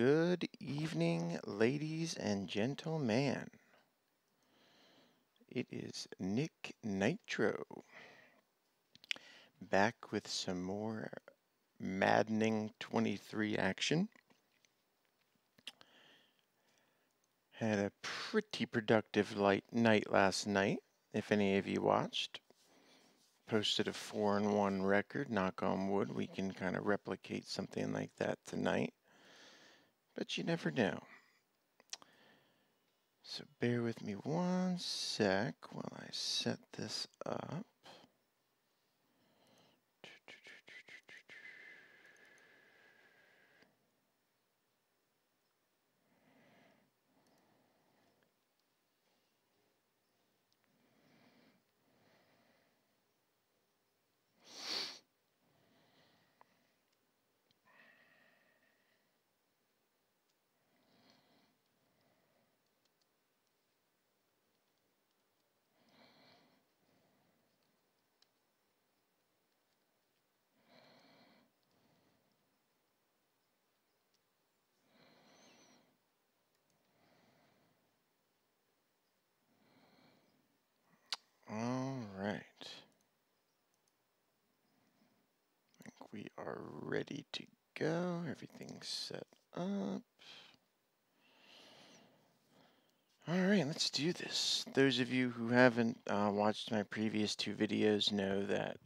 Good evening, ladies and gentlemen. It is Nick Nitro back with some more Maddening 23 action. Had a pretty productive night last night, if any of you watched. Posted a 4-1 record, knock on wood. We can kind of replicate something like that tonight, but you never know. So bear with me one sec while I set this up. All right. I think we are ready to go. Everything's set up. All right, let's do this. Those of you who haven't watched my previous two videos know that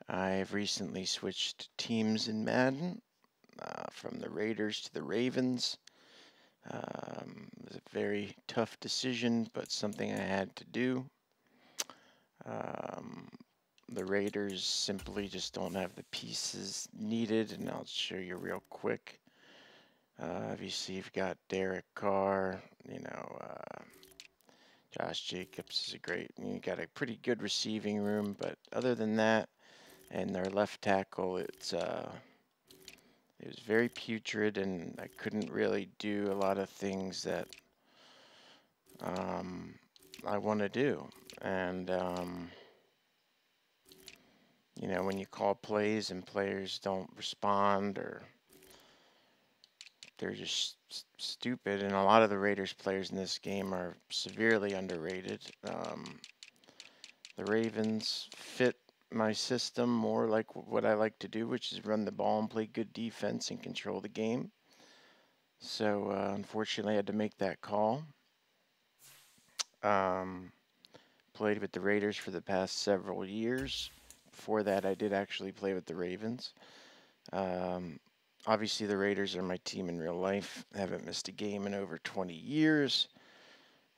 I've recently switched teams in Madden from the Raiders to the Ravens. It was a very tough decision, but something I had to do. The Raiders simply just don't have the pieces needed, and I'll show you real quick. Obviously, you've got Derek Carr, Josh Jacobs is you got a pretty good receiving room, but other than that, and their left tackle, it was very putrid, and I couldn't really do a lot of things that I want to do. And when you call plays and players don't respond, or they're just stupid, and a lot of the Raiders players in this game are severely underrated. The Ravens fit my system more like what I like to do, which is run the ball and play good defense and control the game. So unfortunately, I had to make that call. Played with the Raiders for the past several years. Before that, I did actually play with the Ravens. Obviously, the Raiders are my team in real life. I haven't missed a game in over 20 years.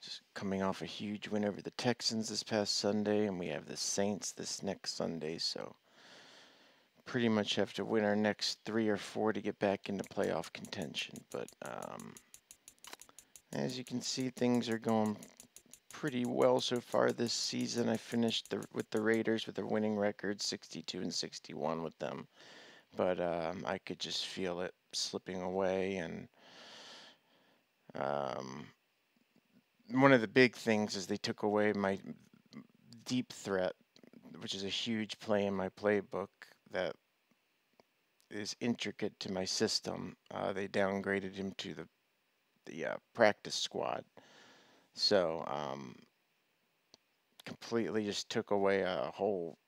Just coming off a huge win over the Texans this past Sunday, and we have the Saints this next Sunday, so pretty much have to win our next 3 or 4 to get back into playoff contention. But as you can see, things are going pretty well so far this season. I finished with the Raiders with a winning record, 62-61 with them. But I could just feel it slipping away. And one of the big things is they took away my deep threat, which is a huge play in my playbook that is intricate to my system. They downgraded him to the practice squad. So completely just took away a whole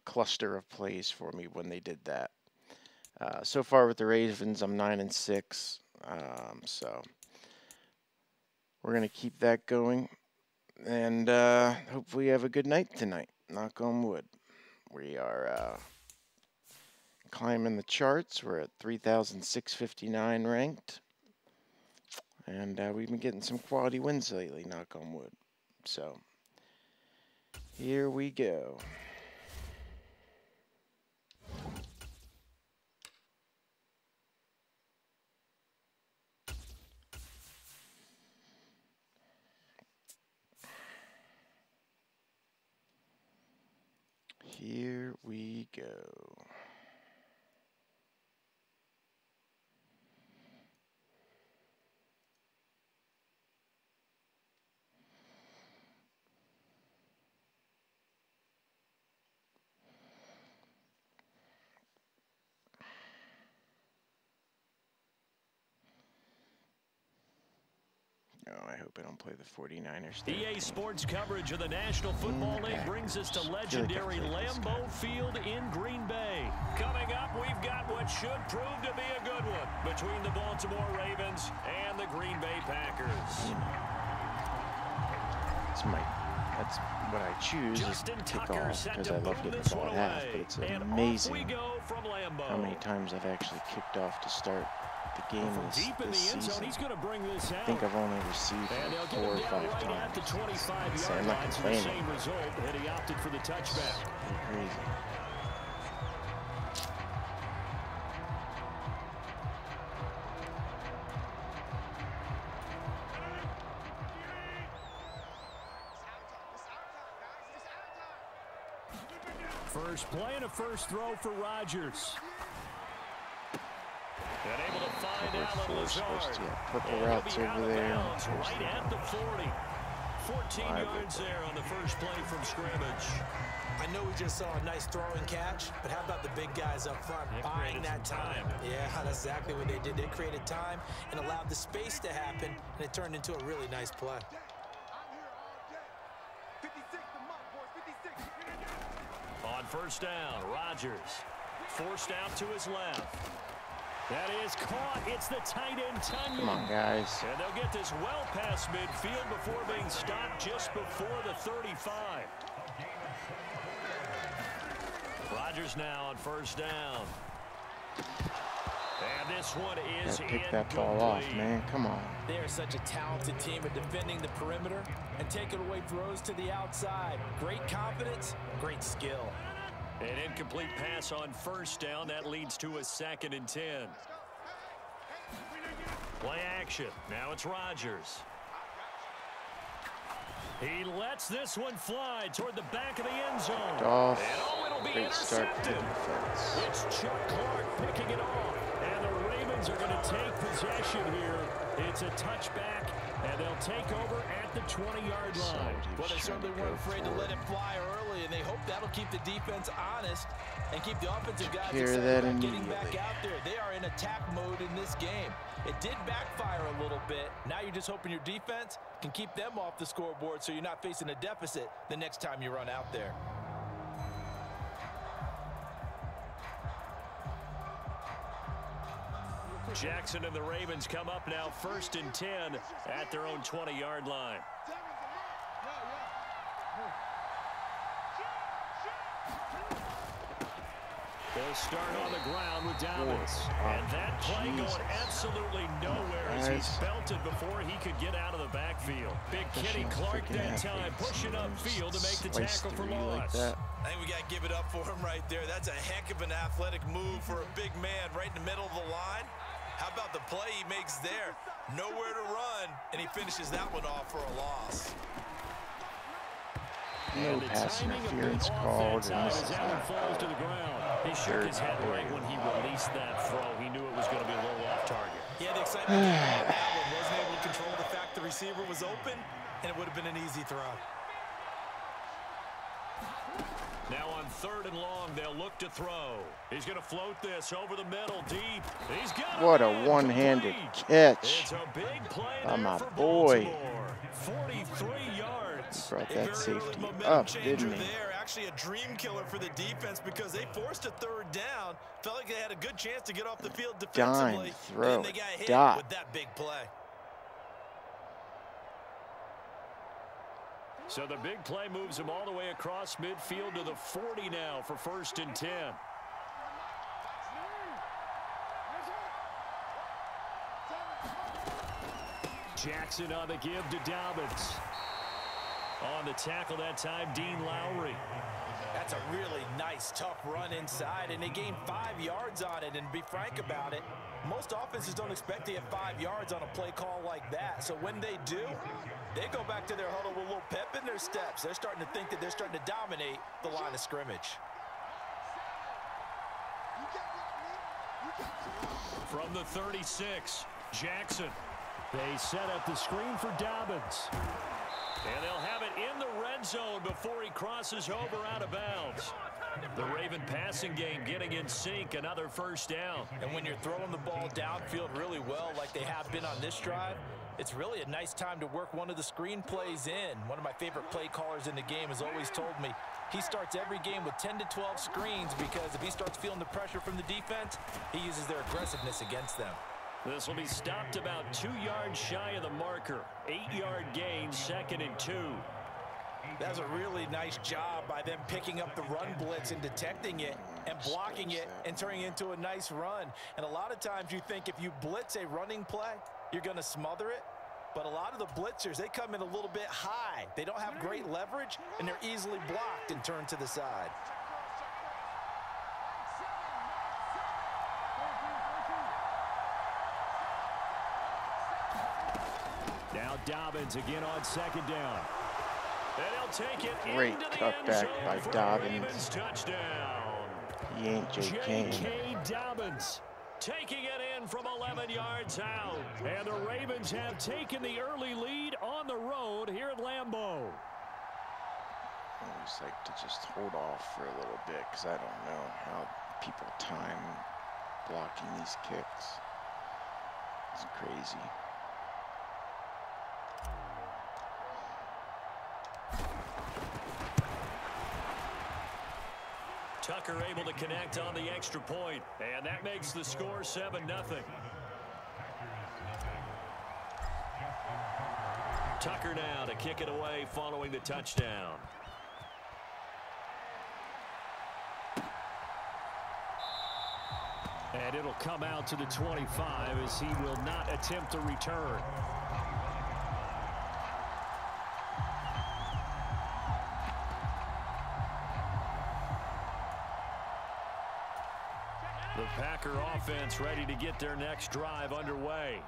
cluster of plays for me when they did that. So far with the Ravens, I'm 9-6. So we're gonna keep that going, and hopefully have a good night tonight. Knock on wood. We are climbing the charts. We're at 3,659 ranked, and we've been getting some quality wins lately. Knock on wood. So here we go. Here we go. No, I hope I don't play the 49ers. EA Sports coverage of the National Football League brings us to legendary Lambeau Field in Green Bay. Coming up, we've got what should prove to be a good one between the Baltimore Ravens and the Green Bay Packers. That's what I choose is kickoff because I love getting the ball at half, but it's amazing how many times I've actually kicked off to start the game this season. I think I've only received like 4 or 5 times. So I'm not complaining. It's crazy. First play and a first throw for Rodgers. And able to find Allen Lazard. Purple routes over there. Right at the 40. 14 yards there on the first play from scrimmage. I know we just saw a nice throw and catch, but how about the big guys up front buying that time? Yeah, that's exactly what they did. They created time and allowed the space to happen, and it turned into a really nice play. On first down, Rodgers forced out to his left. That is caught. It's the tight end, Tunyon. Come on, guys. And they'll get this well past midfield before being stopped just before the 35. Rodgers now on first down. And this one is incomplete. Pick that ball off, man. Come on. They are such a talented team at defending the perimeter and taking away throws to the outside. Great confidence, great skill. An incomplete pass on first down. That leads to a 2nd and 10. Play action. Now it's Rodgers. He lets this one fly toward the back of the end zone. Off. And it'll be Great start to defense. It's Chuck Clark picking it off. And the Ravens are going to take possession here. It's a touchback, and they'll take over at the 20-yard line. Well, they certainly weren't afraid to let it fly early, and they hope that'll keep the defense honest and keep the offensive guys excited about getting back out there. They are in attack mode in this game. It did backfire a little bit. Now you're just hoping your defense can keep them off the scoreboard so you're not facing a deficit the next time you run out there. Jackson and the Ravens come up now 1st and 10 at their own 20-yard line. They'll start on the ground with Dallas. And that play going absolutely nowhere as he's belted before he could get out of the backfield. Big Kenny Clark that time pushing upfield to make the tackle for loss. I think we got to give it up for him right there. That's a heck of an athletic move for a big man right in the middle of the line. How about the play he makes there? Nowhere to run, and he finishes that one off for a loss. No pass interference called. And this is falls to the ground. He shook his head right when he released that throw. He knew it was going to be a little off target. Yeah, the excitement on that one wasn't able to control the fact the receiver was open, and it would have been an easy throw. Now on 3rd and long, they'll look to throw. He's going to float this over the middle deep. He's got what a one-handed catch. It's a big play by my for boy. 43 yards. He brought that safety up, didn't he? Actually a dream killer for the defense because they forced a 3rd down. Felt like they had a good chance to get off the field defensively. Dime throw. And they got hit with that big play. So the big play moves him all the way across midfield to the 40 now for 1st and 10. Jackson on the give to Dobbins. On the tackle that time, Dean Lowry. That's a really nice, tough run inside, and they gained 5 yards on it. And be frank about it, most offenses don't expect to get 5 yards on a play call like that. So when they do, they go back to their huddle with a little pep in their steps. They're starting to think that they're starting to dominate the line of scrimmage. From the 36, Jackson. They set up the screen for Dobbins. And they'll have it in the red zone before he crosses over out of bounds. The Raven passing game getting in sync, another 1st down. And when you're throwing the ball downfield really well like they have been on this drive, It's really a nice time to work one of the screen plays in. One of my favorite play callers in the game has always told me he starts every game with 10 to 12 screens because if he starts feeling the pressure from the defense, he uses their aggressiveness against them. This will be stopped about 2 yards shy of the marker. 8-yard gain, 2nd and 2. That's a really nice job by them picking up the run blitz and detecting it and blocking it and turning it into a nice run. And a lot of times you think if you blitz a running play, you're going to smother it. But a lot of the blitzers, they come in a little bit high. They don't have great leverage, and they're easily blocked and turned to the side. Now Dobbins again on 2nd down. And he'll take it Great into the cutback end zone by for Dobbins. Touchdown. He ain't J.K. J.K. Dobbins taking it in from 11 yards out. And the Ravens have taken the early lead on the road here at Lambeau. I always like to just hold off for a little bit because I don't know how people time blocking these kicks. It's crazy. Tucker able to connect on the extra point, and that makes the score 7-0. Tucker now to kick it away following the touchdown. And it'll come out to the 25 as he will not attempt a return. The Packer offense ready to get their next drive underway.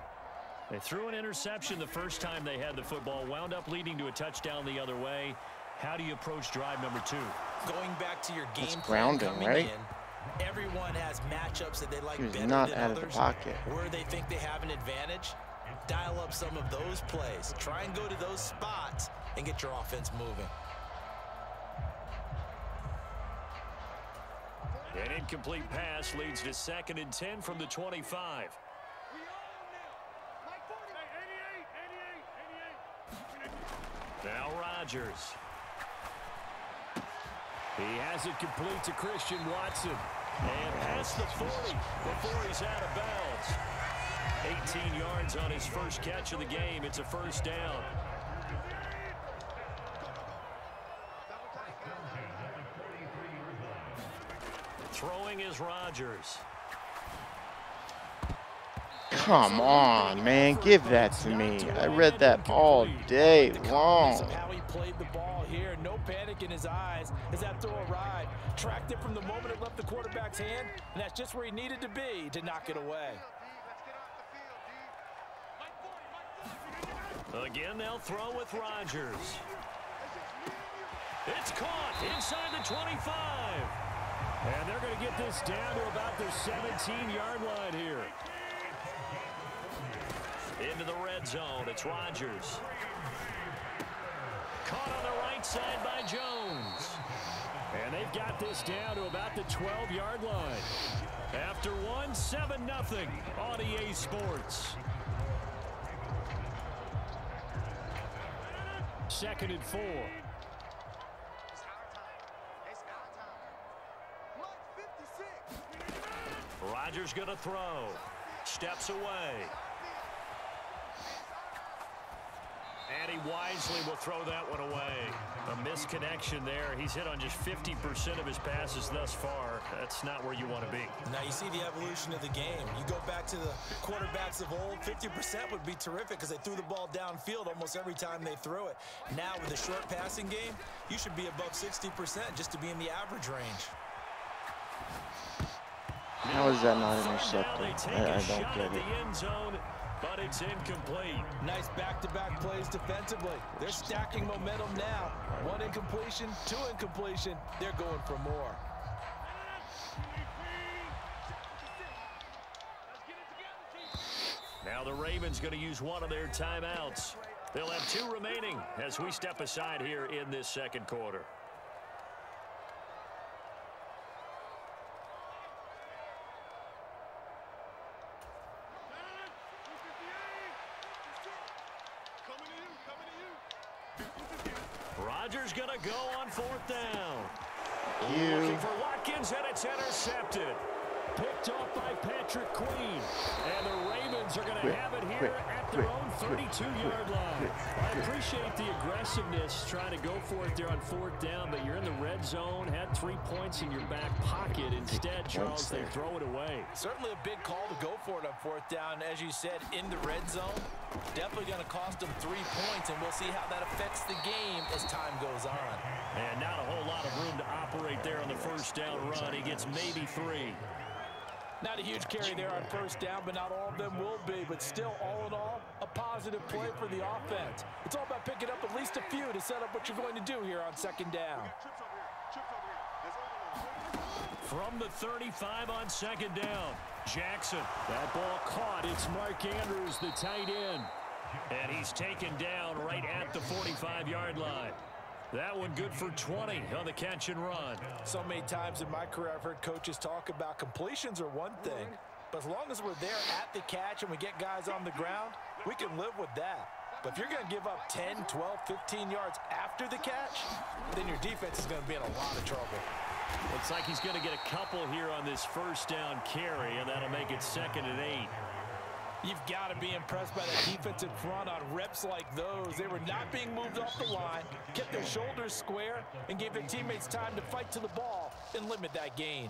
They threw an interception the first time they had the football, wound up leading to a touchdown the other way. How do you approach drive number 2? Going back to your game plan coming right? in, everyone has matchups that they like better not than out others. of the pocket. Where they think they have an advantage, dial up some of those plays. Try and go to those spots and get your offense moving. An incomplete pass leads to 2nd and 10 from the 25. Now Rodgers. He has it complete to Christian Watson. And past the 40 before he's out of bounds. 18 yards on his first catch of the game. It's a first down. Throwing is Rodgers. Come on, man. Give that to me. I read that all day long. How he played the ball here. No panic in his eyes as that throw arrived. Tracked it from the moment it left the quarterback's hand, and that's just where he needed to be to knock it away. Again, they'll throw with Rodgers. It's caught inside the 25. And they're going to get this down to about the 17-yard line here. Into the red zone, it's Rodgers. Caught on the right side by Jones. And they've got this down to about the 12-yard line. After one, 7-0 on EA Sports. 2nd and 4. Rodgers going to throw. Steps away. And he wisely will throw that one away. A misconnection there. He's hit on just 50% of his passes thus far. That's not where you want to be. Now you see the evolution of the game. You go back to the quarterbacks of old, 50% would be terrific because they threw the ball downfield almost every time they threw it. Now with the short passing game, you should be above 60% just to be in the average range. How is that not intercepted? I don't get it. But it's incomplete. Nice back-to-back plays defensively. They're stacking momentum now. 1 incompletion, 2 incompletion. They're going for more. Now the Ravens going to use one of their timeouts. They'll have 2 remaining as we step aside here in this second quarter. Rodgers going to go on 4th down. Looking for Watkins, and it's intercepted. Picked off by Patrick Queen. And the Ravens are going to have it here at their own 32-yard line. I appreciate the aggressiveness trying to go for it there on 4th down, but you're in the red zone, had 3 points in your back pocket. Instead, Charles, they throw it away. Certainly a big call to go for it on 4th down. As you said, in the red zone, definitely going to cost them 3 points, and we'll see how that affects the game as time goes on. And not a whole lot of room to operate there on the 1st down run. He gets maybe 3. Not a huge carry there on 1st down, but not all of them will be. But still, all in all, a positive play for the offense. It's all about picking up at least a few to set up what you're going to do here on 2nd down. From the 35 on 2nd down, Jackson. That ball caught. It's Mark Andrews, the tight end. And he's taken down right at the 45-yard line. That one good for 20 on the catch and run. So many times in my career I've heard coaches talk about completions are one thing, but as long as we're there at the catch and we get guys on the ground, we can live with that. But if you're going to give up 10, 12, 15 yards after the catch, then your defense is going to be in a lot of trouble. Looks like he's going to get a couple here on this 1st down carry, and that'll make it 2nd and 8. You've got to be impressed by that defensive front on reps like those. They were not being moved off the line, kept their shoulders square, and gave their teammates time to fight to the ball and limit that gain.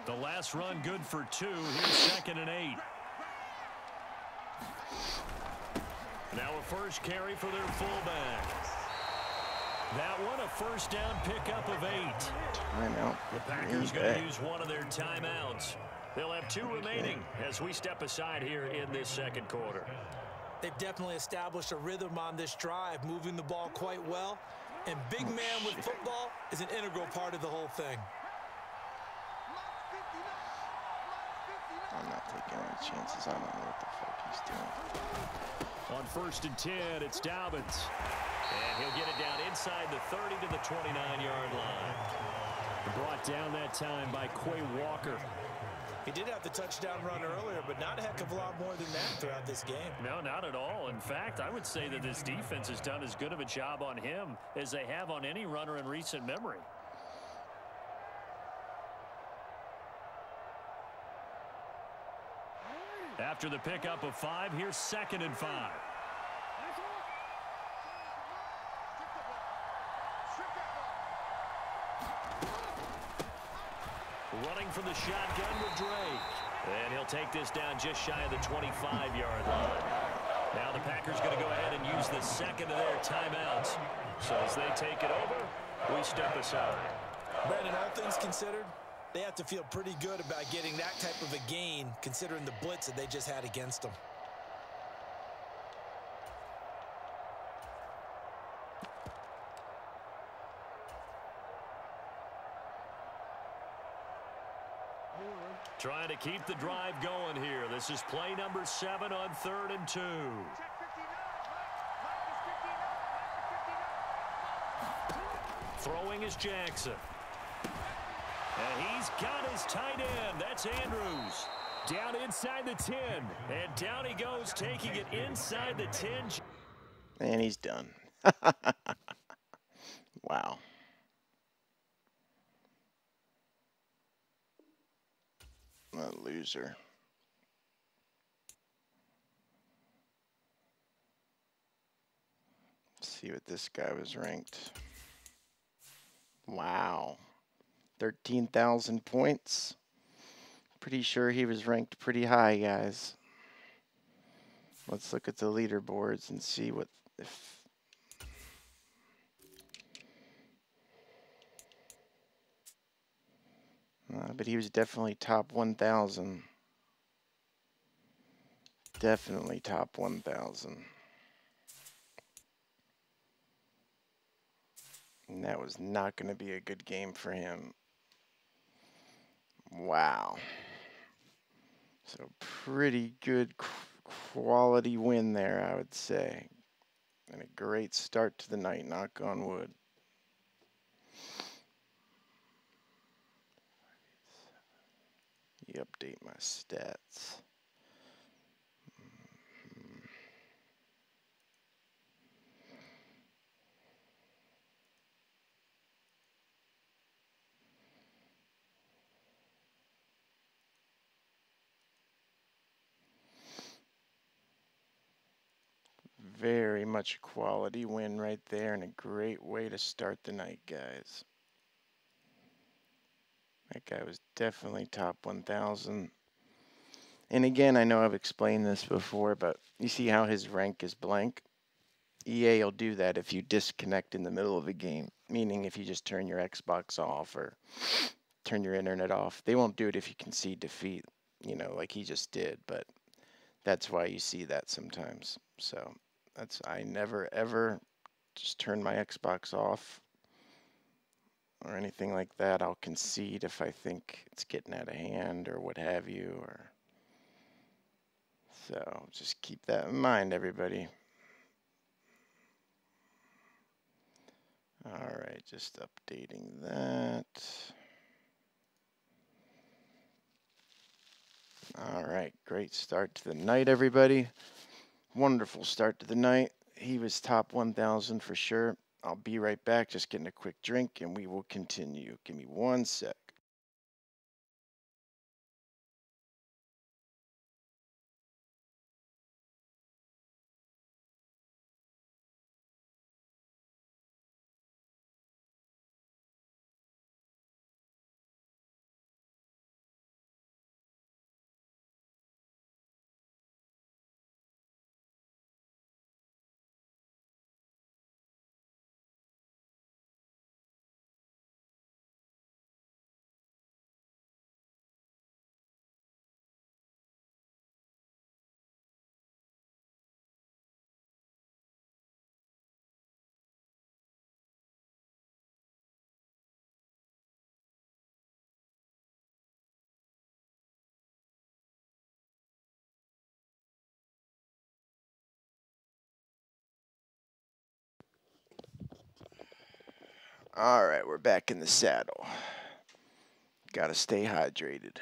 The last run good for 2. Here's 2nd and 8. Now a first carry for their fullback. That one a 1st down pickup of 8. Timeout. The Packers going to use one of their timeouts. They'll have 2 remaining as we step aside here in this 2nd quarter. They've definitely established a rhythm on this drive, moving the ball quite well. And big man with football is an integral part of the whole thing. I'm not taking any chances. I don't know what the fuck he's doing. On 1st and 10, it's Dobbins. And he'll get it down inside the 30 to the 29-yard line. Brought down that time by Quay Walker. He did have the touchdown run earlier, but not a heck of a lot more than that throughout this game. No, not at all. In fact, I would say that this defense has done as good of a job on him as they have on any runner in recent memory. After the pickup of 5, here's 2nd and 5. Running from the shotgun with Drake. And he'll take this down just shy of the 25-yard line. Now the Packers going to go ahead and use the 2nd of their timeouts. So as they take it over, we step aside. Brandon, all things considered, they have to feel pretty good about getting that type of a gain, considering the blitz that they just had against them. Trying to keep the drive going here. This is play number 7 on 3rd and 2. Throwing is Jackson. And he's got his tight end. That's Andrews. Down inside the 10. And down he goes, taking it inside the 10. And he's done. Wow. A loser. Let's see what this guy was ranked. Wow. 13,000 points. Pretty sure he was ranked pretty high, guys. Let's look at the leaderboards and see what if but he was definitely top 1,000. Definitely top 1,000. And that was not going to be a good game for him. Wow. So pretty good quality win there, I would say. And a great start to the night, knock on wood. You update my stats. very much a quality win right there, and a great way to start the night, guys. That guy was definitely top 1,000. And again, I know I've explained this before, but you see how his rank is blank? EA will do that if you disconnect in the middle of a game, meaning if you just turn your Xbox off or turn your internet off. They won't do it if you concede defeat, you know, like he just did, but that's why you see that sometimes. So I never ever just turn my Xbox off or anything like that. I'll concede if I think it's getting out of hand or what have you. Or so just keep that in mind, everybody. All right, just updating that. All right, great start to the night, everybody. Wonderful start to the night. He was top 1,000 for sure. I'll be right back, just getting a quick drink, and we will continue. Give me 1 sec. All right, we're back in the saddle. Gotta stay hydrated.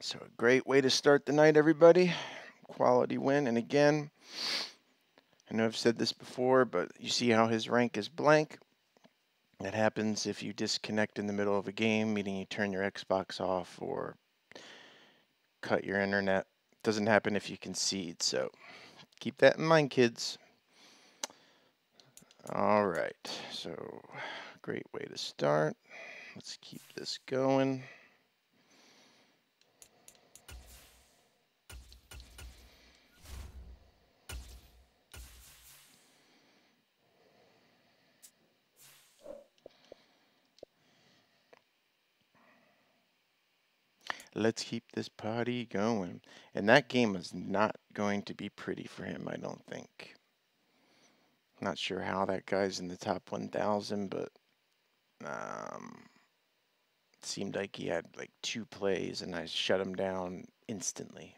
So a great way to start the night, everybody. Quality win. And again, I know I've said this before, but you see how his rank is blank? That happens if you disconnect in the middle of a game, meaning you turn your Xbox off or cut your internet. Doesn't happen if you concede, so keep that in mind, kids. All right, so great way to start. Let's keep this going. Let's keep this party going. And that game is not going to be pretty for him, I don't think. Not sure how that guy's in the top 1,000, but it seemed like he had like 2 plays, and I shut him down instantly.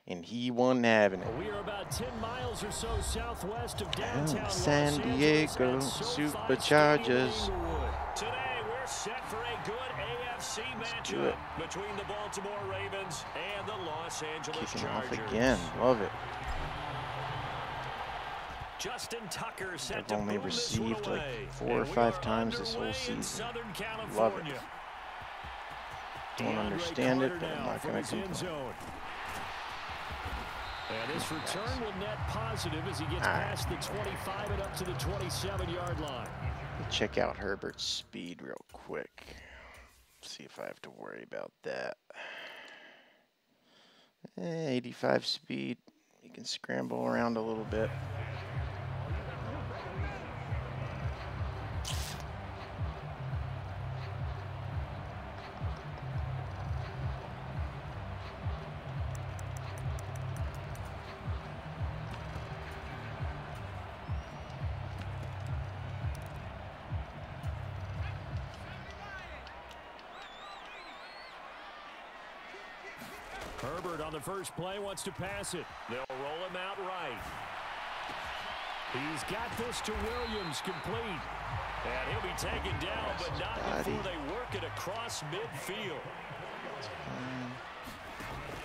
And he wasn't having it. We are about 10 miles or so southwest of downtown San Diego Superchargers. Today we're set for a good AFC matchup between the Baltimore Ravens and the Los Angeles Kicking off Chargers. again. Love it. Justin Tucker set I've only received like 4 or 5 times this whole season. Love it. Don't understand it, but I'm not going to complain. And this return will net positive as he gets past the 25 and up to the 27-yard line. Check out Herbert's speed real quick. See if I have to worry about that. 85 speed. You can scramble around a little bit. Herbert on the first play wants to pass it. They'll roll him out right. He's got this to Williams, complete. And he'll be taken down, but not before they work it across midfield.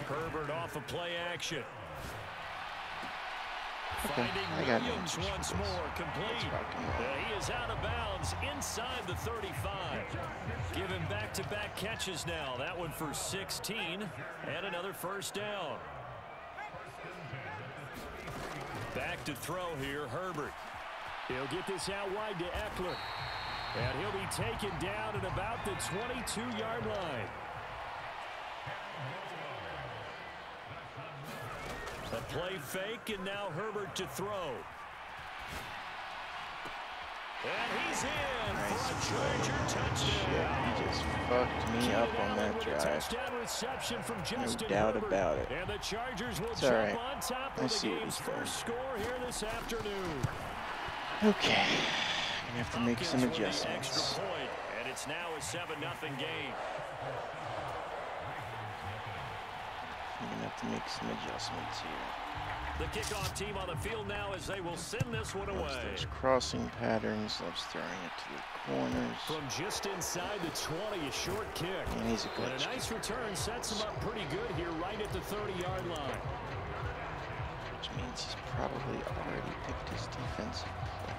Herbert off of play action. Finding Williams once more, complete. He is out of bounds inside the 35. Given back-to-back catches now. That one for 16 and another first down. back to throw here, Herbert. He'll get this out wide to Eckler. And he'll be taken down at about the 22-yard line. A play fake, and now Herbert to throw. And he's in for a Charger touchdown. He just fucked me up on that drive. Touchdown reception from Justin No doubt Herbert. about it. And the Chargers will It's jump right. on top I of the see what game's he's doing. first score here this afternoon. Okay. Gonna have to make some Hopkins with the adjustments. extra point, and it's now a 7-0 game. I'm gonna have to make some adjustments here. The kickoff team on the field now as they will send this one Loves away. those crossing patterns. Loves throwing it to the corners. From just inside the 20, a short kick. And he's a good And a nice return sets him up pretty good here right at the 30-yard line. Which means he's probably already picked his defensive play.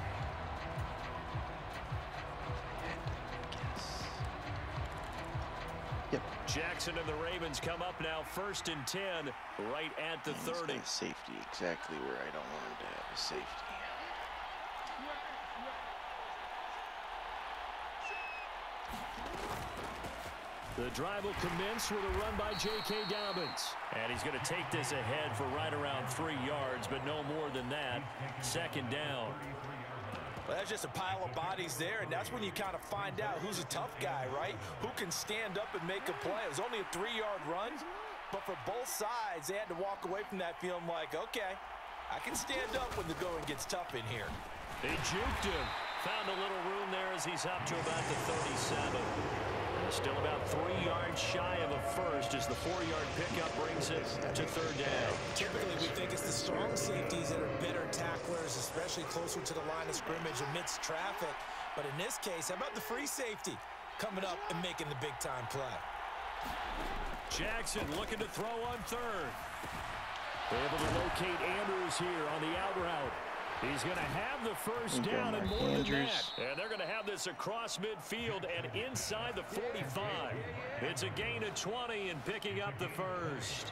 Yep. Jackson and the Ravens come up now 1st and 10 right at the And he's 30. got a safety exactly where I don't want him to have a safety. The drive will commence with a run by J.K. Dobbins. And he's going to take this ahead for right around 3 yards, but no more than that. 2nd down. Well, that's just a pile of bodies there, and that's when you kind of find out who's a tough guy, right? Who can stand up and make a play. It was only a 3-yard run, but for both sides, they had to walk away from that feeling like, okay, I can stand up when the going gets tough in here. They juked him. Found a little room there as he's up to about the 37. Still about 3 yards shy of a first as the 4-yard pickup brings it to 3rd down. Typically, we think it's the strong safeties that are better tacklers, especially closer to the line of scrimmage amidst traffic. But in this case, how about the free safety coming up and making the big-time play? Jackson looking to throw on 3rd. They're able to locate Andrews here on the out route. He's going to have the first down and more than that. And they're going to have this across midfield and inside the 45. It's a gain of 20 and picking up the first.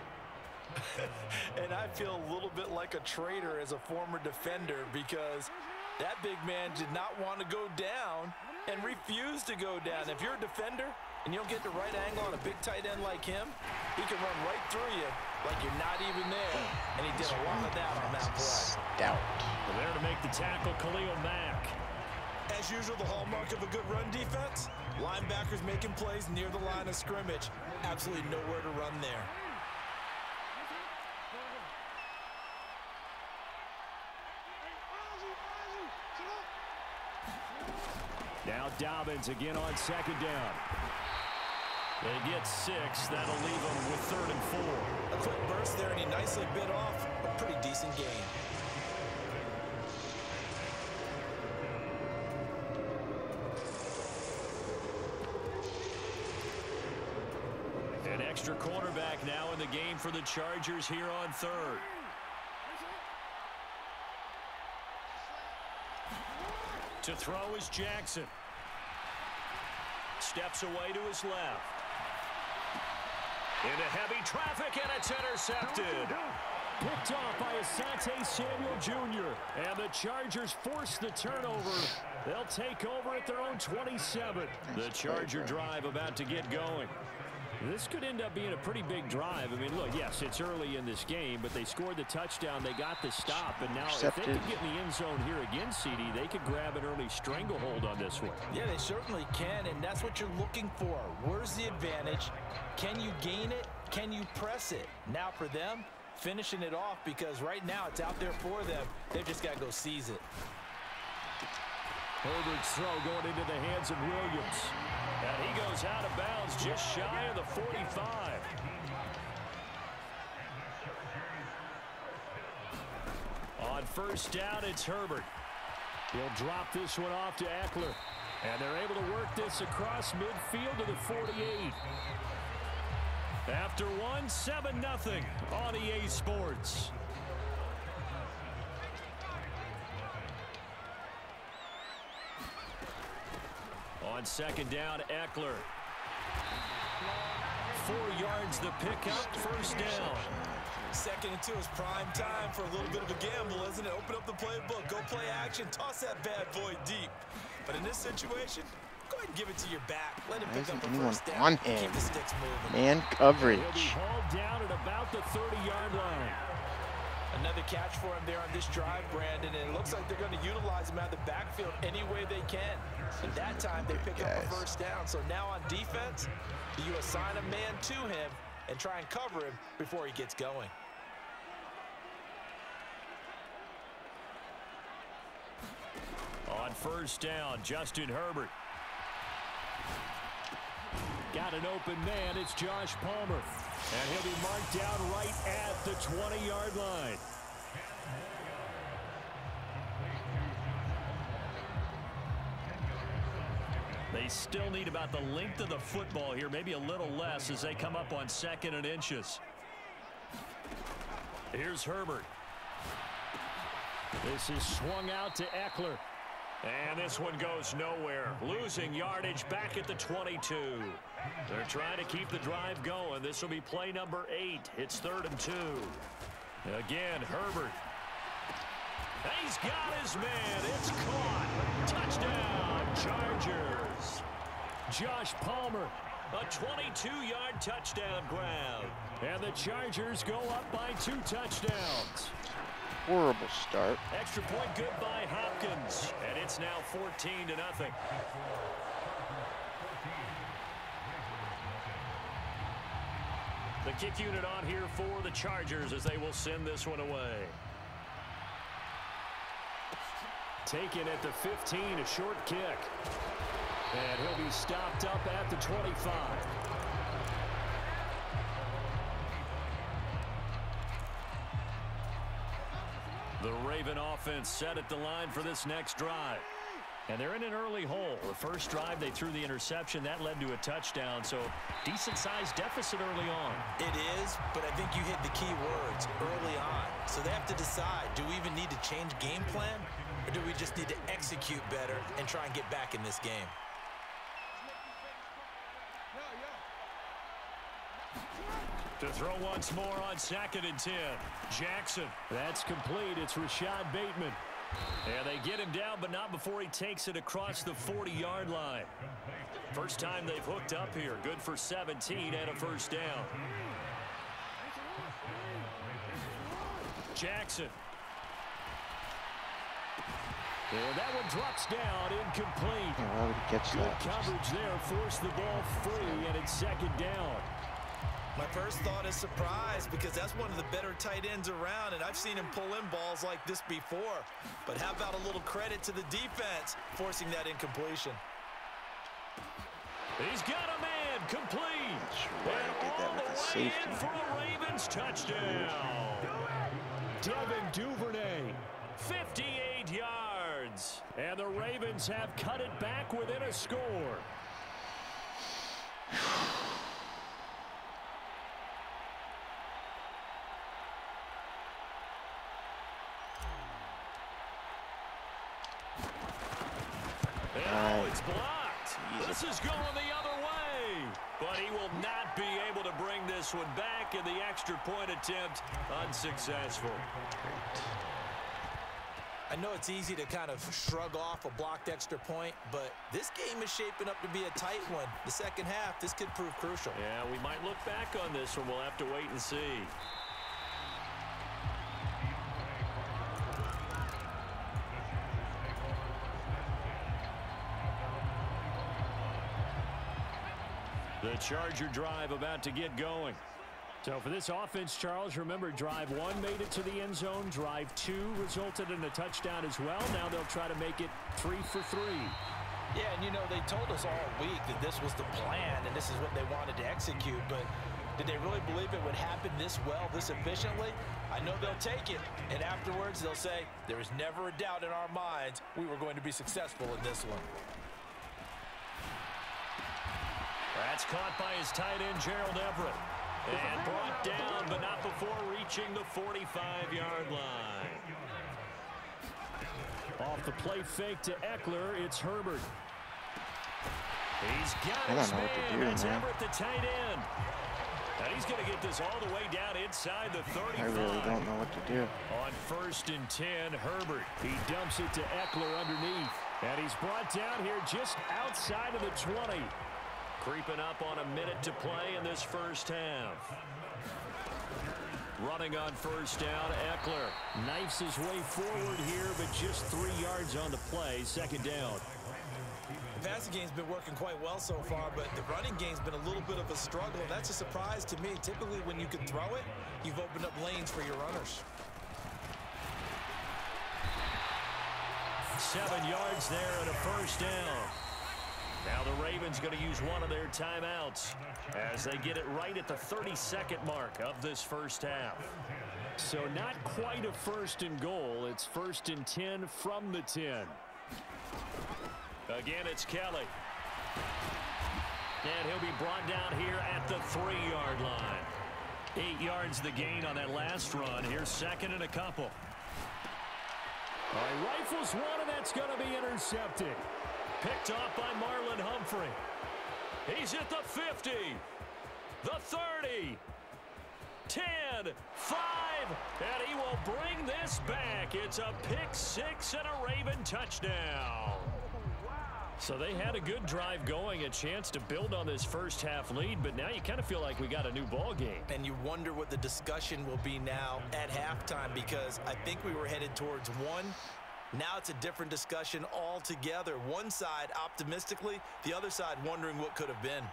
And I feel a little bit like a traitor as a former defender because that big man did not want to go down and refused to go down. If you're a defender and you don't get the right angle on a big tight end like him, he can run right through you like you're not even there. And he did a lot of that on that play. Stout. Well, there to make the tackle, Khalil Mack. As usual, the hallmark of a good run defense, linebackers making plays near the line of scrimmage. Absolutely nowhere to run there. Now Dobbins again on 2nd down. They get 6. That'll leave them with 3rd and 4. A quick burst there, and he nicely bit off a pretty decent gain. An extra cornerback now in the game for the Chargers here on 3rd. To throw is Jackson. Steps away to his left. Into heavy traffic, and it's intercepted. Picked off by Asante Samuel Jr. And the Chargers force the turnover. They'll take over at their own 27. The Charger drive about to get going. This could end up being a pretty big drive. I mean, look, yes, it's early in this game, but they scored the touchdown. They got the stop. And now if they could get in the end zone here again, CD, they could grab an early stranglehold on this one. Yeah, they certainly can, and that's what you're looking for. Where's the advantage? Can you gain it? Can you press it? Now for them, finishing it off because right now it's out there for them. They've just got to go seize it. Herbert's throw going into the hands of Williams. And he goes out of bounds just shy of the 45. On 1st down, it's Herbert. He'll drop this one off to Eckler. And they're able to work this across midfield to the 48. After one, 7-0 on EA Sports. On 2nd down, Eckler. yards the pickup, first down. 2nd and 2 is prime time for a little bit of a gamble, isn't it? Open up the playbook, go play action, toss that bad boy deep. But in this situation, go ahead and give it to your back. Let him pick up the first down. On him. Keep the sticks moving. Man coverage. He'll be hauled down at about the 30-yard line. Another catch for him there on this drive, Brandon, and it looks like they're going to utilize him out of the backfield any way they can. And that time, they pick up a first down. So now on defense, you assign a man to him and try and cover him before he gets going. On first down, Justin Herbert. Got an open man, it's Josh Palmer. And he'll be marked down right at the 20-yard line. They still need about the length of the football here, maybe a little less as they come up on 2nd and inches. Here's Herbert. This is swung out to Eckler. And this one goes nowhere. Losing yardage back at the 22. They're trying to keep the drive going. This will be play number 8. It's 3rd and 2. Again, Herbert. He's got his man. It's caught. Touchdown, Chargers. Josh Palmer, a 22-yard touchdown grab. And the Chargers go up by 2 touchdowns. Horrible start. Extra point good by Hopkins. And it's now 14-0. The kick unit on here for the Chargers as they will send this one away. Taken at the 15, a short kick. And he'll be stopped up at the 25. The Raven offense set at the line for this next drive. And they're in an early hole. The first drive, they threw the interception. That led to a touchdown, so decent-sized deficit early on. It is, but I think you hit the key words early on. So they have to decide, do we even need to change game plan, or do we just need to execute better and try and get back in this game? To throw once more on 2nd and 10. Jackson. That's complete. It's Rashad Bateman. And they get him down, but not before he takes it across the 40-yard line. First time they've hooked up here. Good for 17 and a first down. Jackson. And that one drops down, incomplete. Why would he catch that? Good coverage there, forced the ball free, and it's 2nd down. My first thought is surprise, because that's one of the better tight ends around, and I've seen him pull in balls like this before. But how about a little credit to the defense forcing that incompletion? He's got a man, complete. Sure, I did that with a safety. For a Ravens touchdown. Devin Duvernay, 58 yards. And the Ravens have cut it back within a score. It's blocked. This is going the other way. But he will not be able to bring this one back, and the extra point attempt unsuccessful. I know it's easy to kind of shrug off a blocked extra point, but this game is shaping up to be a tight one. The second half, this could prove crucial. Yeah, we might look back on this one. We'll have to wait and see. The Charger drive about to get going. So for this offense, Charles, remember, drive 1 made it to the end zone. Drive 2 resulted in a touchdown as well. Now they'll try to make it 3 for 3. Yeah, and you know, they told us all week that this was the plan and this is what they wanted to execute. But did they really believe it would happen this well, this efficiently? I know they'll take it. And afterwards, they'll say, there was never a doubt in our minds we were going to be successful in this one. That's caught by his tight end, Gerald Everett. And brought down, but not before reaching the 45-yard line. Off the play fake to Eckler, it's Herbert. He's got his man. That's Everett, the tight end. And he's going to get this all the way down inside the 35. I really don't know what to do. On 1st and 10, Herbert. He dumps it to Eckler underneath. And he's brought down here just outside of the 20. Creeping up on a minute to play in this first half. Running on 1st down, Eckler knifes his way forward here, but just 3 yards on the play. 2nd down. The passing game's been working quite well so far, but the running game's been a little bit of a struggle. That's a surprise to me. Typically, when you can throw it, you've opened up lanes for your runners. 7 yards there and a 1st down. Now the Ravens going to use one of their timeouts as they get it right at the 32nd mark of this first half. So not quite a 1st and goal. It's 1st and 10 from the 10. Again, it's Kelly. And he'll be brought down here at the 3-yard line. 8 yards the gain on that last run. Here's 2nd and a couple. All right, rifles one, and that's going to be intercepted. Picked off by Marlon Humphrey. He's at the 50, the 30, 10, 5, and he will bring this back. It's a pick 6 and a Raven touchdown. So they had a good drive going, a chance to build on this first half lead, but now you kind of feel like we got a new ball game. And you wonder what the discussion will be now at halftime, because I think we were headed towards one. Now it's a different discussion altogether. One side optimistically, the other side wondering what could have been.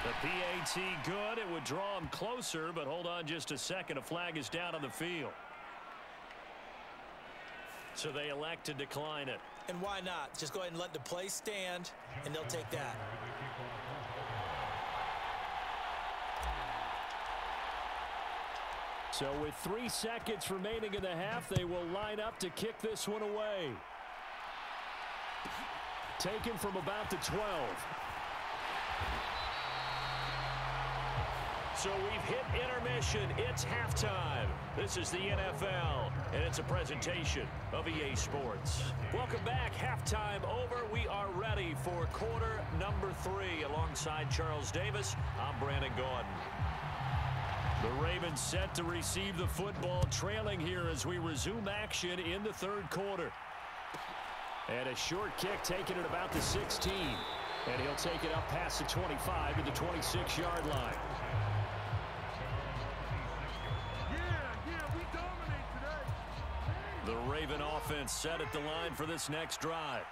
The PAT good. It would draw him closer, but hold on just a second. A flag is down on the field. So they elect to decline it. And why not? Just go ahead and let the play stand, and they'll take that. So with 3 seconds remaining in the half, they will line up to kick this one away. Taken from about the 12. So we've hit intermission. It's halftime. This is the NFL, and it's a presentation of EA Sports. Welcome back. Halftime over. We are ready for quarter number 3. Alongside Charles Davis, I'm Brandon Gordon. The Ravens set to receive the football, trailing here as we resume action in the 3rd quarter. And a short kick taken at about the 16. And he'll take it up past the 25 to the 26-yard line. The Raven offense set at the line for this next drive.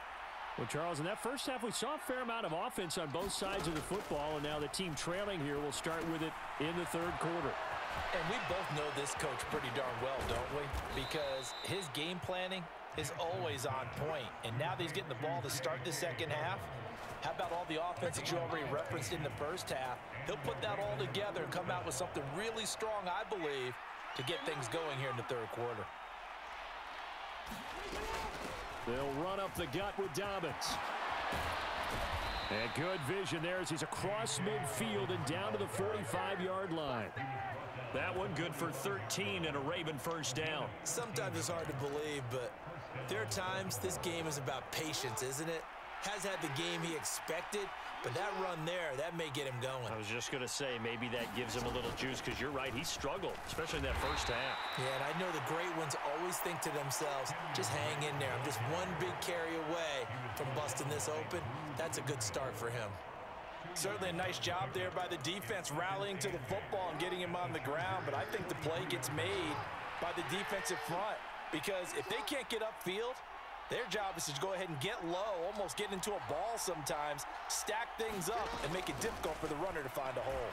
Well, Charles, in that first half, we saw a fair amount of offense on both sides of the football, and now the team trailing here will start with it in the 3rd quarter. And we both know this coach pretty darn well, don't we? Because his game planning is always on point. And now that he's getting the ball to start the 2nd half, how about all the offense that you already referenced in the first half? He'll put that all together and come out with something really strong, I believe, to get things going here in the 3rd quarter. They'll run up the gut with Dobbins. And good vision there as he's across midfield and down to the 45-yard line. That one good for 13 and a Raven 1st down. Sometimes it's hard to believe, but there are times this game is about patience, isn't it? Has had the game he expected, but that run there, that may get him going. I was just going to say, maybe that gives him a little juice, because you're right, he struggled, especially in that first half. Yeah, and I know the great ones always think to themselves, just hang in there. I'm just one big carry away from busting this open. That's a good start for him. Certainly a nice job there by the defense, rallying to the football and getting him on the ground, but I think the play gets made by the defensive front, because if they can't get upfield, their job is to go ahead and get low, almost get into a ball sometimes, stack things up, and make it difficult for the runner to find a hole.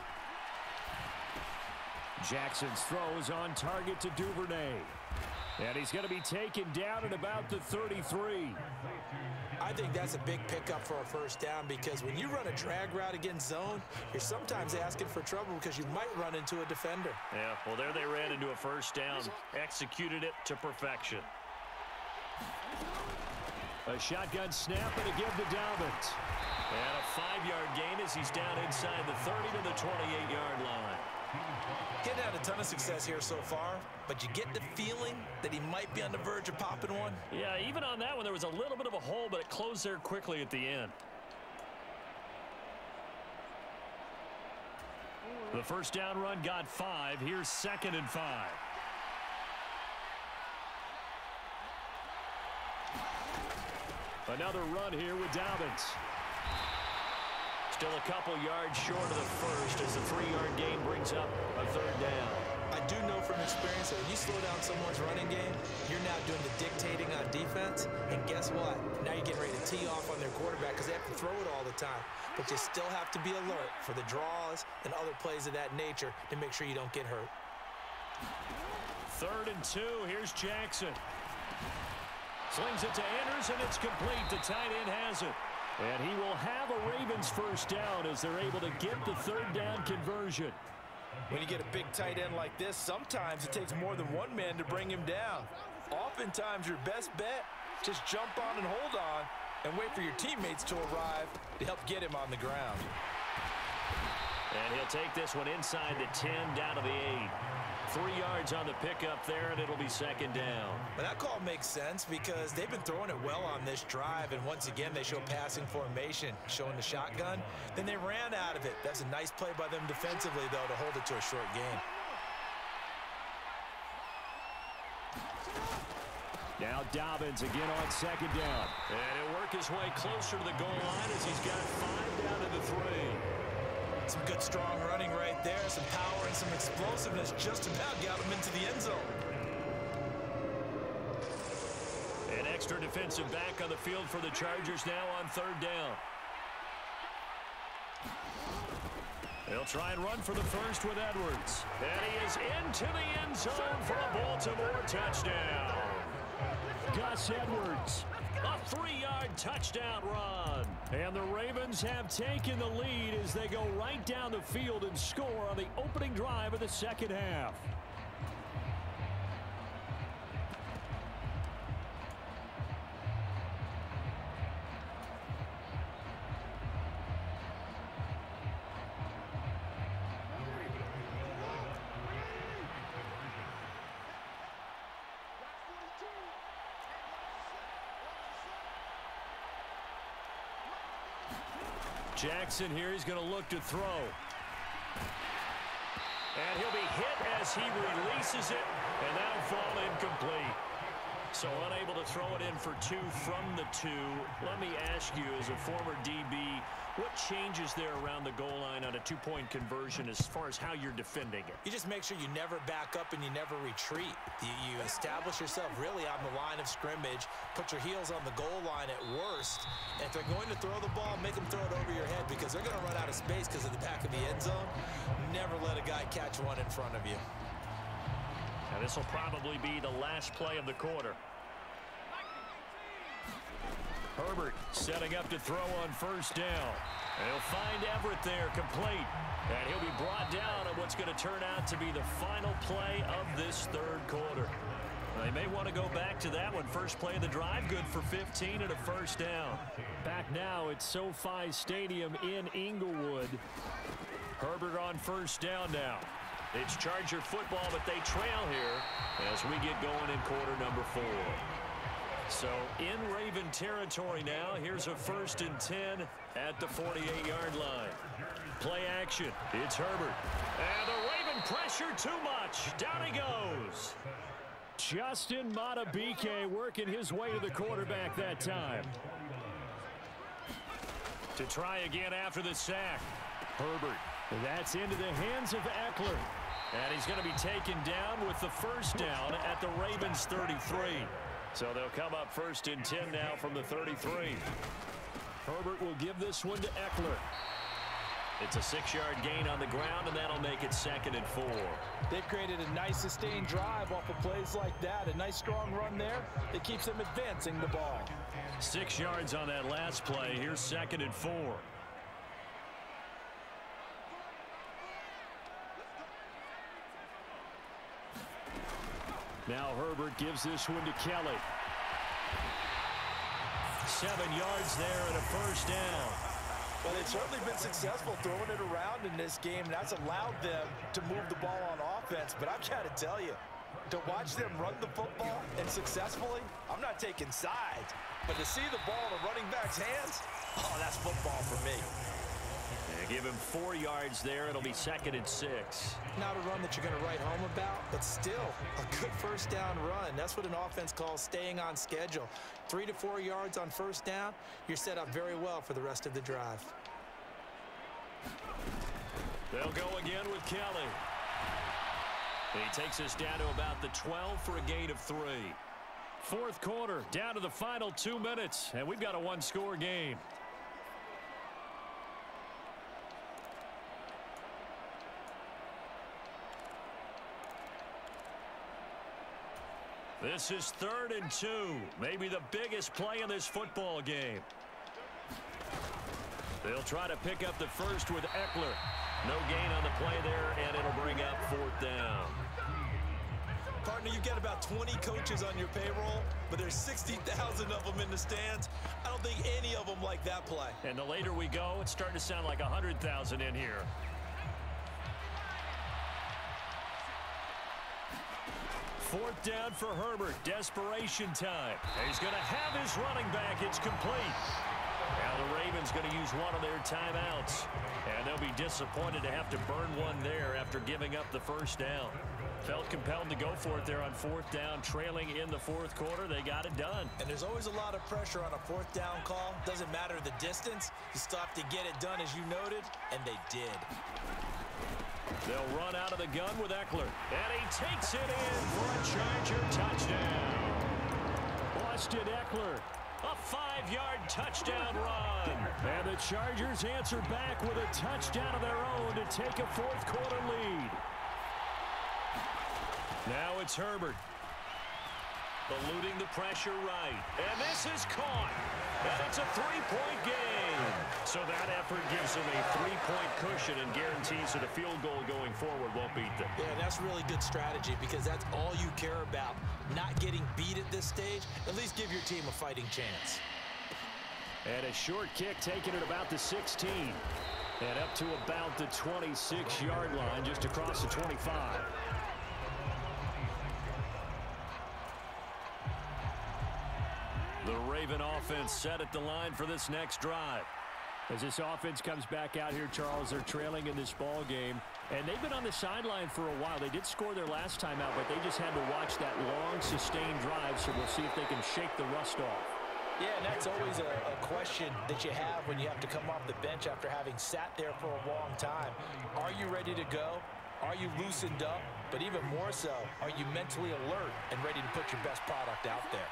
Jackson's throw is on target to Duvernay. And he's going to be taken down at about the 33. I think that's a big pickup for a 1st down, because when you run a drag route against zone, you're sometimes asking for trouble because you might run into a defender. Yeah, well, there they ran into a 1st down, executed it to perfection. A shotgun snap and a give to Dobbins. And a 5-yard gain as he's down inside the 30 to the 28-yard line. Getting had a ton of success here so far, but you get the feeling that he might be on the verge of popping one. Yeah, even on that one, there was a little bit of a hole, but it closed there quickly at the end. The first down run got 5. Here's 2nd and 5. Another run here with Dobbins. Still a couple yards short of the first as the 3-yard gain brings up a 3rd down. I do know from experience that when you slow down someone's running game, you're now doing the dictating on defense. And guess what? Now you're getting ready to tee off on their quarterback because they have to throw it all the time. But you still have to be alert for the draws and other plays of that nature to make sure you don't get hurt. 3rd and 2. Here's Jackson. Slings it to Andrews, and it's complete. The tight end has it. And he will have a Ravens first down as they're able to get the 3rd down conversion. When you get a big tight end like this, sometimes it takes more than one man to bring him down. Oftentimes, your best bet, just jump on and hold on and wait for your teammates to arrive to help get him on the ground. And he'll take this one inside the 10, down to the 8. 3 yards on the pickup there, and it'll be 2nd down. Well, that call makes sense because they've been throwing it well on this drive, and once again, they show passing formation, showing the shotgun. Then they ran out of it. That's a nice play by them defensively, though, to hold it to a short gain. Now Dobbins again on 2nd down. And he'll work his way closer to the goal line as he's got 5 down to the 3. Some good, strong running right there. Some power and some explosiveness just about got him into the end zone. An extra defensive back on the field for the Chargers now on 3rd down. They'll try and run for the first with Edwards. And he is into the end zone for a Baltimore touchdown. Gus Edwards, a 3-yard touchdown run. And the Ravens have taken the lead as they go right down the field and score on the opening drive of the 2nd half. Jackson here, he's going to look to throw. And he'll be hit as he releases it, and that'll fall incomplete. So unable to throw it in for 2 from the 2. Let me ask you, as a former DB, what changes there around the goal line on a 2-point conversion as far as how you're defending it? You just make sure you never back up and you never retreat. You establish yourself really on the line of scrimmage, put your heels on the goal line at worst. And if they're going to throw the ball, make them throw it over your head because they're going to run out of space because of the back of the end zone. Never let a guy catch one in front of you. Now this will probably be the last play of the quarter. Herbert setting up to throw on 1st down. And he'll find Everett there, complete. And he'll be brought down on what's going to turn out to be the final play of this 3rd quarter. They may want to go back to that one. First play of the drive, good for 15 and a 1st down. Back now at SoFi Stadium in Inglewood. Herbert on 1st down now. It's Charger football, but they trail here as we get going in quarter number 4. So in Raven territory now. Here's a 1st and 10 at the 48-yard line. Play action. It's Herbert. And the Raven pressure too much. Down he goes. Justin Matabike working his way to the quarterback that time. To try again after the sack. Herbert. That's into the hands of Eckler. And he's going to be taken down with the 1st down at the Ravens 33. So they'll come up 1st and 10 now from the 33. Herbert will give this one to Eckler. It's a 6-yard gain on the ground, and that'll make it 2nd and 4. They've created a nice sustained drive off of plays like that. A nice strong run there that keeps them advancing the ball. 6 yards on that last play. Here's 2nd and 4. Now Herbert gives this one to Kelly. 7 yards there and a 1st down. Well, they've certainly been successful throwing it around in this game, and that's allowed them to move the ball on offense. But I've got to tell you, to watch them run the football and successfully, I'm not taking sides. But to see the ball in a running back's hands, oh, that's football for me. They give him 4 yards there. It'll be 2nd and 6. Not a run that you're going to write home about, but still a good first down run. That's what an offense calls staying on schedule. 3 to 4 yards on first down, you're set up very well for the rest of the drive. They'll go again with Kelly. He takes us down to about the 12 for a gain of 3. Fourth quarter, down to the final 2 minutes, and we've got a one-score game. This is 3rd and 2, maybe the biggest play in this football game. They'll try to pick up the first with Eckler. No gain on the play there, and it'll bring up 4th down. Partner, you get about 20 coaches on your payroll, but there's 60,000 of them in the stands. I don't think any of them like that play. And the later we go, it's starting to sound like 100,000 in here. Fourth down for Herbert. Desperation time. He's going to have his running back. It's complete. Now the Ravens going to use one of their timeouts. And they'll be disappointed to have to burn one there after giving up the first down. Felt compelled to go for it there on 4th down. Trailing in the 4th quarter, they got it done. And there's always a lot of pressure on a 4th down call. Doesn't matter the distance. You still have to get it done, as you noted, and they did. They'll run out of the gun with Eckler. And he takes it in for a Charger touchdown. Austin Eckler, a 5-yard touchdown run. And the Chargers answer back with a touchdown of their own to take a 4th quarter lead. Now it's Herbert. Eluding the pressure right. And this is caught. And it's a 3-point game. So that effort gives them a 3-point cushion and guarantees that a field goal going forward won't beat them. Yeah, that's really good strategy because that's all you care about. Not getting beat at this stage. At least give your team a fighting chance. And a short kick taken at about the 16. And up to about the 26-yard line, just across the 25. The Raven offense set at the line for this next drive. As this offense comes back out here, Charles, they're trailing in this ball game. And they've been on the sideline for a while. They did score their last time out, but they just had to watch that long, sustained drive, so we'll see if they can shake the rust off. Yeah, and that's always a question that you have when you have to come off the bench after having sat there for a long time. Are you ready to go? Are you loosened up? But even more so, are you mentally alert and ready to put your best product out there?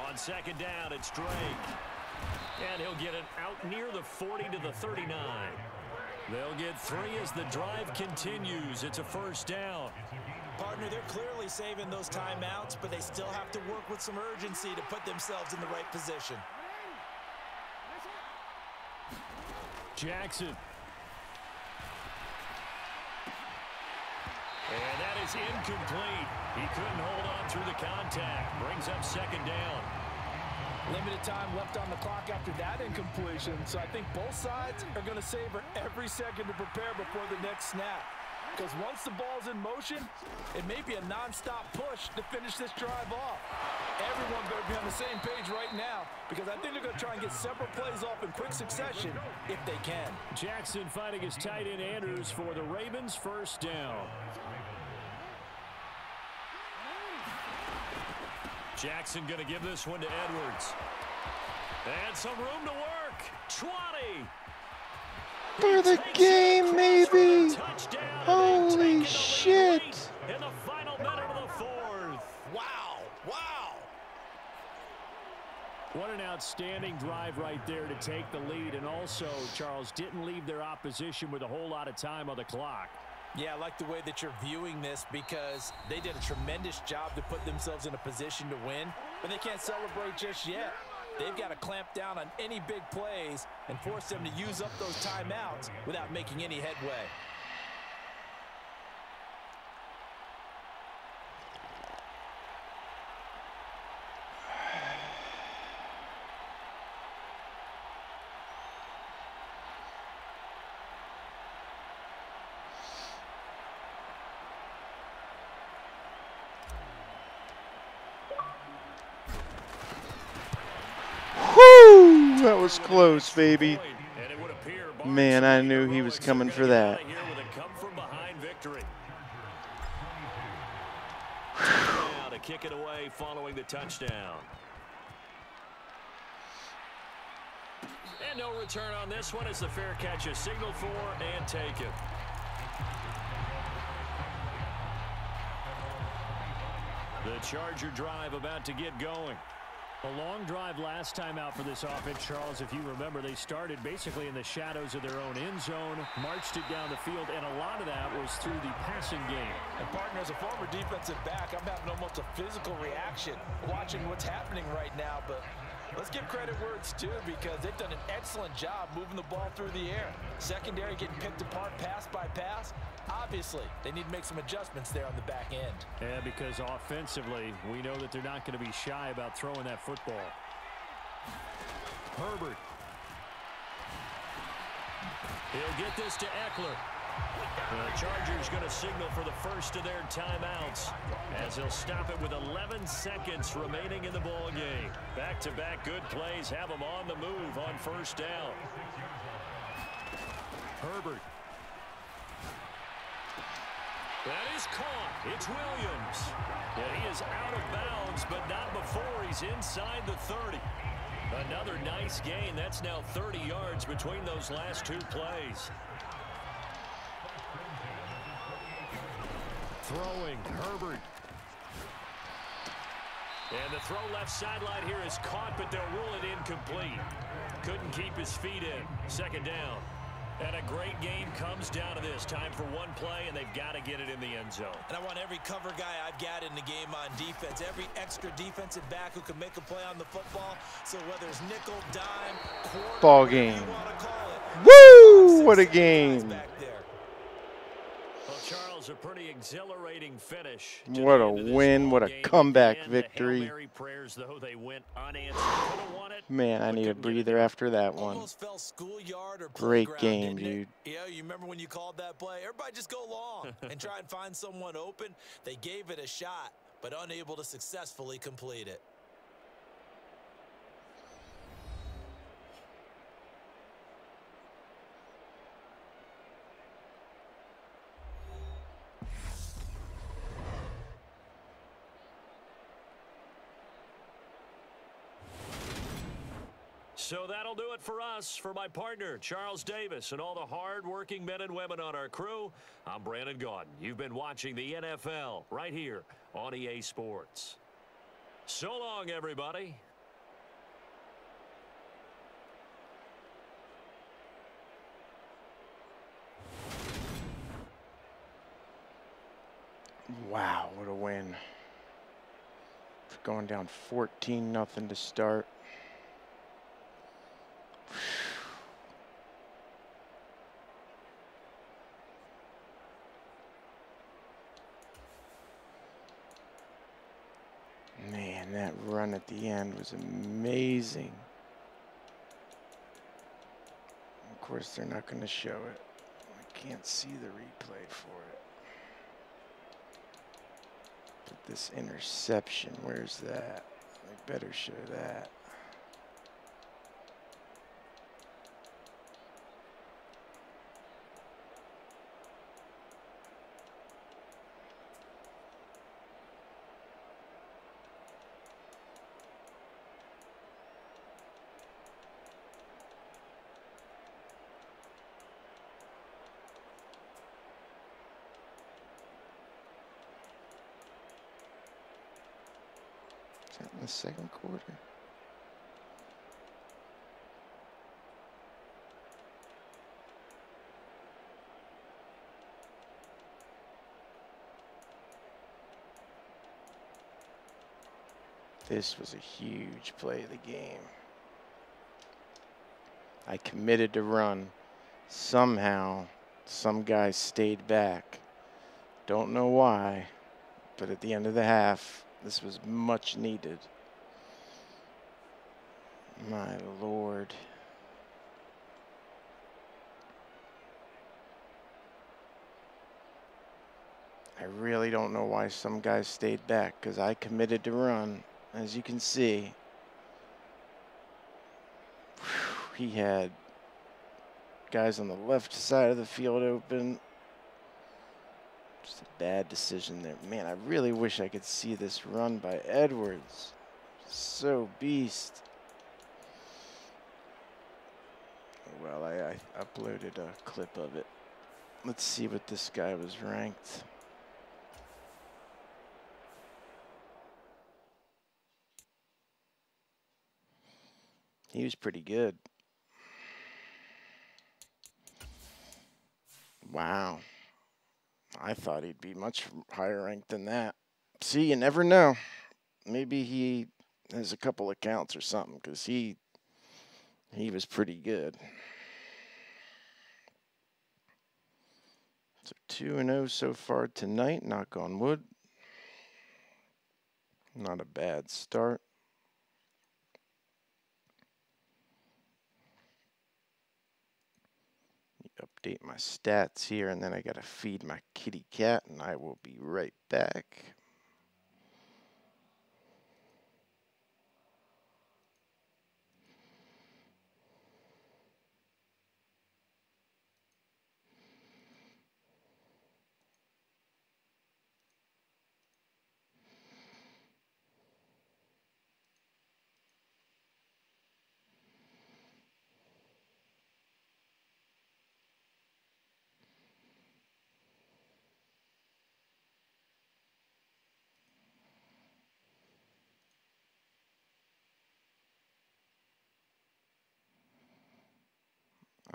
On 2nd down, it's Drake. And he'll get it out near the 40 to the 39. They'll get 3 as the drive continues. It's a 1st down. Partner, they're clearly saving those timeouts, but they still have to work with some urgency to put themselves in the right position. Jackson. And that is incomplete. He couldn't hold on through the contact. Brings up 2nd down. Limited time left on the clock after that incompletion, so I think both sides are going to savor every second to prepare before the next snap. Because once the ball's in motion, it may be a non-stop push to finish this drive off. Everyone better be on the same page right now, because I think they're going to try and get several plays off in quick succession if they can. Jackson fighting his tight end Andrews for the Ravens' 1st down. Jackson going to give this one to Edwards. And some room to work. 20. For the game, maybe. Holy shit. In the final minute of the 4th. Wow. Wow. What an outstanding drive right there to take the lead. And also, Charles, didn't leave their opposition with a whole lot of time on the clock. Yeah, I like the way that you're viewing this because they did a tremendous job to put themselves in a position to win, but they can't celebrate just yet. They've got to clamp down on any big plays and force them to use up those timeouts without making any headway. That was close, baby. Man, I knew he was coming for that. Now to kick it away following the touchdown. And no return on this one as the fair catch is signaled for and taken. The Charger drive about to get going. A long drive last time out for this offense, Charles. If you remember, they started basically in the shadows of their own end zone, marched it down the field, and a lot of that was through the passing game. And partner, as a former defensive back, I'm having almost a physical reaction watching what's happening right now. But let's give credit where it's due, because they've done an excellent job moving the ball through the air. Secondary getting picked apart pass by pass. Obviously, they need to make some adjustments there on the back end. Yeah, because offensively, we know that they're not going to be shy about throwing that football. Herbert. He'll get this to Eckler. The Chargers going to signal for the first of their timeouts as they'll stop it with 11 seconds remaining in the ball game. Back-to-back good plays have them on the move on first down. Herbert. That is caught. It's Williams. And he is out of bounds, but not before he's inside the 30. Another nice gain. That's now 30 yards between those last two plays. Throwing, Herbert. And the throw left sideline here is caught, but they'll rule it incomplete. Couldn't keep his feet in. Second down. And a great game comes down to this. Time for one play, and they've got to get it in the end zone. And I want every cover guy I've got in the game on defense, every extra defensive back who can make a play on the football. So whether it's nickel, dime, quarter, ball game. you want to call it. Woo! What a game. Well, Charles, a pretty exhilarating finish. What a win. What a comeback victory. Prayers, though, they went unanswered. Man, I need a breather after that one. Great game, dude. Yeah, you remember when you called that play? Everybody just go long and try and find someone open. They gave it a shot, but unable to successfully complete it. So that'll do it for us. For my partner, Charles Davis, and all the hard-working men and women on our crew, I'm Brandon Gaudin. You've been watching the NFL right here on EA Sports. So long, everybody. Wow, what a win. Going down 14-0 to start. Man, that run at the end was amazing. Of course, they're not going to show it. I can't see the replay for it. But this interception, where's that? They better show that. Is that in the second quarter? This was a huge play of the game. I committed to run. Somehow, some guys stayed back. Don't know why, but at the end of the half, this was much needed. My Lord. I really don't know why some guys stayed back, because I committed to run, as you can see. he had guys on the left side of the field open. Just a bad decision there. Man, I really wish I could see this run by Edwards. So beast. Well, I uploaded a clip of it. Let's see what this guy was ranked. He was pretty good. Wow. I thought he'd be much higher ranked than that. See, you never know. Maybe he has a couple accounts or something, because he was pretty good. So 2-0 so far tonight, knock on wood. Not a bad start. Update my stats here, and then I gotta feed my kitty cat, and I will be right back.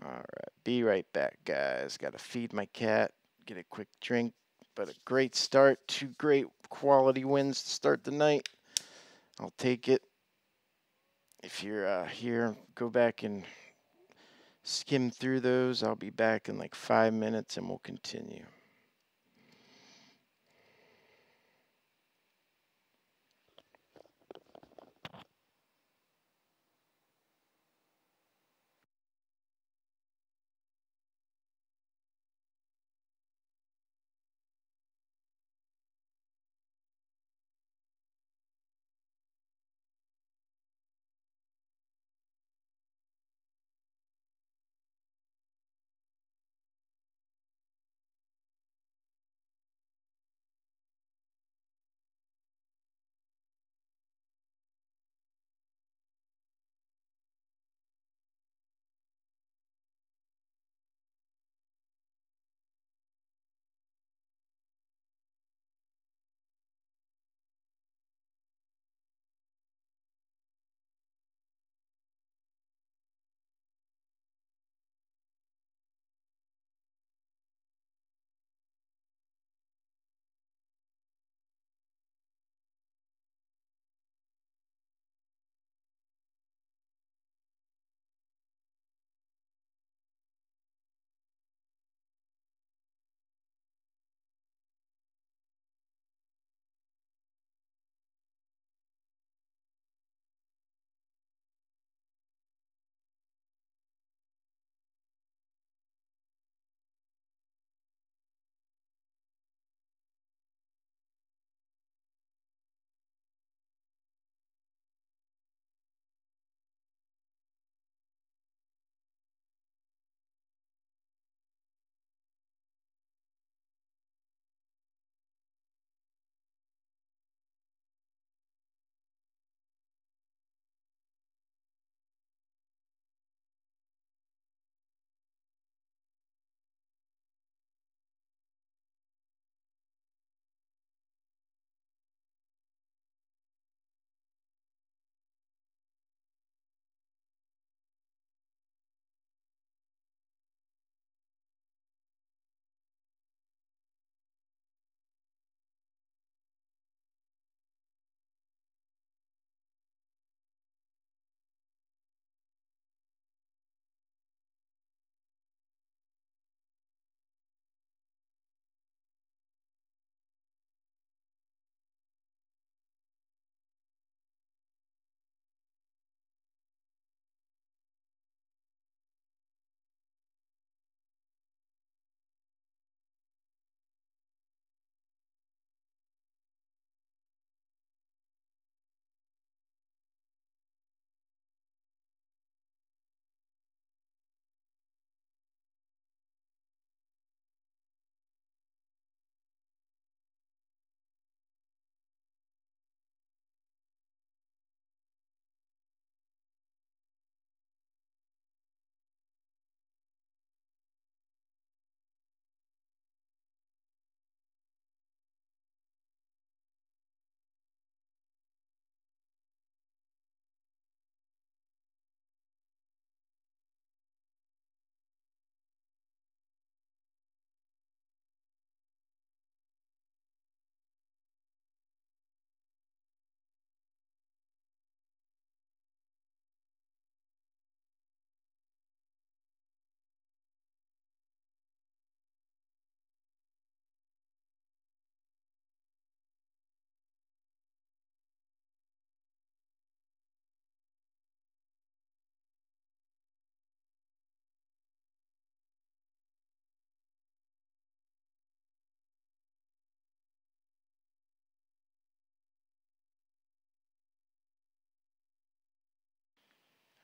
All right, be right back, guys. Got to feed my cat, get a quick drink, but a great start. 2 great quality wins to start the night. I'll take it. If you're here, go back and skim through those. I'll be back in like 5 minutes, and we'll continue.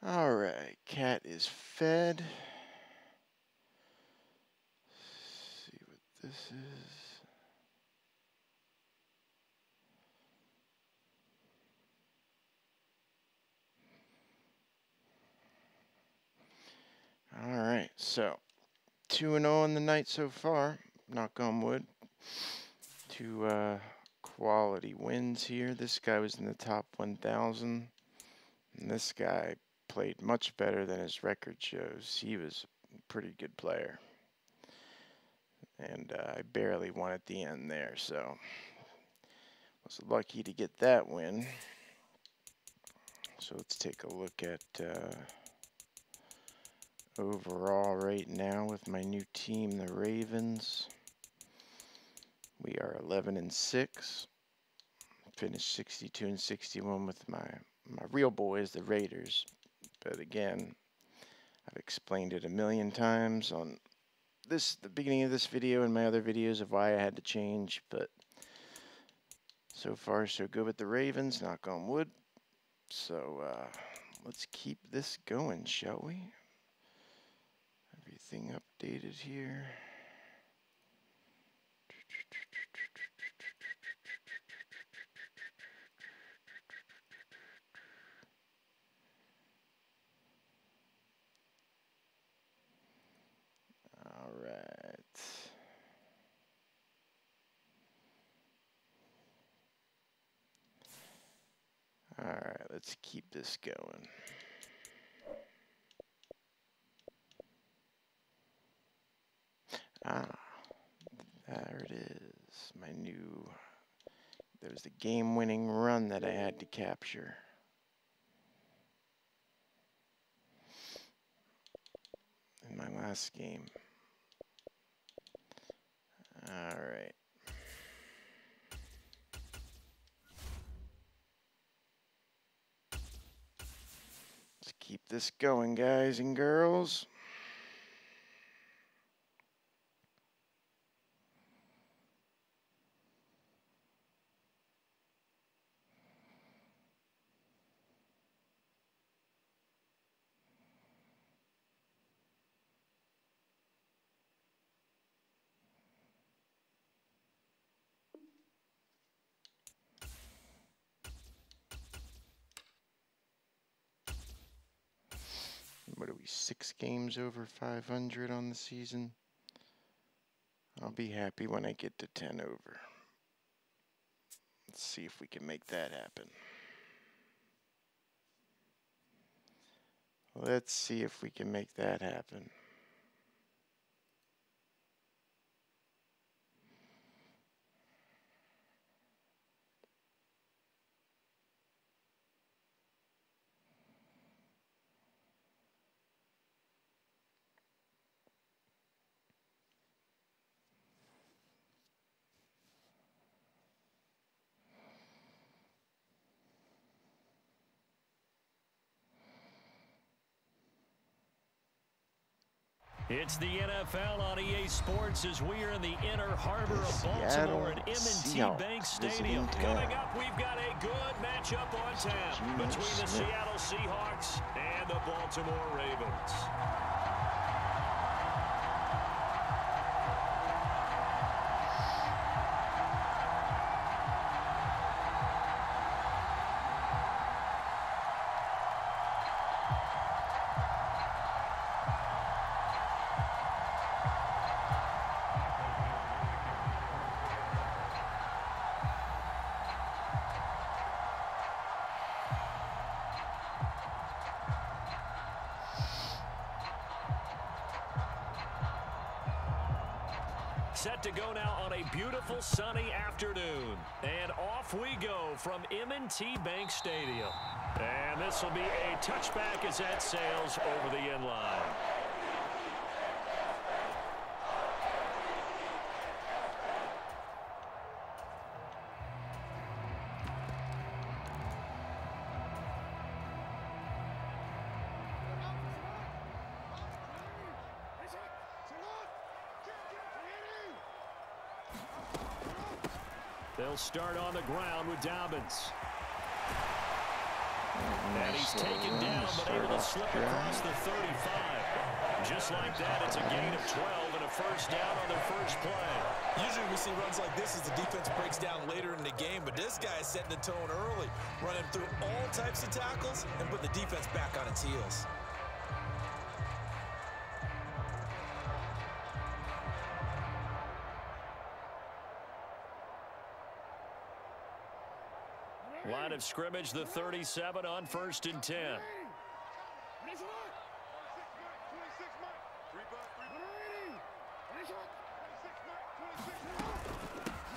All right, cat is fed. Let's see what this is. All right, so 2-0 in the night so far. Knock on wood. 2 quality wins here. This guy was in the top 1,000, and this guy played much better than his record shows. He was a pretty good player, and I barely won at the end there, so was lucky to get that win. So let's take a look at overall right now with my new team, the Ravens. We are 11-6. Finished 62-61 with my real boys, the Raiders. But again, I've explained it a million times on the beginning of this video and my other videos of why I had to change. But so far, so good with the Ravens. Knock on wood. So let's keep this going, shall we? Everything updated here. All right, let's keep this going. There it is. My new, there was the game-winning run that I had to capture. In my last game. All right. Let's keep this going, guys and girls. What are we, 6 games over 500 on the season? I'll be happy when I get to 10 over. Let's see if we can make that happen. Let's see if we can make that happen. It's the NFL on EA Sports as we are in the inner harbor of Baltimore at M&T Bank Stadium. Coming up, we've got a good matchup on tap between the Seattle Seahawks and the Baltimore Ravens. Set to go now on a beautiful sunny afternoon. And off we go from M&T Bank Stadium. And this will be a touchback as that sails over the end line. They'll start on the ground with Dobbins. And he's taken down, but able to slip across the 35. Just like that, it's a gain of 12 and a first down on their first play. Usually we see runs like this as the defense breaks down later in the game, but this guy is setting the tone early, running through all types of tackles and put the defense back on its heels. Line of scrimmage, the 37 on 1st and 10.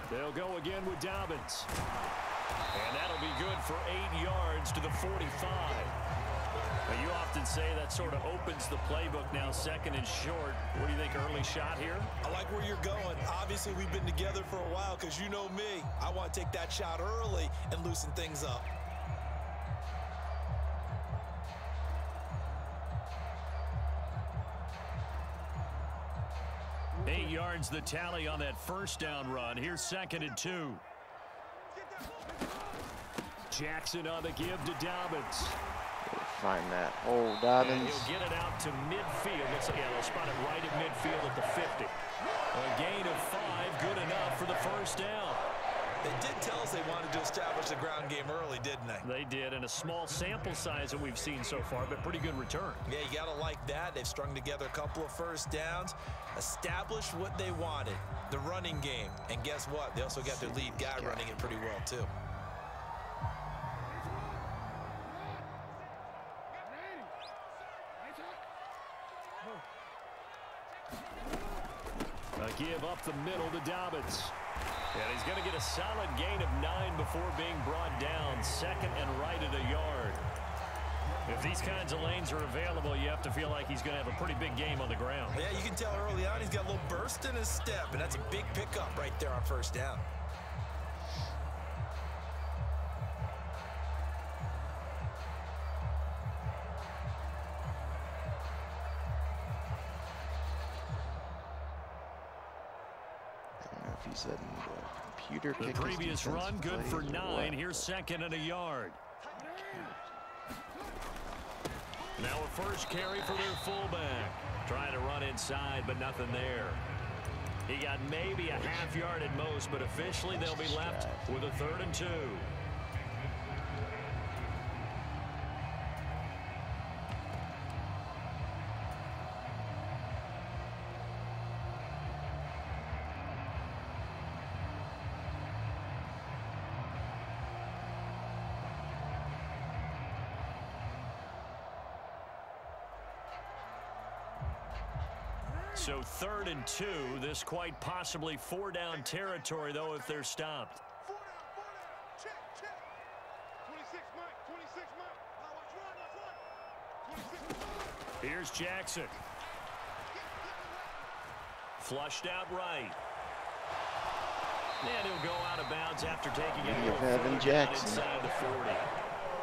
They'll go again with Dobbins. And that'll be good for 8 yards to the 45. Now, you often say that sort of opens the playbook now, 2nd and short. What do you think, early shot here? I like where you're going. Obviously, we've been together for a while because you know me. I want to take that shot early and loosen things up. Eight yards the tally on that first down run. Here's 2nd and 2. Jackson on the give to Dobbins. Find that hole, Dobbins. And he'll get it out to midfield. Looks like they'll spot it right at midfield at the 50. A gain of 5, good enough for the first down. They did tell us they wanted to establish the ground game early, didn't they? They did, and a small sample size that we've seen so far, but pretty good return. Yeah, you got to like that. They've strung together a couple of first downs, established what they wanted, the running game. And guess what? They also got their lead guy running it pretty well, too. A give up the middle to Dobbins. And he's going to get a solid gain of 9 before being brought down. 2nd and right at a yard. If these kinds of lanes are available, you have to feel like he's going to have a pretty big game on the ground. Yeah, you can tell early on he's got a little burst in his step, and that's a big pickup right there on first down. He said the computer the previous run good for 9. Here's 2nd and a yard. Now a first carry for their fullback. Trying to run inside, but nothing there. He got maybe a half yard at most, but officially they'll be left with a 3rd and 2. So 3rd and 2. This quite possibly 4-down territory, though, if they're stopped. 4 down. Check. 26 mark. Watch, run. 26 Here's Jackson. Flushed out right. And he'll go out of bounds after taking it inside the 40.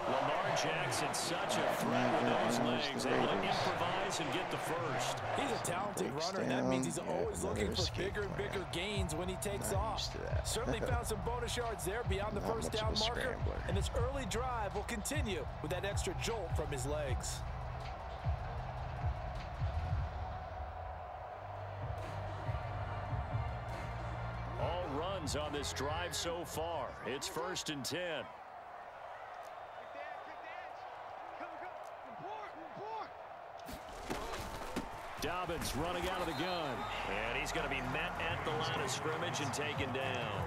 Lamar Jackson, such a threat with those legs, able to improvise and get the first. He's a talented runner, and that means he's always looking for bigger and bigger gains when he takes off. Certainly found some bonus yards there beyond the first down marker, and this early drive will continue with that extra jolt from his legs. All runs on this drive so far. It's 1st and 10. Dobbins running out of the gun. And he's going to be met at the line of scrimmage and taken down.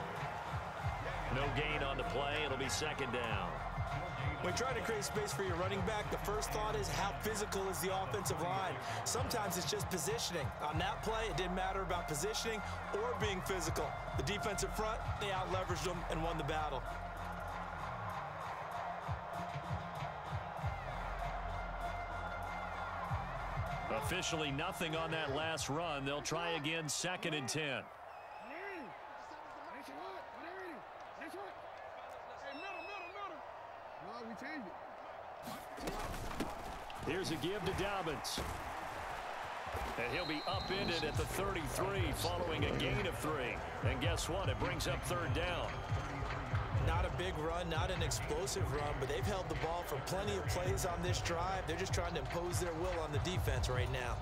No gain on the play. It'll be 2nd down. When trying to create space for your running back, the first thought is how physical is the offensive line. Sometimes it's just positioning. On that play, it didn't matter about positioning or being physical. The defensive front, they out-leveraged them and won the battle. Officially nothing on that last run. They'll try again, 2nd and 10. Here's a give to Dobbins. And he'll be upended at the 33 following a gain of 3. And guess what? It brings up 3rd down. Not a big run, not an explosive run, but they've held the ball for plenty of plays on this drive. They're just trying to impose their will on the defense right now.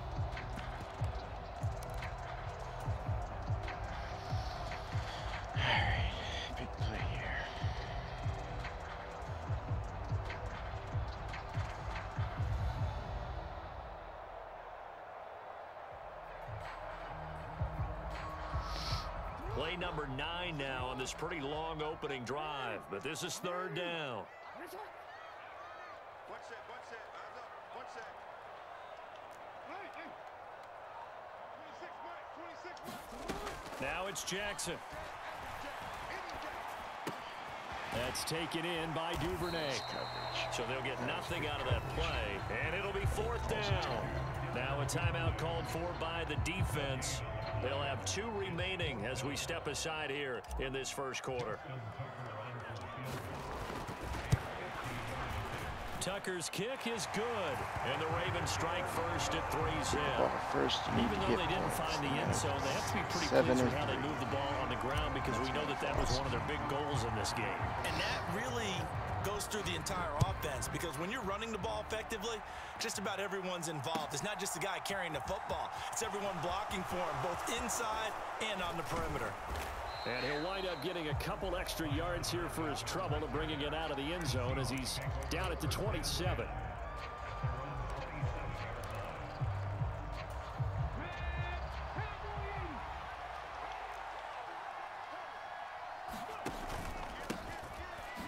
All right, big play here. Play number 9 now on this pretty long opening drive, but this is 3rd down. One set, eyes up, one set. 26 Mike. Now it's Jackson. That's taken in by Duvernay. So they'll get nothing out of that play, and it'll be 4th down. Now a timeout called for by the defense. They'll have 2 remaining as we step aside here in this first quarter. Tucker's kick is good, and the Ravens strike first at 3-zip. Even though they didn't find the end zone, they have to be pretty pleased with how they moved the ball on the ground, because we know that that was one of their big goals in this game. And that really goes through the entire offense, because when you're running the ball effectively, just about everyone's involved. It's not just the guy carrying the football. It's everyone blocking for him, both inside and on the perimeter. And he'll wind up getting a couple extra yards here for his trouble to bringing it out of the end zone as he's down at the 27.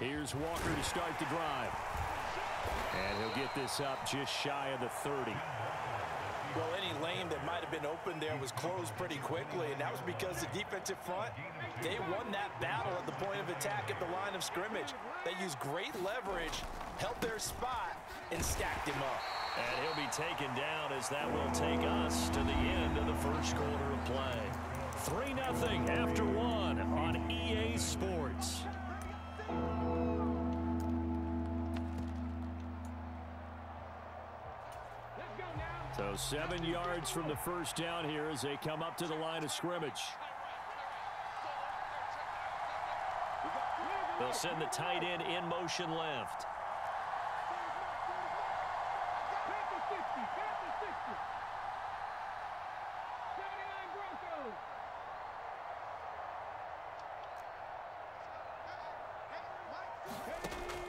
Here's Walker to start the drive. And he'll get this up just shy of the 30. Well, any lane that might have been open there was closed pretty quickly, and that was because the defensive front, they won that battle at the point of attack at the line of scrimmage. They used great leverage, held their spot, and stacked him up. And he'll be taken down as that will take us to the end of the first quarter of play. 3-0 after 1 on EA Sports. So 7 yards from the first down here as they come up to the line of scrimmage. They'll send the tight end in motion left.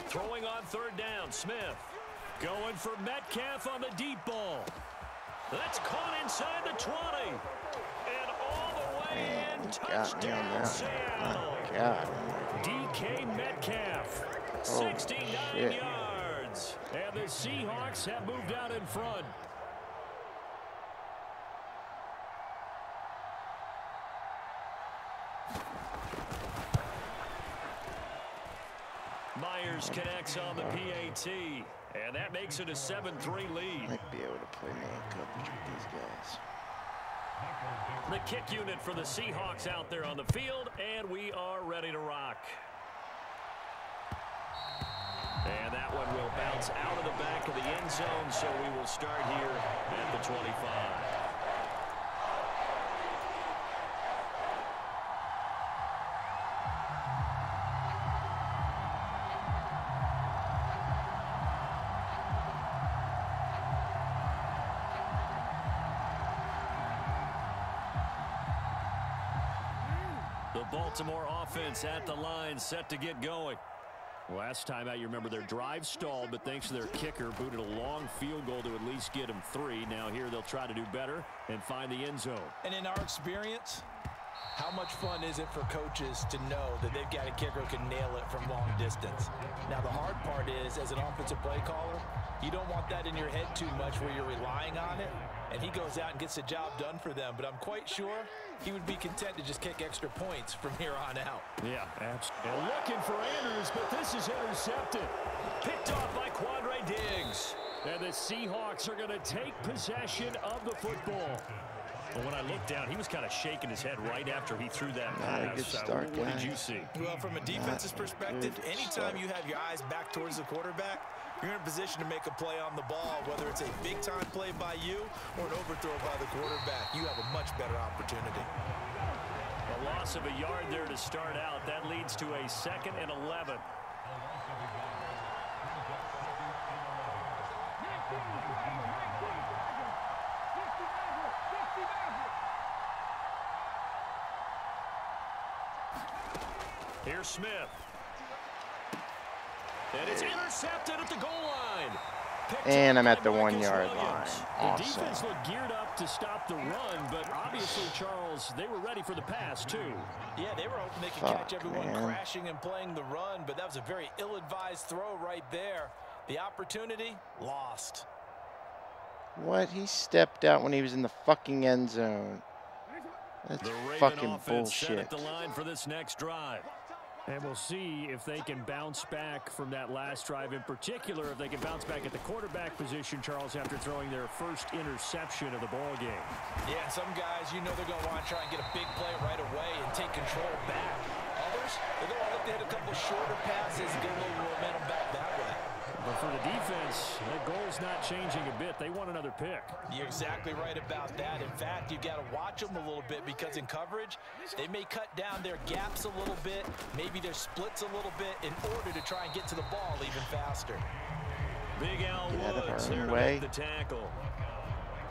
Throwing on 3rd down, Smith. Going for Metcalf on the deep ball. That's caught inside the 20. And all the way in. Touchdown, Seattle. DK Metcalf. 69 yards. And the Seahawks have moved out in front. Myers connects on the PAT. And that makes it a 7-3 lead. Might be able to play man coverage with these guys. The kick unit for the Seahawks out there on the field, and we are ready to rock. And that one will bounce out of the back of the end zone, so we will start here at the 25. The Baltimore offense at the line, set to get going. Last time out, you remember their drive stalled, but thanks to their kicker, booted a long field goal to at least get them 3. Now here they'll try to do better and find the end zone. And in our experience, how much fun is it for coaches to know that they've got a kicker who can nail it from long distance? Now, the hard part is, as an offensive play caller, you don't want that in your head too much where you're relying on it, and he goes out and gets the job done for them. But I'm quite sure he would be content to just kick extra points from here on out. Yeah, absolutely. And looking for Andrews, but this is intercepted. Picked off by Quandre Diggs. And the Seahawks are going to take possession of the football. But when I looked down, he was kind of shaking his head right after he threw that pass. Good start, what did you see? Well, from a defense's perspective, anytime you have your eyes back towards the quarterback, you're in a position to make a play on the ball, whether it's a big-time play by you or an overthrow by the quarterback. You have a much better opportunity. Well, A loss of a yard there to start out. That leads to a 2nd and 11. Here's Smith. And it's intercepted at the goal line. And I'm at the 1-yard line. Awesome. The defense looked geared up to stop the run, but obviously, Charles, they were ready for the pass, too. Yeah, they were hoping they could catch everyone crashing and playing the run, but that was a very ill-advised throw right there. The opportunity, lost. What? He stepped out when he was in the fucking end zone. That's fucking bullshit. Set at the line for this next drive. And we'll see if they can bounce back from that last drive, in particular, if they can bounce back at the quarterback position, Charles, after throwing their first interception of the ball game. Yeah, some guys, you know they're going to want to try and get a big play right away and take control back. Others, they're going to look to hit a couple shorter passes and get a little momentum back that way. But for the defense, that goal's not changing a bit. They want another pick. You're exactly right about that. In fact, you've got to watch them a little bit because in coverage, they may cut down their gaps a little bit, maybe their splits a little bit in order to try and get to the ball even faster. Big Al Woods there to make the tackle.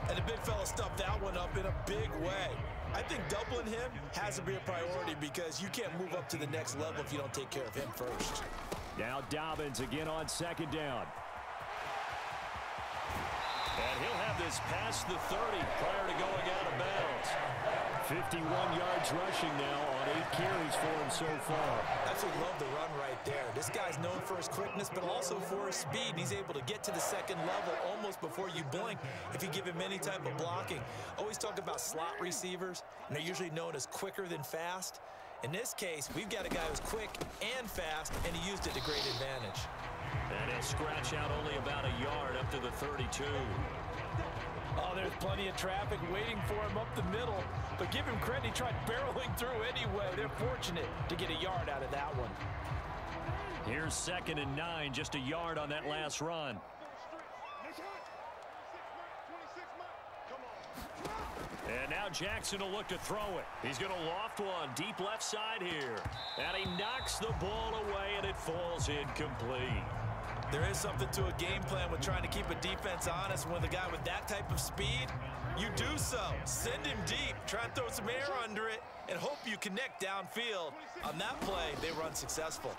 And the big fella stuffed that one up in a big way. I think doubling him has to be a priority because you can't move up to the next level if you don't take care of him first. Now Dobbins again on 2nd down. And he'll have this past the 30 prior to going out of bounds. 51 yards rushing now on 8 carries for him so far. Absolutely love the run right there. This guy's known for his quickness, but also for his speed. He's able to get to the 2nd level almost before you blink if you give him any type of blocking. Always talk about slot receivers, and they're usually known as quicker than fast. In this case, we've got a guy who's quick and fast, and he used it to great advantage. And he'll scratch out only about a yard up to the 32. Oh, there's plenty of traffic waiting for him up the middle. But give him credit, he tried barreling through anyway. They're fortunate to get a yard out of that one. Here's 2nd and 9, just a yard on that last run. And now Jackson will look to throw it. He's going to loft one deep left side here. And he knocks the ball away, and it falls incomplete. There is something to a game plan with trying to keep a defense honest. With a guy with that type of speed, you do so. Send him deep. Try and throw some air under it and hope you connect downfield. On that play, they were unsuccessful.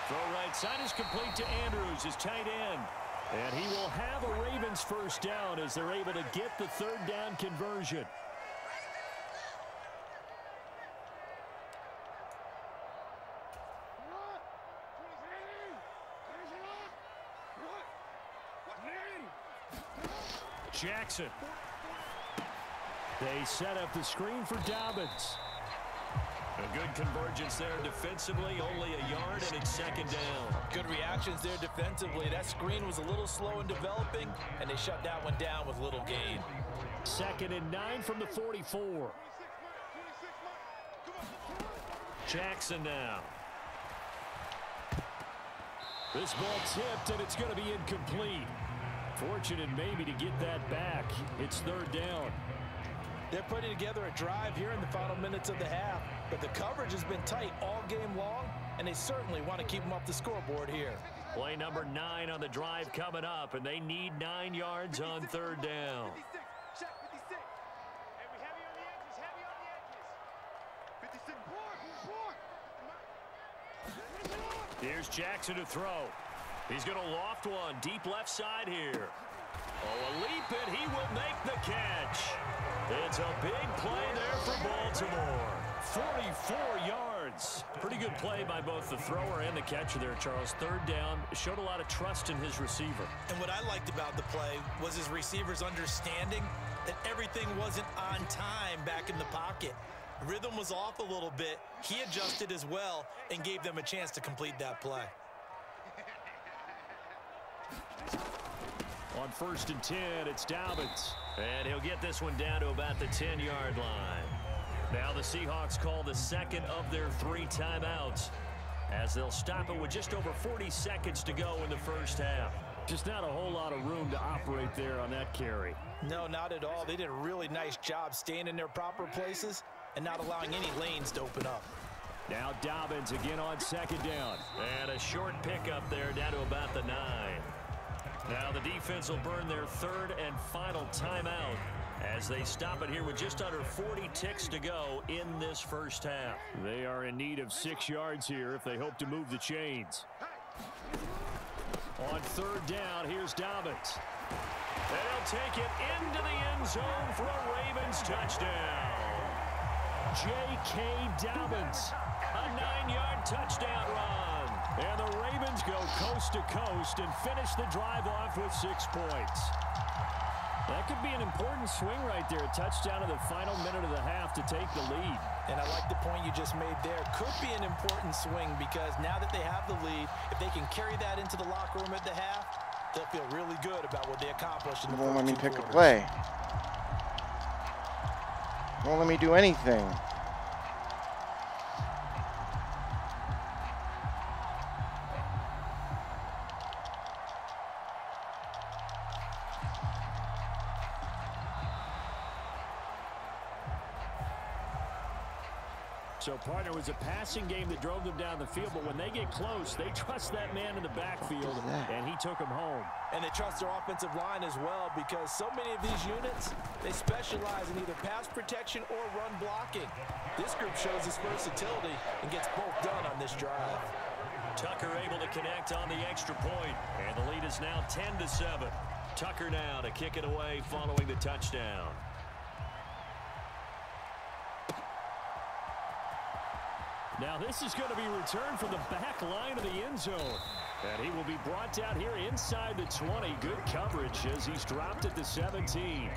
Throw right side is complete to Andrews, his tight end. And he will have a Ravens first down as they're able to get the 3rd down conversion. Jackson. They set up the screen for Dobbins. A good convergence there defensively, only a yard, and it's 2nd down. Good reactions there defensively. That screen was a little slow in developing, and they shut that one down with little gain. 2nd and 9 from the 44. Jackson now. This ball tipped, and it's going to be incomplete. Fortunate maybe to get that back. It's 3rd down. They're putting together a drive here in the final minutes of the half, but the coverage has been tight all game long, and they certainly want to keep them off the scoreboard here. Play number 9 on the drive coming up, and they need 9 yards on 3rd down. Here's Jackson to throw. He's going to loft one deep left side here. Oh, a leap, and he will make the catch. It's a big play there for Baltimore. 44 yards. Pretty good play by both the thrower and the catcher there, Charles. 3rd down. Showed a lot of trust in his receiver. And what I liked about the play was his receivers understanding that everything wasn't on time back in the pocket. Rhythm was off a little bit. He adjusted as well and gave them a chance to complete that play. On 1st and 10, it's Dobbins. And he'll get this one down to about the 10-yard line. Now the Seahawks call the 2nd of their 3 timeouts as they'll stop it with just over 40 seconds to go in the first half. Just not a whole lot of room to operate there on that carry. No, not at all. They did a really nice job staying in their proper places and not allowing any lanes to open up. Now Dobbins again on second down. And a short pickup there down to about the 9. Now the defense will burn their third and final timeout as they stop it here with just under 40 ticks to go in this first half. They are in need of 6 yards here if they hope to move the chains. On third down, here's Dobbins. They'll take it into the end zone for a Ravens touchdown. J.K. Dobbins, a 9-yard touchdown run. And the Ravens go coast to coast and finish the drive off with 6 points. That could be an important swing right there. A touchdown in the final minute of the half to take the lead. And I like the point you just made there. Could be an important swing because now that they have the lead, if they can carry that into the locker room at the half, they'll feel really good about what they accomplished in the Won't let me pick a quarters. play. Won't let me do anything. So, partner, it was a passing game that drove them down the field, but when they get close, they trust that man in the backfield, and he took him home. And they trust their offensive line as well because so many of these units, they specialize in either pass protection or run blocking. This group shows its versatility and gets both done on this drive. Tucker able to connect on the extra point, and the lead is now 10-7. Tucker now to kick it away following the touchdown. Now this is going to be returned from the back line of the end zone. And he will be brought down here inside the 20. Good coverage as he's dropped at the 17.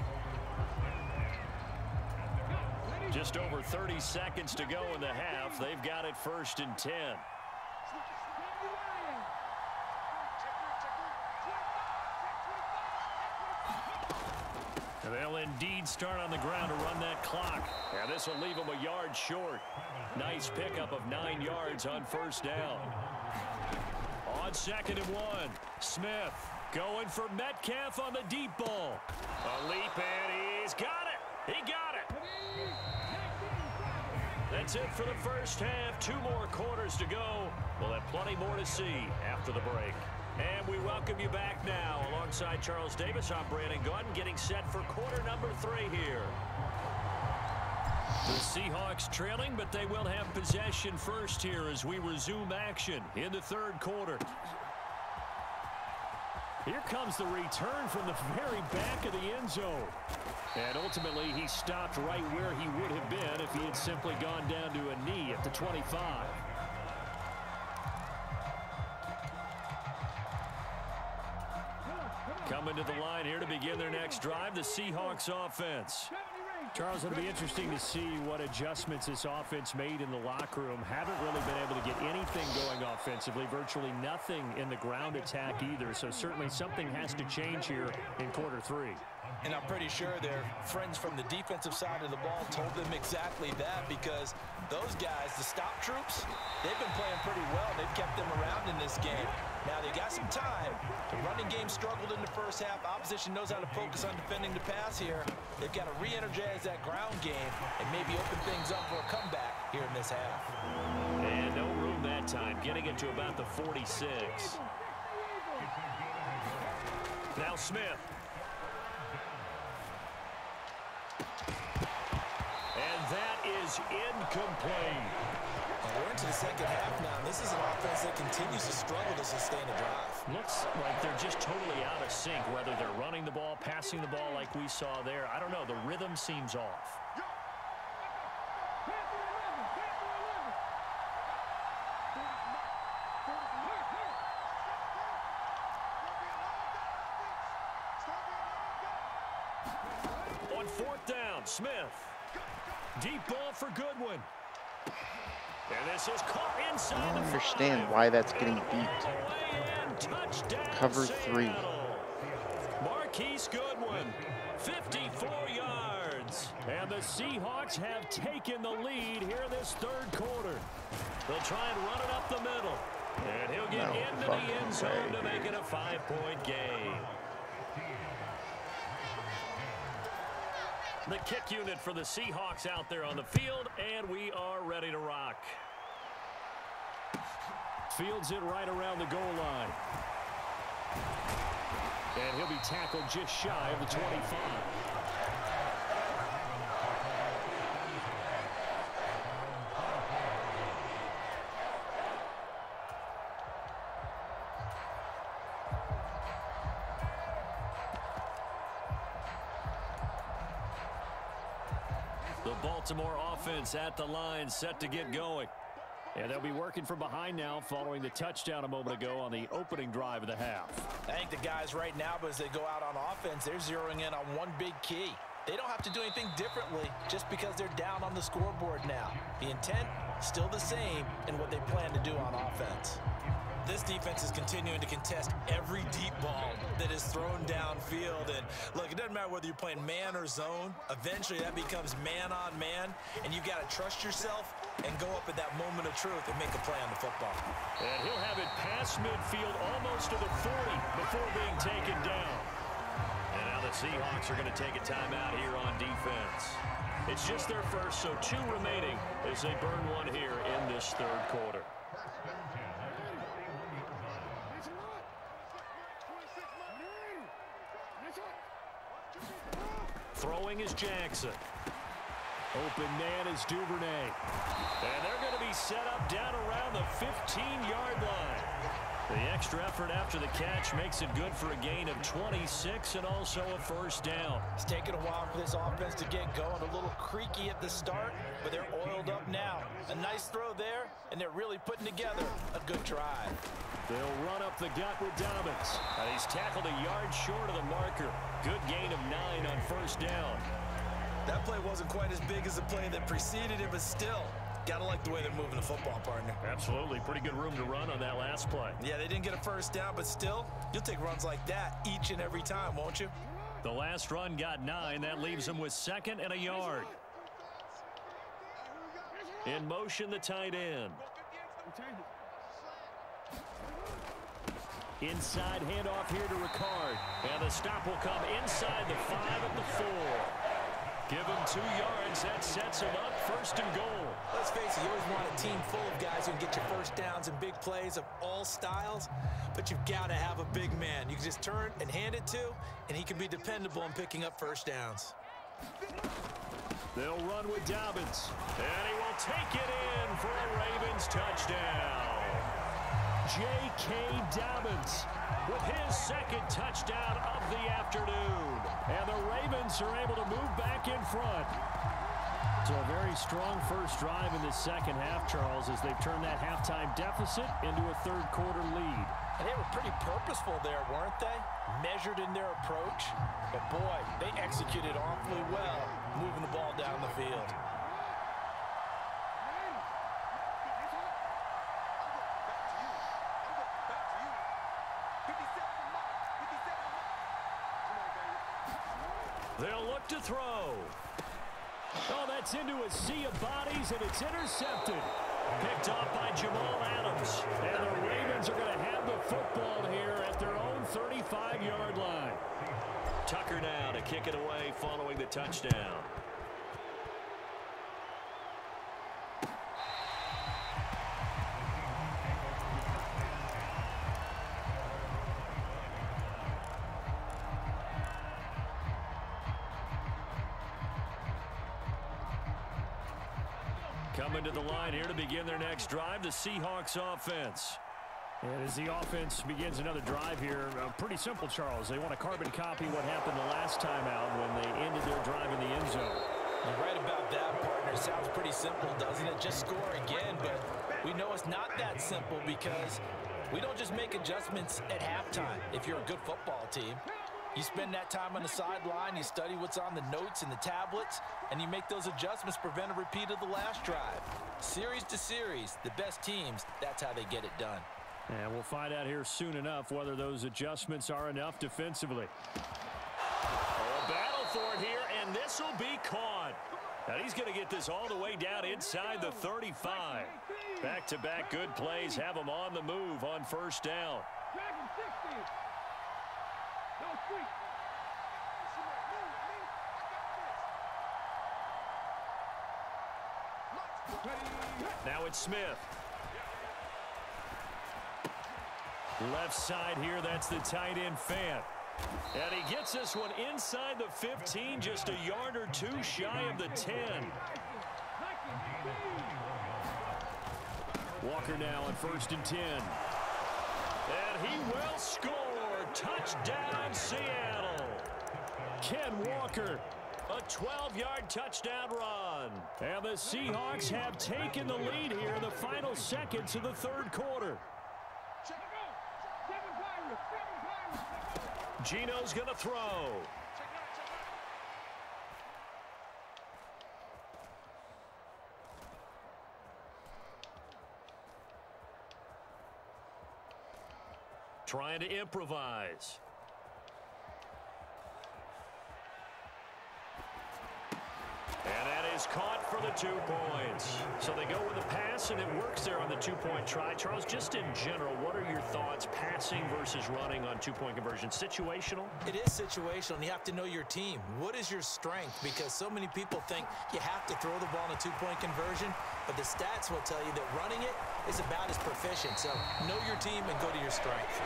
Just over 30 seconds to go in the half. They've got it 1st and 10. And they'll indeed start on the ground to run that clock. And this will leave them a yard short. Nice pickup of 9 yards on 1st down. On 2nd and 1, Smith going for Metcalf on the deep ball. A leap, and he's got it. He got it. That's it for the first half. 2 more quarters to go. We'll have plenty more to see after the break. And we welcome you back now. Alongside Charles Davis, I'm Brandon Gordon, getting set for quarter number 3 here. The Seahawks trailing, but they will have possession first here as we resume action in the 3rd quarter. Here comes the return from the very back of the end zone. And ultimately, he stopped right where he would have been if he had simply gone down to a knee at the 25. Coming to the line here to begin their next drive, the Seahawks offense. Charles, it'll be interesting to see what adjustments this offense made in the locker room. Haven't really been able to get anything going offensively, virtually nothing in the ground attack either. So certainly something has to change here in quarter 3. And I'm pretty sure their friends from the defensive side of the ball told them exactly that because those guys, the stop troops, they've been playing pretty well. They've kept them around in this game. Now they got some time. The running game struggled in the first half. Opposition knows how to focus on defending the pass here. They've got to re-energize that ground game and maybe open things up for a comeback here in this half. And no room that time, getting it to about the 46. Now Smith. And that is incomplete. We're into the second half now. This is an offense that continues to struggle to sustain a drive. Looks like they're just totally out of sync, whether they're running the ball, passing the ball like we saw there. I don't know. The rhythm seems off. On 4th down, Smith. Deep ball for Goodwin. And this is caught inside. I don't understand why that's getting beat. Cover 3. Marquise Goodwin, 54 yards. And the Seahawks have taken the lead here in this 3rd quarter. They'll try and run it up the middle. And he'll get into the end zone to make it a 5-point game. The kick unit for the Seahawks out there on the field, and we are ready to rock. Fields it right around the goal line. And he'll be tackled just shy of the 25. The Baltimore offense at the line, set to get going. And they'll be working from behind now following the touchdown a moment ago on the opening drive of the half. I think the guys right now, as they go out on offense, they're zeroing in on one big key. They don't have to do anything differently just because they're down on the scoreboard now. The intent, still the same in what they plan to do on offense. This defense is continuing to contest every deep ball that is thrown downfield. And look, it doesn't matter whether you're playing man or zone. Eventually, that becomes man on man, and you've got to trust yourself and go up at that moment of truth and make a play on the football. And he'll have it past midfield almost to the 40 before being taken down. And now the Seahawks are going to take a timeout here on defense. It's just their first, so 2 remaining as they burn one here in this third quarter. Throwing is Jackson. Open man is Duvernay. And they're going to be set up down around the 15-yard line. The extra effort after the catch makes it good for a gain of 26 and also a first down. It's taken a while for this offense to get going. A little creaky at the start, but they're oiled up now. A nice throw there, and they're really putting together a good drive. They'll run up the gut with Dobbins. And he's tackled a yard short of the marker. Good gain of 9 on first down. That play wasn't quite as big as the play that preceded it, but still, gotta like the way they're moving the football, partner. Absolutely. Pretty good room to run on that last play. Yeah, they didn't get a first down, but still, you'll take runs like that each and every time, won't you? The last run got 9. That leaves them with 2nd and a yard. In motion, the tight end. Inside handoff here to Ricard. And the stop will come inside the 5 at the 4. Give him 2 yards. That sets him up 1st and goal. Let's face it, you always want a team full of guys who can get you first downs and big plays of all styles, but you've got to have a big man. You can just turn and hand it to, and he can be dependable in picking up first downs. They'll run with Dobbins, and he will take it in for a Ravens touchdown. J.K. Dobbins with his 2nd touchdown of the afternoon. And the Ravens are able to move back in front. So a very strong first drive in the second half, Charles, as they've turned that halftime deficit into a third quarter lead. And they were pretty purposeful there, weren't they? Measured in their approach. But boy, they executed awfully well, moving the ball down the field. They'll look to throw. Oh, that's into a sea of bodies, and it's intercepted. Picked off by Jamal Adams. And the Ravens are going to have the football here at their own 35-yard line. Tucker now to kick it away following the touchdown. Coming to the line here to begin their next drive, the Seahawks offense. And as the offense begins another drive here, pretty simple, Charles. They want to carbon copy what happened the last time out when they ended their drive in the end zone. You're right about that, partner. Sounds pretty simple, doesn't it? Just score again, but we know it's not that simple because we don't just make adjustments at halftime if you're a good football team. You spend that time on the sideline, you study what's on the notes and the tablets, and you make those adjustments, prevent a repeat of the last drive. Series to series, the best teams, that's how they get it done. And we'll find out here soon enough whether those adjustments are enough defensively. Oh, a battle for it here, and this will be caught. And he's going to get this all the way down inside the 35. Back-to-back good plays have him on the move on first down. Now it's Smith. Left side here, that's the tight end Fant. And he gets this one inside the 15, just a yard or two shy of the 10. Walker now on 1st and 10. And he will score. Touchdown, Seattle. Ken Walker, a 12-yard touchdown run. And the Seahawks have taken the lead here in the final seconds of the third quarter. Gino's going to throw. Trying to improvise. And that is caught for the 2 points. So they go with a pass, and it works there on the 2-point try. Charles, just in general, what are your thoughts passing versus running on 2-point conversion? Situational? It is situational, and you have to know your team. What is your strength? Because so many people think you have to throw the ball in a 2-point conversion, but the stats will tell you that running it is about as proficient. So know your team and go to your strength.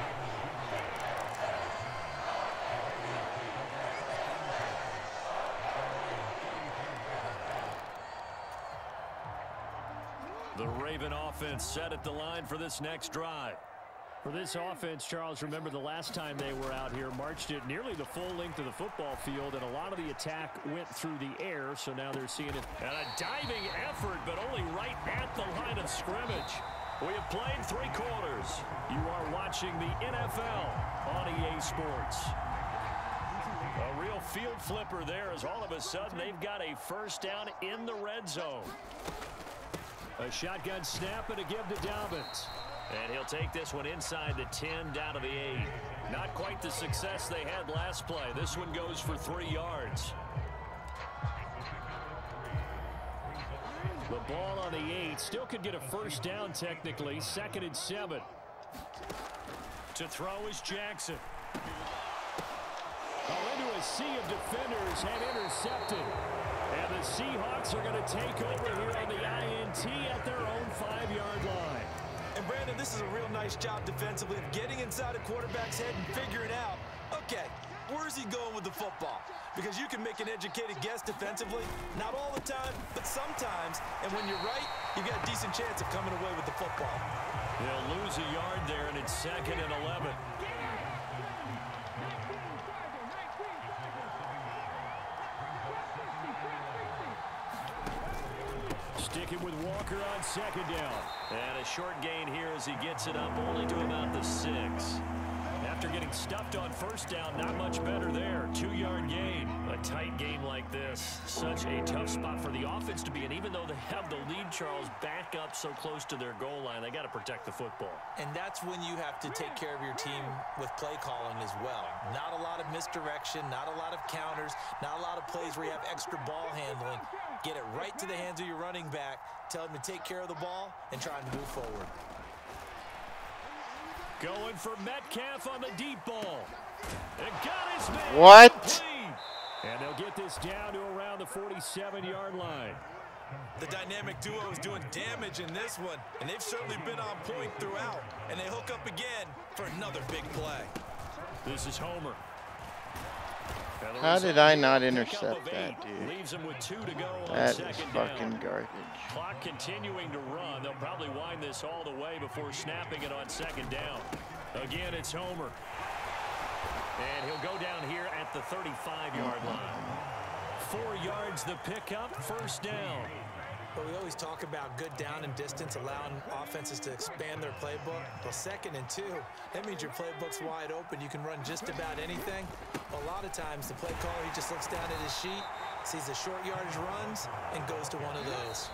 The Raven offense set at the line for this next drive. For this offense, Charles, remember the last time they were out here, marched it nearly the full length of the football field, and a lot of the attack went through the air, so now they're seeing it. And a diving effort, but only right at the line of scrimmage. We have played 3 quarters. You are watching the NFL on EA Sports. A real field flipper there, as all of a sudden they've got a first down in the red zone. A shotgun snap and a give to Dobbins. And he'll take this one inside the 10 down to the 8. Not quite the success they had last play. This one goes for 3 yards. The ball on the 8. Still could get a first down technically. 2nd and 7. To throw is Jackson. Into a sea of defenders and intercepted. And the Seahawks are going to take over here on the INT at their own 5-yard line. And Brandon, this is a real nice job defensively of getting inside a quarterback's head and figuring out, okay, where's he going with the football? Because you can make an educated guess defensively, not all the time, but sometimes. And when you're right, you've got a decent chance of coming away with the football. They'll lose a yard there, and it's 2nd and 11. Sticking with Walker on 2nd down. And a short gain here as he gets it up only to about the 6. After getting stuffed on 1st down, not much better there. 2-yard gain. A tight game like this, such a tough spot for the offense to be in. Even though they have the lead, Charles, back up so close to their goal line, they got to protect the football. And that's when you have to take care of your team with play calling as well. Not a lot of misdirection, not a lot of counters, not a lot of plays where you have extra ball handling. Get it right to the hands of your running back, tell him to take care of the ball, and try and move forward. Going for Metcalf on the deep ball. And got his man. What? And they'll get this down to around the 47-yard line. The dynamic duo is doing damage in this one, and they've certainly been on point throughout. And they hook up again for another big play. This is Homer. How did I not intercept that, dude? Leaves him with 2 to go on That is 2nd fucking down. garbage. Clock continuing to run. They'll probably wind this all the way before snapping it on 2nd down. Again, it's Homer. And he'll go down here at the 35-yard line. 4 yards the pickup, first down. But we always talk about good down and distance, allowing offenses to expand their playbook. Well, 2nd and 2, that means your playbook's wide open. You can run just about anything. A lot of times, the play caller, he just looks down at his sheet, sees the short yardage runs, and goes to one of those.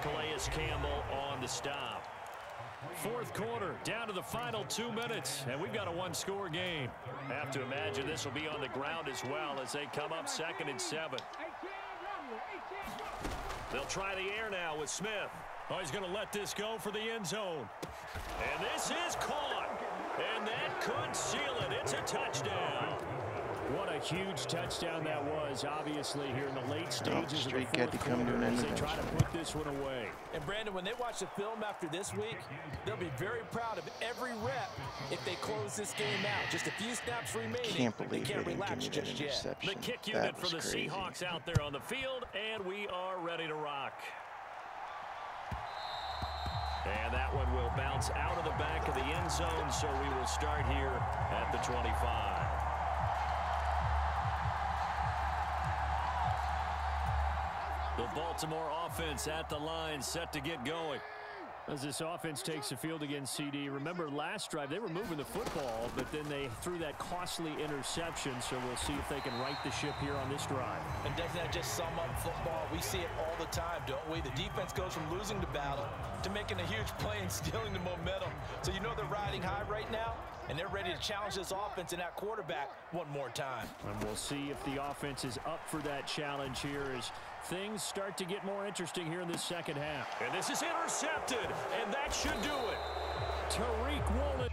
Calais Campbell on the stop. 4th quarter, down to the final 2 minutes, and we've got a 1-score game. I have to imagine this will be on the ground as well as they come up 2nd and 7. They'll try the air now with Smith. Oh, he's going to let this go for the end zone. And this is caught. And that could seal it. It's a touchdown. What a huge touchdown that was, obviously, here in the late stages of the fourth quarter as they try to put this one away. And, Brandon, when they watch the film after this week, they'll be very proud of every rep if they close this game out. Just a few snaps remaining. Can't believe they can't they didn't relax give me just that yet. interception. The kick unit for the crazy. Seahawks out there on the field, and we are ready to rock. And that one will bounce out of the back of the end zone, so we will start here at the 25. The Baltimore offense at the line, set to get going. As this offense takes the field against CD, remember last drive they were moving the football, but then they threw that costly interception, so we'll see if they can right the ship here on this drive. And doesn't that just sum up football? We see it all the time, don't we? The defense goes from losing the battle to making a huge play and stealing the momentum. So you know they're riding high right now, and they're ready to challenge this offense and that quarterback one more time. And we'll see if the offense is up for that challenge here as things start to get more interesting here in this second half. And this is intercepted, and that should do it. Tariq Woolen.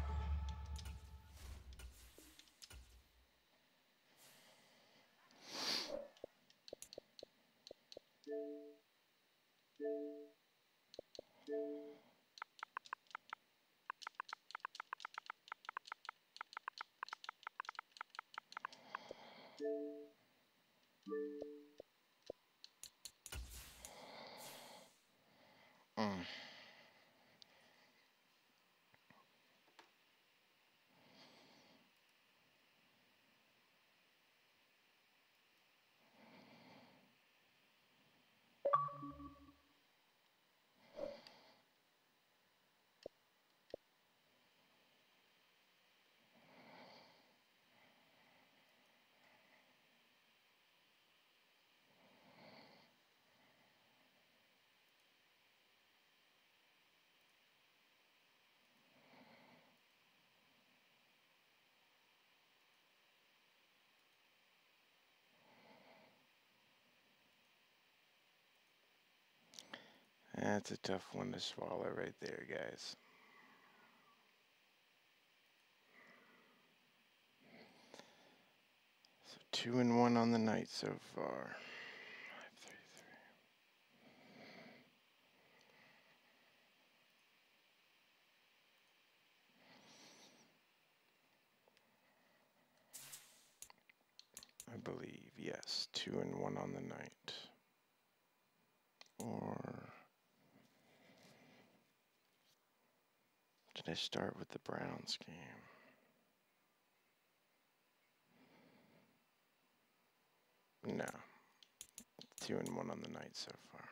That's a tough one to swallow right there, guys. So 2-1 on the night so far. 5-3-3. I believe, yes, 2-1 on the night. Or did I start with the Browns game? No. 2-1 on the night so far.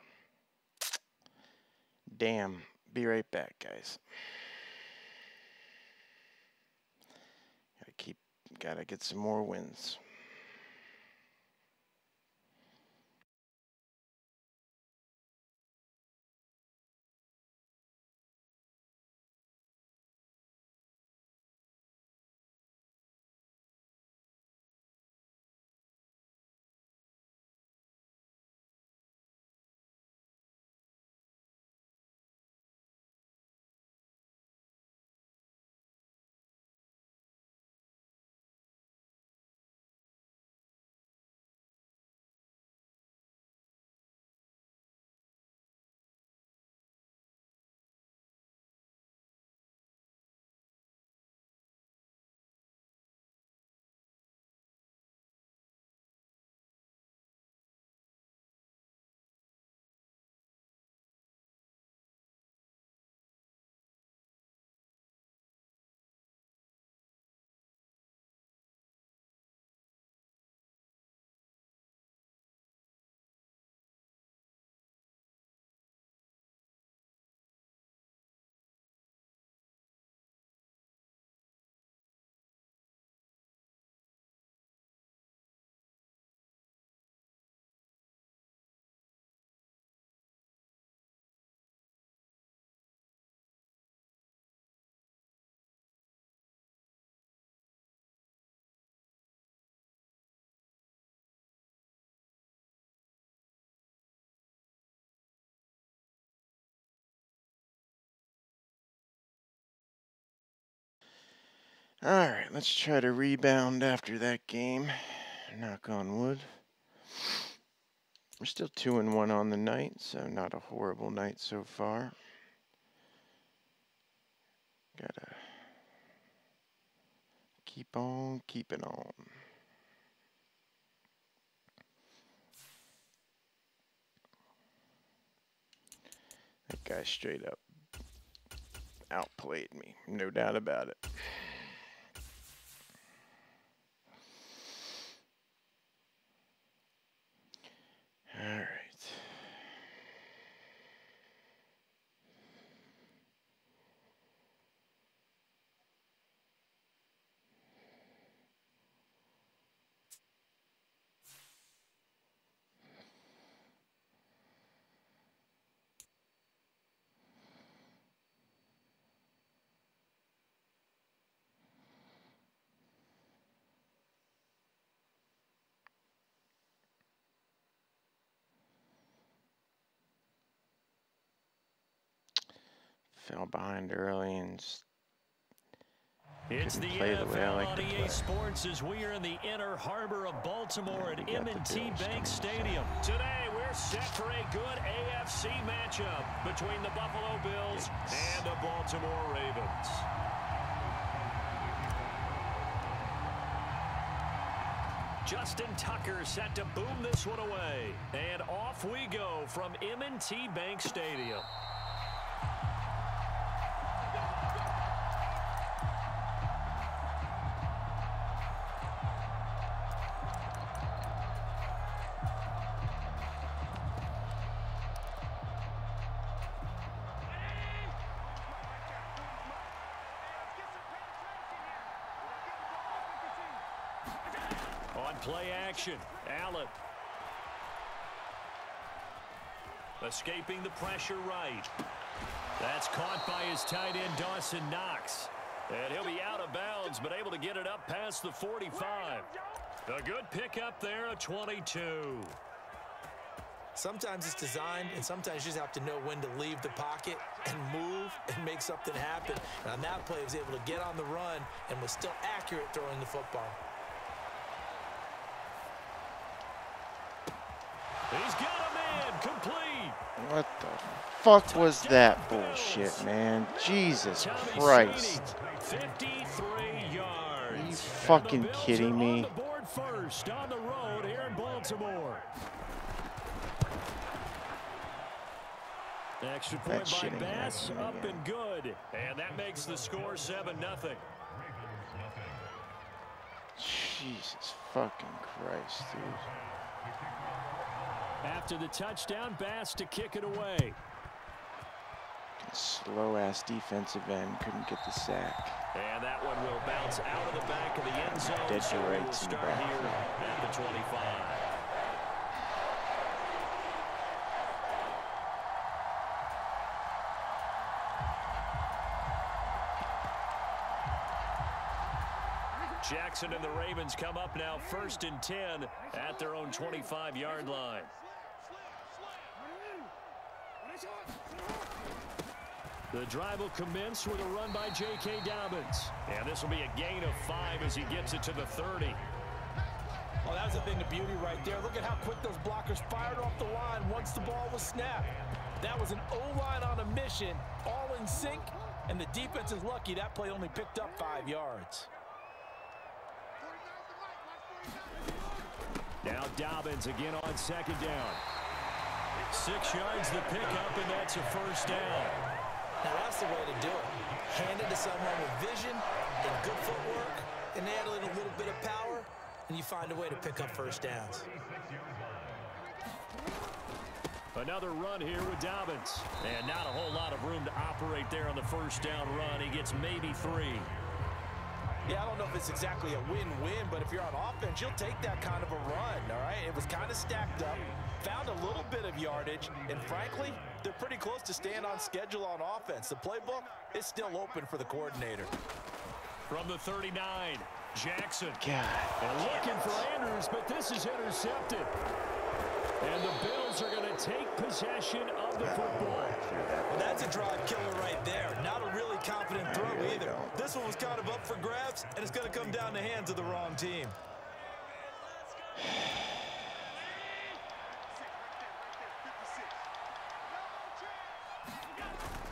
Damn. Be right back, guys. Gotta get some more wins. All right, let's try to rebound after that game. Knock on wood. We're still 2-1 on the night, so not a horrible night so far. Gotta keep on keeping on. That guy straight up outplayed me, no doubt about it. All right. Fell behind early and it's the NFL on EA Sports as we are in the inner harbor of Baltimore at M&T Bank Stadium. Today we're set for a good AFC matchup between the Buffalo Bills and the Baltimore Ravens. Justin Tucker set to boom this one away. And off we go from M&T Bank Stadium. On play action, Allen. Escaping the pressure right. That's caught by his tight end, Dawson Knox. And he'll be out of bounds, but able to get it up past the 45. A good pickup there, a 22. Sometimes it's designed, and sometimes you just have to know when to leave the pocket and move and make something happen. And on that play, he was able to get on the run and was still accurate throwing the football. He's got a man, complete. What the fuck was that bullshit, man? Jesus Christ. 53 yards. Are you fucking kidding me? On the board first on the road here in Baltimore. Extra point by Bass, up and good. And that makes the score 7-0. Jesus fucking Christ, dude. After the touchdown, Bass to kick it away. Slow-ass defensive end couldn't get the sack. And that one will bounce out of the back of the end zone. Dead So to we'll rights in the start here back. at the 25. Jackson and the Ravens come up now 1st and 10 at their own 25-yard line. The drive will commence with a run by J.K. Dobbins. And this will be a gain of 5 as he gets it to the 30. Well, that was a thing of beauty right there. Look at how quick those blockers fired off the line once the ball was snapped. That was an O-line on a mission, all in sync, and the defense is lucky that play only picked up 5 yards. Now Dobbins again on 2nd down. 6 yards the pickup, and that's a 1st down. Now that's the way to do it. Hand it to someone with vision and good footwork, and add a little bit of power, and you find a way to pick up 1st downs. Another run here with Dobbins. And not a whole lot of room to operate there on the 1st down run. He gets maybe 3. Yeah, I don't know if it's exactly a win-win, but if you're on offense, you'll take that kind of a run, all right? It was kind of stacked up, found a little bit of yardage, and frankly, they're pretty close to staying on schedule on offense. The playbook is still open for the coordinator. From the 39, Jackson. God. And looking for Andrews, but this is intercepted. And the Bills are going to take possession of the football. Well, that's a drive killer right there. Not a really confident throw either. This one was kind of up for grabs, and it's going to come down the hands of the wrong team.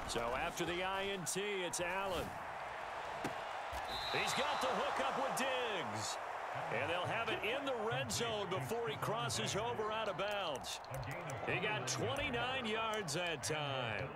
So after the INT, it's Allen. He's got the hook up with Diggs. And they'll have it in the red zone before he crosses over out of bounds. He got 29 yards that time.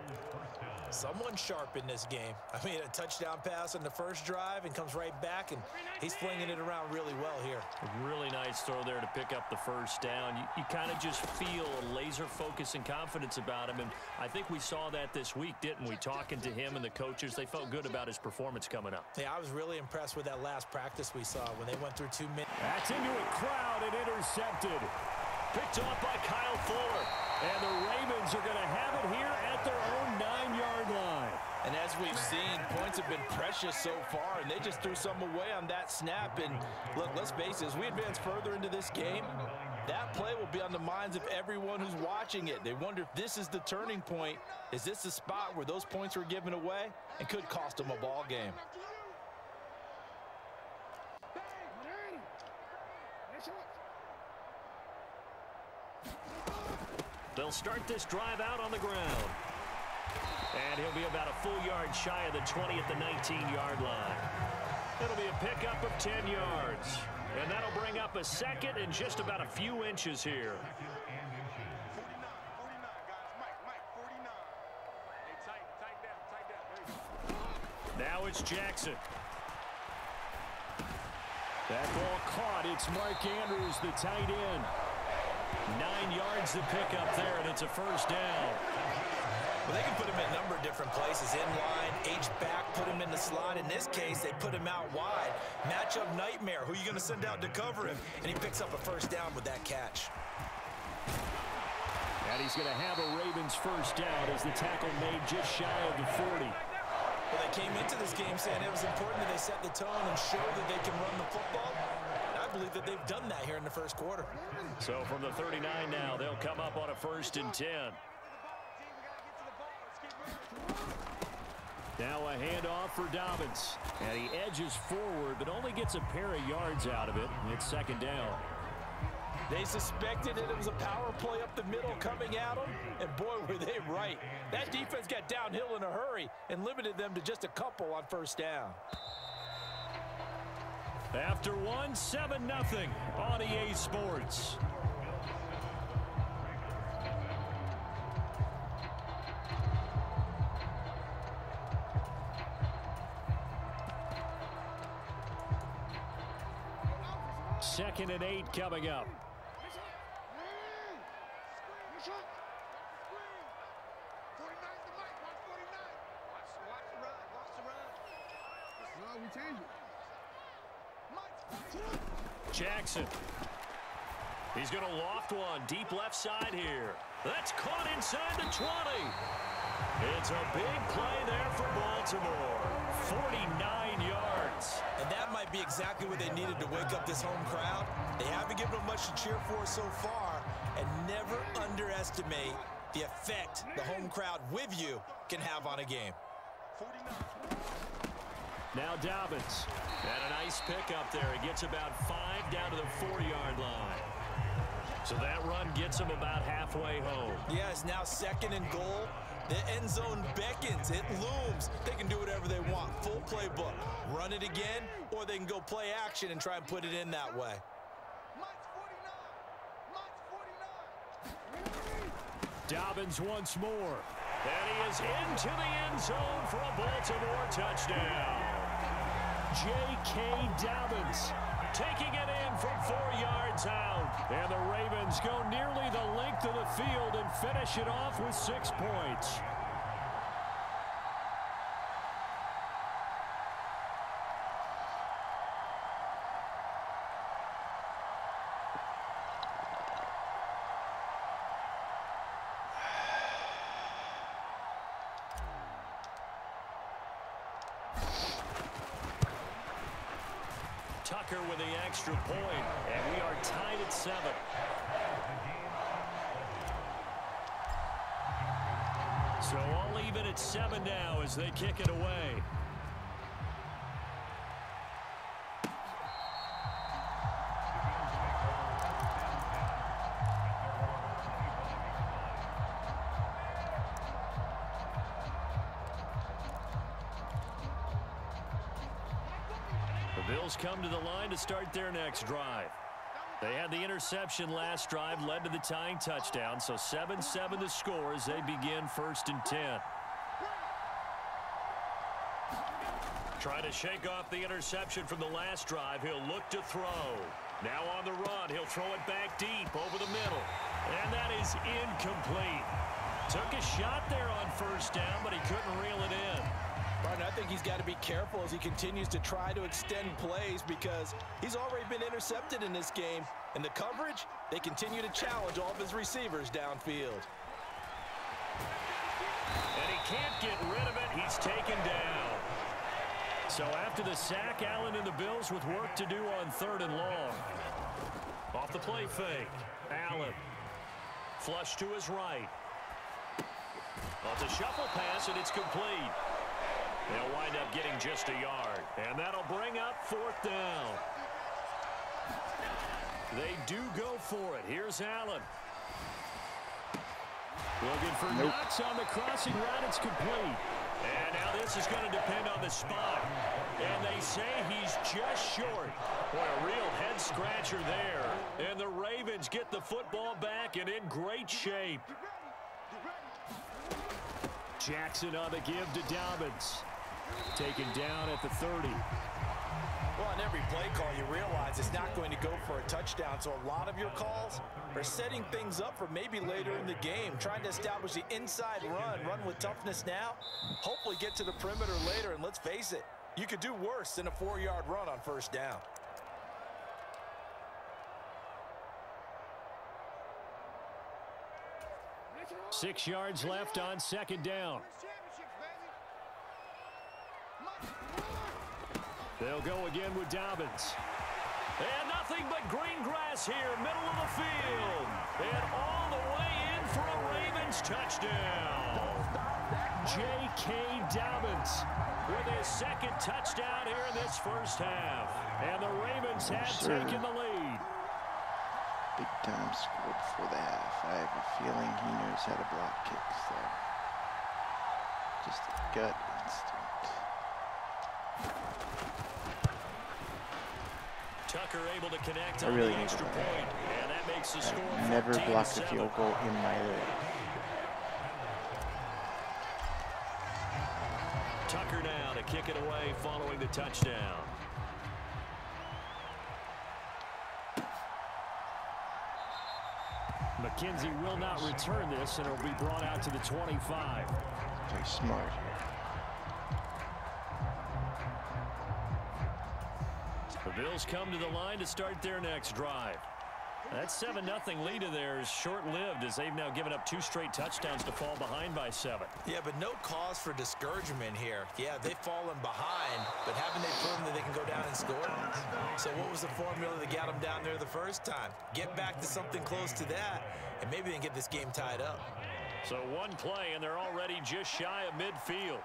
Someone sharp in this game. I mean, a touchdown pass on the first drive and comes right back, and he's flinging it around really well here. A really nice throw there to pick up the first down. You kind of just feel a laser focus and confidence about him, and I think we saw that this week, didn't we? Talking to him and the coaches, they felt good about his performance coming up. Yeah, I was really impressed with that last practice we saw when they went through 2 minutes. That's into a crowd and intercepted. Picked off by Kyle Fuller. And the Ravens are going to have it here at their own 9-yard line. And as we've seen, points have been precious so far, and they just threw some away on that snap. And look, let's face it, as we advance further into this game, that play will be on the minds of everyone who's watching it. They wonder if this is the turning point. Is this the spot where those points were given away and could cost them a ball game? They'll start this drive out on the ground. And he'll be about a full yard shy of the 20 at the 19-yard line. It'll be a pickup of 10 yards. And that'll bring up a second and just about a few inches here. 49, guys. Mike, 49. Hey, tight down. Now it's Jackson. That ball caught. It's Mark Andrews, the tight end. 9 yards to pick up there, and it's a first down. Well, they can put him in a number of different places. In line, H-back, put him in the slot. In this case, they put him out wide. Matchup nightmare. Who are you going to send out to cover him? And he picks up a first down with that catch. And he's going to have a Ravens first down as the tackle made just shy of the 40. Well, they came into this game saying it was important that they set the tone and show that they can run the football. I believe that they've done that here in the first quarter. So from the 39 now, they'll come up on a 1st and 10. Now a handoff for Dobbins. And he edges forward, but only gets a pair of yards out of it. It's 2nd down. They suspected it was a power play up the middle coming at them, and boy, were they right. That defense got downhill in a hurry and limited them to just a couple on first down. After 1, 7-0 on EA Sports. Second and 8 coming up. Jackson. He's going to loft one deep left side here. That's caught inside the 20. It's a big play there for Baltimore. 49 yards. And that might be exactly what they needed to wake up this home crowd. They haven't given them much to cheer for so far, and never underestimate the effect the home crowd with you can have on a game. 49. Now Dobbins. And a nice pickup there. He gets about 5 down to the 4-yard line. So that run gets him about halfway home. Yeah, it's now 2nd and goal. The end zone beckons. It looms. They can do whatever they want. Full playbook. Run it again, or they can go play action and try and put it in that way. Dobbins once more. And he is into the end zone for a Baltimore touchdown. J.K. Dobbins taking it in from 4 yards out. And the Ravens go nearly the length of the field and finish it off with 6 points. Tucker with the extra point, and we are tied at 7. So all even at 7 now as they kick it away. The Bills come to the line to start their next drive. They had the interception last drive, led to the tying touchdown, so 7-7 the score as they begin 1st and 10. Trying to shake off the interception from the last drive. He'll look to throw. Now on the run, he'll throw it back deep over the middle. And that is incomplete. Took a shot there on 1st down, but he couldn't reel it in. Martin, I think he's got to be careful as he continues to try to extend plays because he's already been intercepted in this game. And the coverage, they continue to challenge all of his receivers downfield. And he can't get rid of it. He's taken down. So after the sack, Allen and the Bills with work to do on 3rd and long. Off the play fake. Allen. Flush to his right. Off the shuffle pass, and it's complete. They'll wind up getting just a yard. And that'll bring up 4th down. They do go for it. Here's Allen. Looking for nuts on the crossing route. It's complete. And now this is going to depend on the spot. And they say he's just short. Boy, a real head-scratcher there. And the Ravens get the football back and in great shape. Jackson on the give to Dobbins. Taken down at the 30. Well, on every play call, you realize it's not going to go for a touchdown. So a lot of your calls are setting things up for maybe later in the game, trying to establish the inside run with toughness now, hopefully get to the perimeter later. And let's face it, you could do worse than a 4-yard run on 1st down. Six yards left on 2nd down. They'll go again with Dobbins. And nothing but green grass here, middle of the field. And all the way in for a Ravens touchdown. J.K. Dobbins with his 2nd touchdown here in this 1st half. And the Ravens have taken the lead. Big time score before the half. I have a feeling he knows how to block kicks there. Just a gut instinct. Tucker able to connect I on really the need extra to point, and that makes the score I've never blocked a 14-7. field goal in my life. Tucker now to kick it away following the touchdown. McKenzie will not return this, and it'll be brought out to the 25. Play smart here. The Bills come to the line to start their next drive. That 7-0 lead of theirs is short-lived as they've now given up 2 straight touchdowns to fall behind by 7. Yeah, but no cause for discouragement here. Yeah, they've fallen behind, but haven't they proven that they can go down and score? So what was the formula that got them down there the first time? Get back to something close to that, and maybe they can get this game tied up. So one play, and they're already just shy of midfield.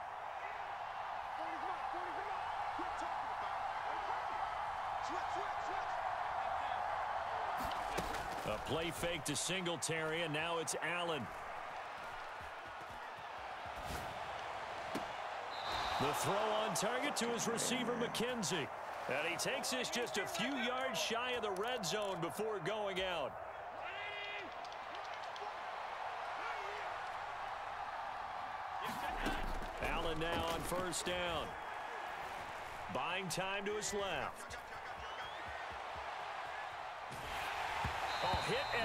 A play fake to Singletary, and now it's Allen. The throw on target to his receiver, McKenzie. And he takes this just a few yards shy of the red zone before going out. Allen now on 1st down. Buying time to his left.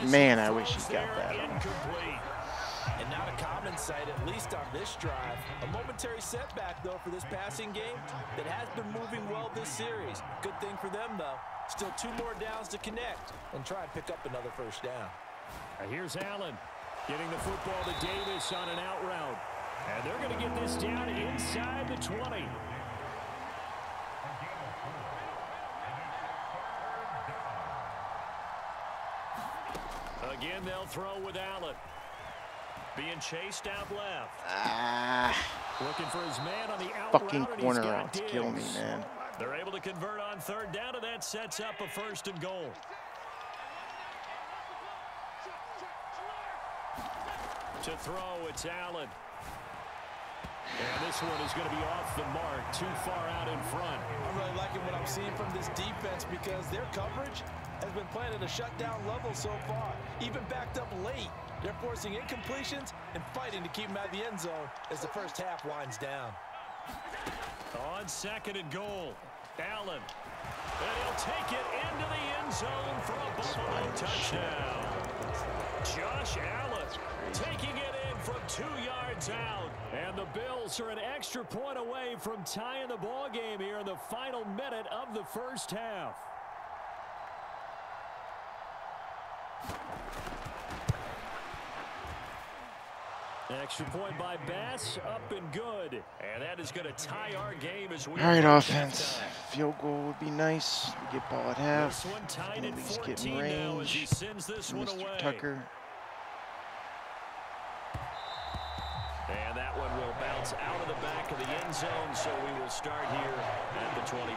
Man, I wish he got that. Incomplete. And not a common sight, at least on this drive. A momentary setback, though, for this passing game that has been moving well this series. Good thing for them, though. Still 2 more downs to connect and try and pick up another 1st down. Here's Allen getting the football to Davis on an out route. And they're going to get this down inside the 20. Again, they'll throw with Allen. Being chased out left. Looking for his man on the out fucking route, corner routes kill me, man. They're able to convert on third down, and that sets up a 1st and goal. To throw, it's Allen. And this one is going to be off the mark, too far out in front. I'm really liking what I'm seeing from this defense because their coverage has been playing at a shutdown level so far. Even backed up late, they're forcing incompletions and fighting to keep them out of the end zone as the first half winds down. On 2nd and goal, Allen. And he'll take it into the end zone for a Buffalo touchdown. Josh Allen taking it in from 2 yards out. And the Bills are an extra point away from tying the ball game here in the final minute of the first half. Extra point by Bass, up and good. And that is going to tie our game as we... All right, offense. Field goal would be nice. We get ball at half. This one tied at 14 get in now as he range. sends this one away. Mr. Tucker. And that one will bounce out of the back of the end zone, so we will start here at the 25.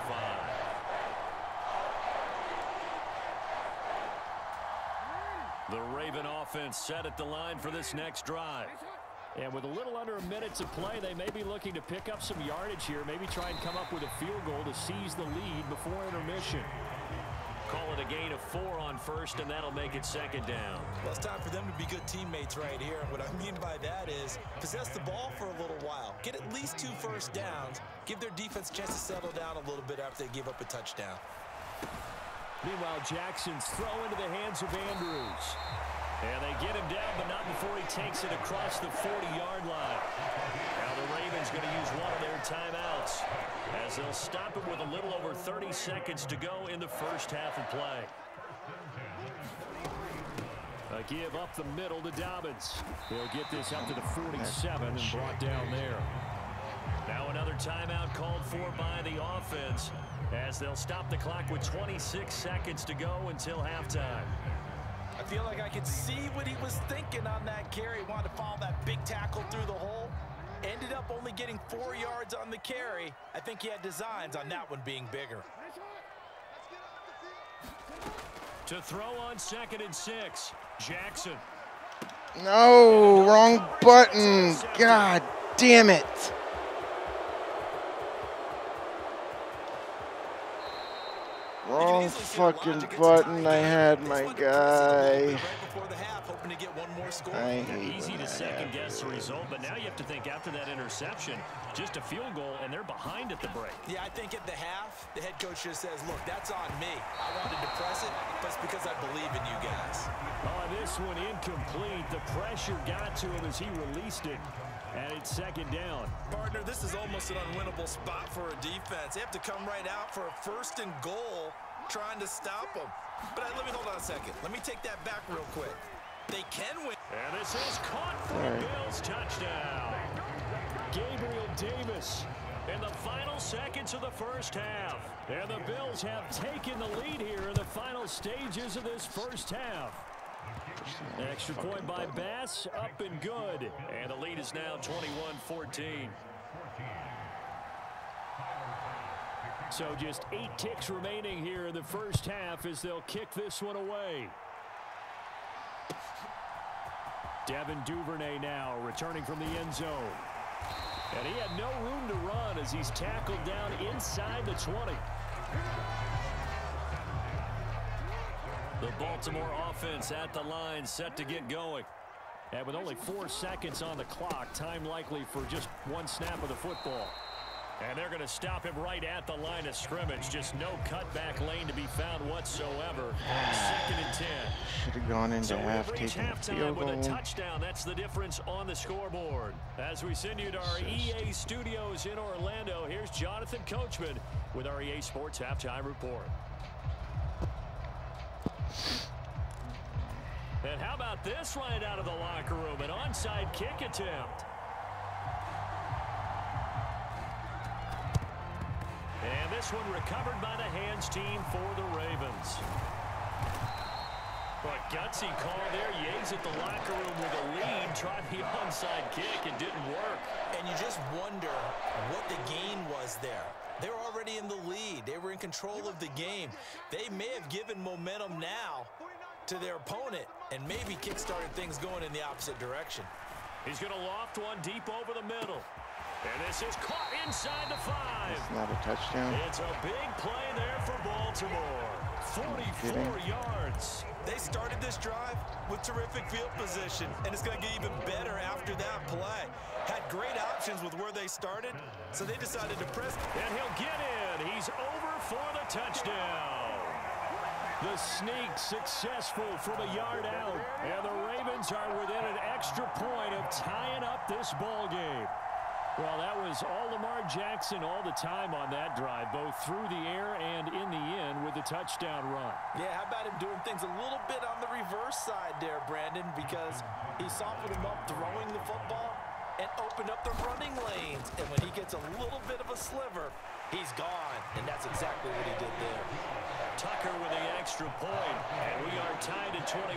The Raven offense set at the line for this next drive. And with a little under a minute to play, they may be looking to pick up some yardage here, maybe try and come up with a field goal to seize the lead before intermission. Call it a gain of 4 on 1st, and that'll make it 2nd down. Well, it's time for them to be good teammates right here. What I mean by that is possess the ball for a little while. Get at least 2 first downs. Give their defense a chance to settle down a little bit after they give up a touchdown. Meanwhile, Jackson's throw into the hands of Andrews. And they get him down, but not before he takes it across the 40-yard line. Now the Ravens going to use one of their timeouts as they'll stop him with a little over 30 seconds to go in the first half of play. A give up the middle to Dobbins. He'll get this up to the 47 and brought down there. Now another timeout called for by the offense as they'll stop the clock with 26 seconds to go until halftime. I feel like I could see what he was thinking on that carry. He wanted to follow that big tackle through the hole. Ended up only getting 4 yards on the carry. I think he had designs on that one being bigger. To throw on 2nd and 6, Jackson. No, wrong button. God damn it. Wrong fucking button. I had my guy. I hate Easy to second guess the result, but now you have to think after that interception, just a field goal, and they're behind at the break. Yeah, I think at the half, the head coach just says, look, that's on me. I wanted to press it, but it's because I believe in you guys. Oh, this one incomplete. The pressure got to him as he released it. And it's 2nd down. Partner, this is almost an unwinnable spot for a defense. They have to come right out for a 1st and goal trying to stop them. But let me hold on a second. Let me take that back real quick. They can win. And this is caught for a Bills touchdown. Gabriel Davis in the final seconds of the first half. And the Bills have taken the lead here in the final stages of this first half. Extra point by Bass, up and good. And the lead is now 21-14. So just 8 ticks remaining here in the first half as they'll kick this one away. Devin Duvernay now returning from the end zone. And he had no room to run as he's tackled down inside the 20. The Baltimore offense at the line set to get going. And with only 4 seconds on the clock, time likely for just 1 snap of the football. And they're going to stop him right at the line of scrimmage. Just no cutback lane to be found whatsoever. 2nd and 10. Should have gone into halftime with a touchdown. That's the difference on the scoreboard. As we send you to our EA studios in Orlando, here's Jonathan Coachman with our EA Sports Halftime Report. And how about this right out of the locker room? An onside kick attempt. And this one recovered by the hands team for the Ravens. But Gutsy call there. Yates at the locker room with a lead. Tried the onside kick. It didn't work. And you just wonder what the gain was there. They're already in the lead. They were in control of the game. They may have given momentum now to their opponent and maybe kick-started things going in the opposite direction. He's going to loft one deep over the middle. And this is caught inside the 5. It's not a touchdown. It's a big play there for Baltimore. 44 yards. They started this drive with terrific field position, and it's going to get even better after that play. Had great options with where they started, so they decided to press. And he'll get in. He's over for the touchdown. The sneak successful from a yard out. And the Ravens are within an extra point of tying up this ball game. Well, that was all Lamar Jackson all the time on that drive, both through the air and in the end with the touchdown run. Yeah, how about him doing things a little bit on the reverse side there, Brandon, because he softened him up throwing the football and opened up the running lanes. And when he gets a little bit of a sliver, he's gone. And that's exactly what he did there. Tucker with the extra point, and we are tied at 21.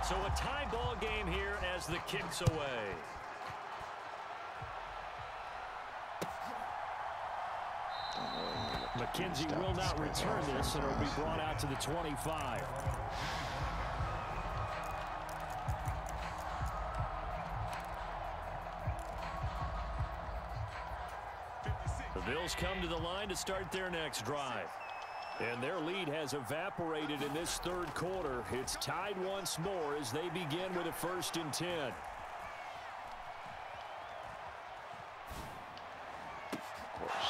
So a tie ball game here as the kick's away. McKenzie will not return this, and it'll be brought out to the 25. The Bills come to the line to start their next drive. And their lead has evaporated in this third quarter. It's tied once more as they begin with a 1st and 10.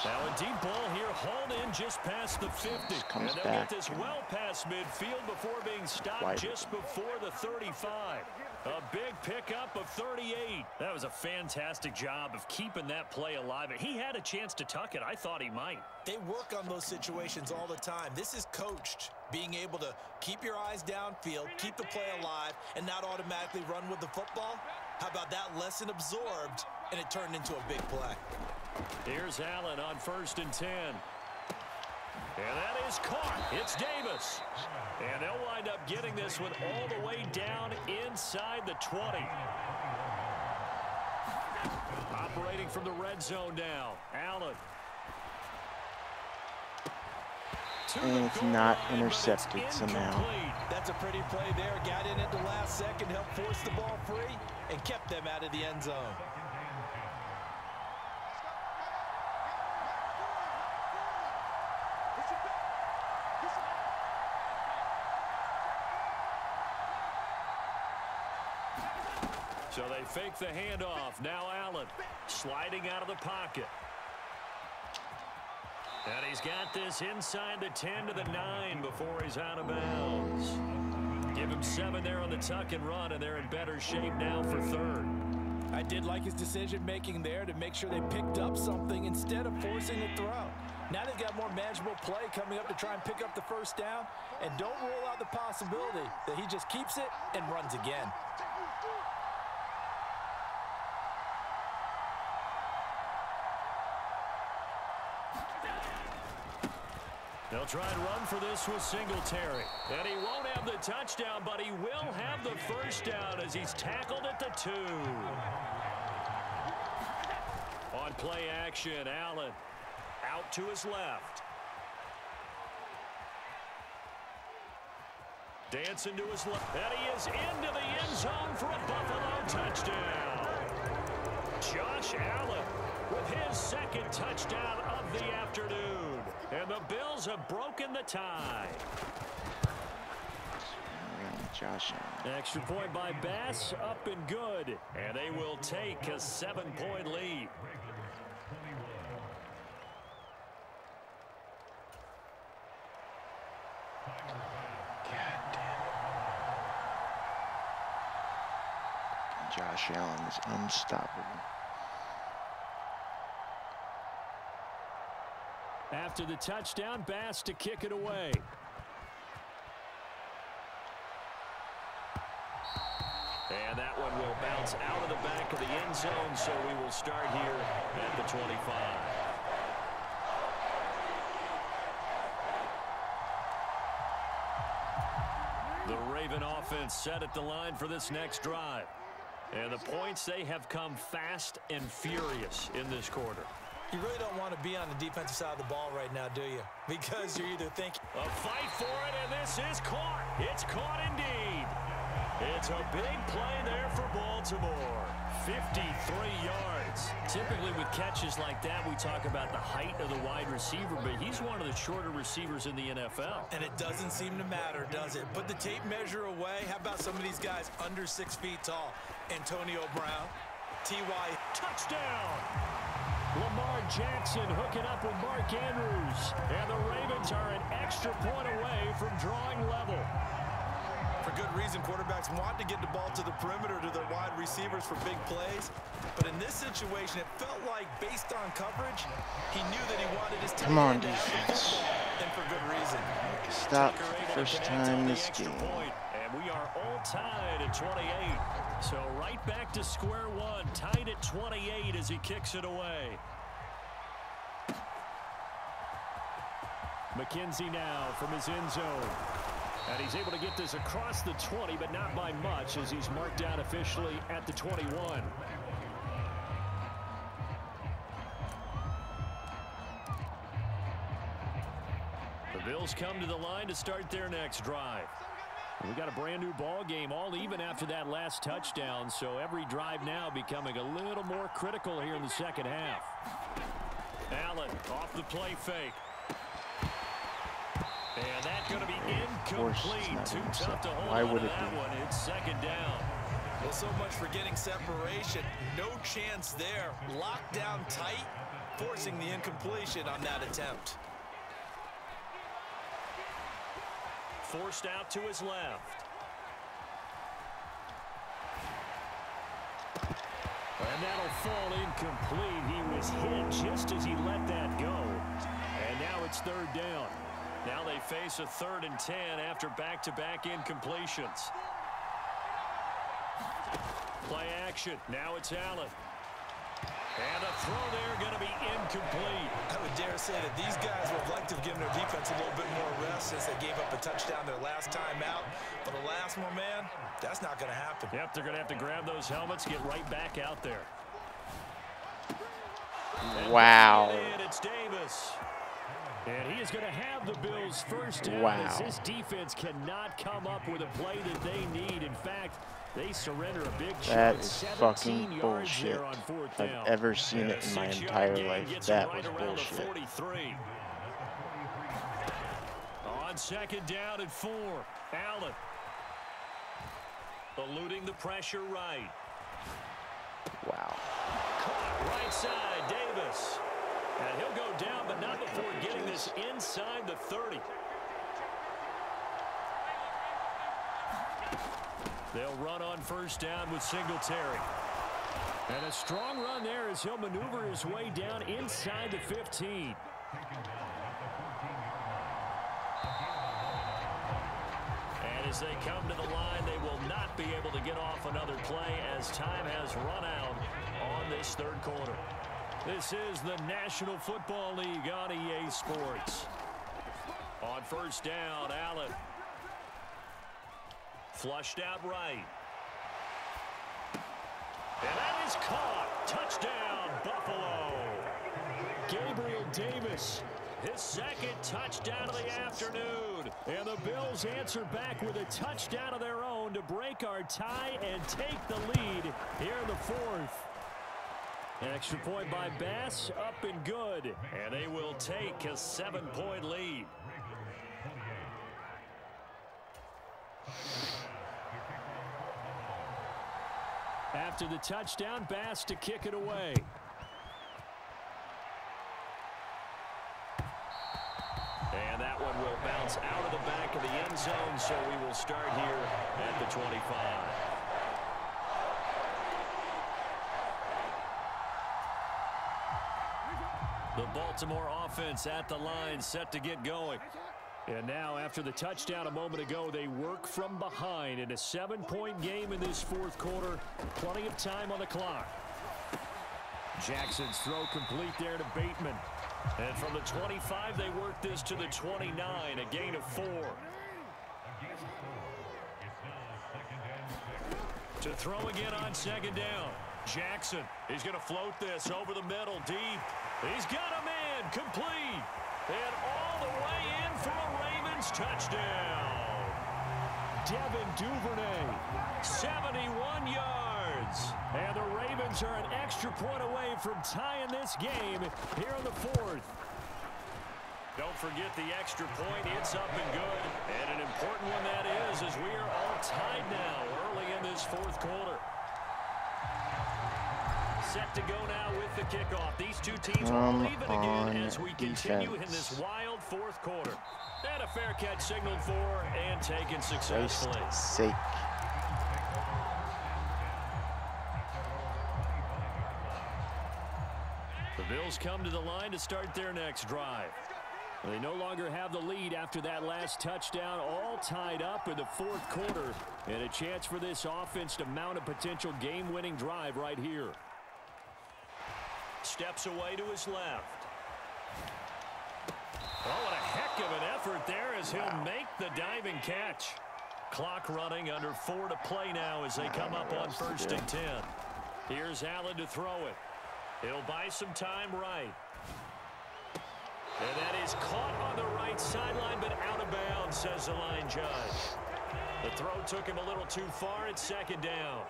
Now a deep ball here, hauled in just past the 50. And they'll get this well past midfield before being stopped just before the 35. A big pickup of 38. That was a fantastic job of keeping that play alive. He had a chance to tuck it. I thought he might. They work on those situations all the time. This is coached, being able to keep your eyes downfield, keep the play alive, and not automatically run with the football. How about that lesson absorbed, and it turned into a big play. Here's Allen on 1st and 10. And that is caught. It's Davis. And they'll wind up getting this one all the way down inside the 20. Operating from the red zone now. Allen. And it's not intercepted somehow. That's a pretty play there. Got in at the last second, helped force the ball free, and kept them out of the end zone. So they fake the handoff. Now Allen sliding out of the pocket. And he's got this inside the 10 to the 9 before he's out of bounds. Give him 7 there on the tuck and run, and they're in better shape now for 3rd. I did like his decision-making there to make sure they picked up something instead of forcing a throw. Now they've got more manageable play coming up to try and pick up the 1st down, and don't rule out the possibility that he just keeps it and runs again. They'll try and run for this with Singletary. And he won't have the touchdown, but he will have the 1st down as he's tackled at the 2. On play action, Allen out to his left. Dancing to his left. And he is into the end zone for a Buffalo touchdown. Josh Allen with his 2nd touchdown of the afternoon. And the Bills have broken the tie. Josh Allen. Extra point by Bass, up and good. And they will take a 7-point lead. God damn. Josh Allen is unstoppable. After the touchdown, Bass to kick it away. And that one will bounce out of the back of the end zone, so we will start here at the 25. The Raven offense set at the line for this next drive. And the points, they have come fast and furious in this quarter. You really don't want to be on the defensive side of the ball right now, do you? Because you're either thinking... A fight for it, and this is caught. It's caught indeed. It's a big play there for Baltimore. 53 yards. Typically with catches like that, we talk about the height of the wide receiver, but he's one of the shorter receivers in the NFL. And it doesn't seem to matter, does it? Put the tape measure away. How about some of these guys under 6 feet tall? Antonio Brown, T.Y. Touchdown! Lamar Jackson hooking up with Mark Andrews. And the Ravens are an extra point away from drawing level. For good reason, quarterbacks want to get the ball to the perimeter to their wide receivers for big plays. But in this situation, it felt like, based on coverage, he knew that he wanted his team to have the football, and for good reason. Stop the first time this game. And we are all tied at 28. So right back to square one, tied at 28 as he kicks it away. McKenzie now from his end zone. And he's able to get this across the 20, but not by much, as he's marked out officially at the 21. The Bills come to the line to start their next drive. We got a brand new ball game, all even after that last touchdown, so every drive now becoming a little more critical here in the second half. Allen off the play fake. And that's going to be incomplete. Too tough to hold on to that one. It's second down. Well, so much for getting separation. No chance there. Locked down tight, forcing the incompletion on that attempt. Forced out to his left. And that'll fall incomplete. He was hit just as he let that go. And now it's third down. Now they face a 3rd and 10 after back-to-back incompletions. Play action. Now it's Allen. And the throw there going to be incomplete. I would dare say that these guys would like to have given their defense a little bit more rest since they gave up a touchdown their last time out. But the last one, man, that's not going to happen. Yep, they're going to have to grab those helmets, get right back out there. Wow. And it's Davis. And he is going to have the Bills' first down. Wow. As this defense cannot come up with a play that they need. In fact, they surrender a big chunk. That is fucking bullshit. If I've ever seen it in my entire life. That was bullshit. 43. On second down and 4. Allen. Eluding the pressure right. Wow. Caught right side, Davis. And he'll go down, but not before getting this inside the 30. They'll run on first down with Singletary. And a strong run there as he'll maneuver his way down inside the 15. And as they come to the line, they will not be able to get off another play as time has run out on this third quarter. This is the National Football League on EA Sports. On first down, Allen. Flushed out right. And that is caught. Touchdown, Buffalo. Gabriel Davis, his second touchdown of the afternoon. And the Bills answer back with a touchdown of their own to break our tie and take the lead here in the fourth. An extra point by Bass, up and good. And they will take a 7-point lead. After the touchdown, Bass to kick it away. And that one will bounce out of the back of the end zone, so we will start here at the 25. The Baltimore offense at the line, set to get going. And now, after the touchdown a moment ago, they work from behind in a 7-point game in this fourth quarter. Plenty of time on the clock. Jackson's throw complete there to Bateman. And from the 25, they work this to the 29, a gain of 4. To throw again on second down. Jackson, he's going to float this over the middle, deep. He's got a man, complete. And all the way in for a Ravens touchdown. Devin Duvernay, 71 yards. And the Ravens are an extra point away from tying this game here in the fourth. Don't forget the extra point. It's up and good. And an important one that is, as we are all tied now early in this fourth quarter. Set to go now with the kickoff. These two teams all even again as we continue in this wild fourth quarter. And a fair catch signaled for and taken successfully. Sake. The Bills come to the line to start their next drive. They no longer have the lead after that last touchdown, all tied up in the fourth quarter. And a chance for this offense to mount a potential game-winning drive right here. Steps away to his left. Oh, what a heck of an effort there as he'll make the diving catch. Clock running, under 4 to play now as they come up on 1st and 10. Here's Allen to throw it. He'll buy some time right. And that is caught on the right sideline, but out of bounds, says the line judge. The throw took him a little too far. It's second down.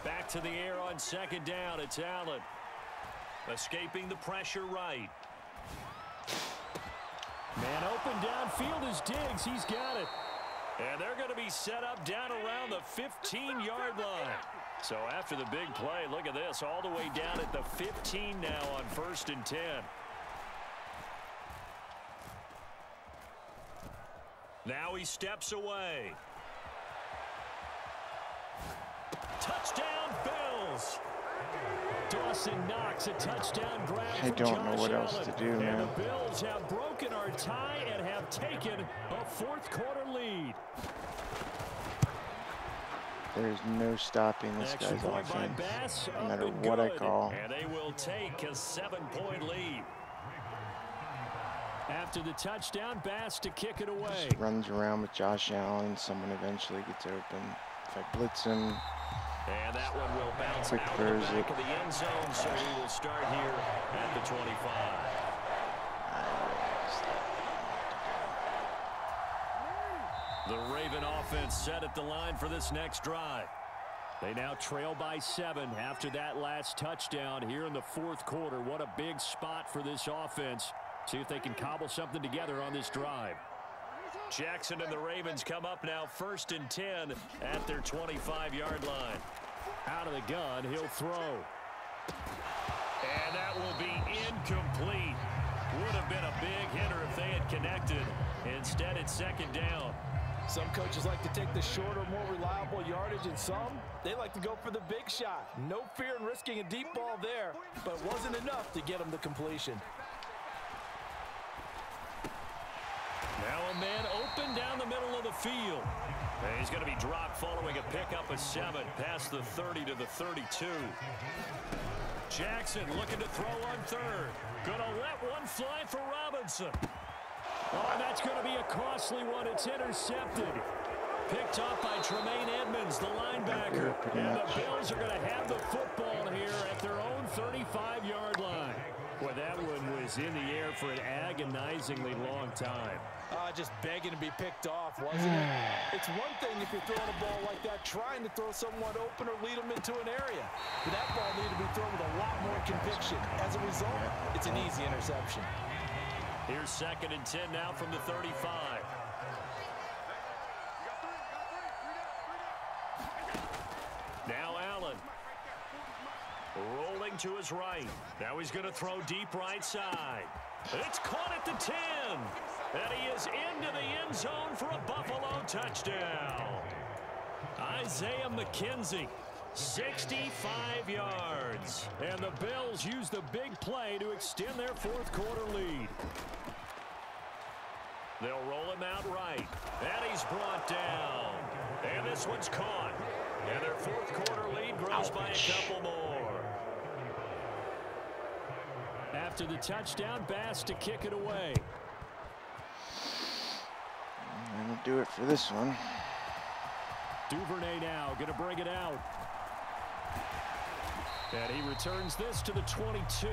Back to the air on second down. It's Allen. Escaping the pressure right. Man open downfield is Diggs. He's got it. And they're going to be set up down around the 15-yard line. So after the big play, look at this, all the way down at the 15 now on 1st and 10. Now he steps away. Touchdown, Bills. Dawson Knox, a touchdown grab. I don't know what else to do, man. And the Bills have broken our tie and have taken a fourth quarter lead. There's no stopping this guy's offense, no matter what I call. And they will take a 7-point lead. After the touchdown, Bass to kick it away. Just runs around with Josh Allen. Someone eventually gets open. If I blitz him, and that one will bounce quick out throws the back of the end zone, so we will start here at the 25. The Raven offense set at the line for this next drive. They now trail by 7 after that last touchdown here in the fourth quarter. What a big spot for this offense. See if they can cobble something together on this drive. Jackson and the Ravens come up now 1st and 10 at their 25-yard line. Out of the gun, he'll throw. And that will be incomplete. Would have been a big hitter if they had connected. Instead, it's second down. Some coaches like to take the shorter, more reliable yardage, and some, they like to go for the big shot. No fear in risking a deep ball there, but it wasn't enough to get them the completion. Now a man open down the middle of the field. And he's going to be dropped following a pickup of 7 past the 30 to the 32. Jackson looking to throw on 3rd. Going to let one fly for Robinson. Oh, and that's going to be a costly one. It's intercepted. Picked up by Tremaine Edmonds, the linebacker. And the Bills are going to have the football here at their own 35-yard line. Boy, that one was in the air for an agonizingly long time. Just begging to be picked off, wasn't it? It's one thing if you're throwing a ball like that, trying to throw someone open or lead them into an area. But that ball needed to be thrown with a lot more conviction. As a result, it's an easy interception. Here's 2nd and 10 now from the 35. Now Allen. Rolling to his right. Now he's going to throw deep right side. It's caught at the 10. And he is into the end zone for a Buffalo touchdown. Isaiah McKenzie, 65 yards. And the Bills use the big play to extend their fourth quarter lead. They'll roll him out right. And he's brought down. And this one's caught. And their fourth quarter lead grows by a couple more. After the touchdown, Bass to kick it away. I'm going to do it for this one. Duvernay now going to bring it out. And he returns this to the 22.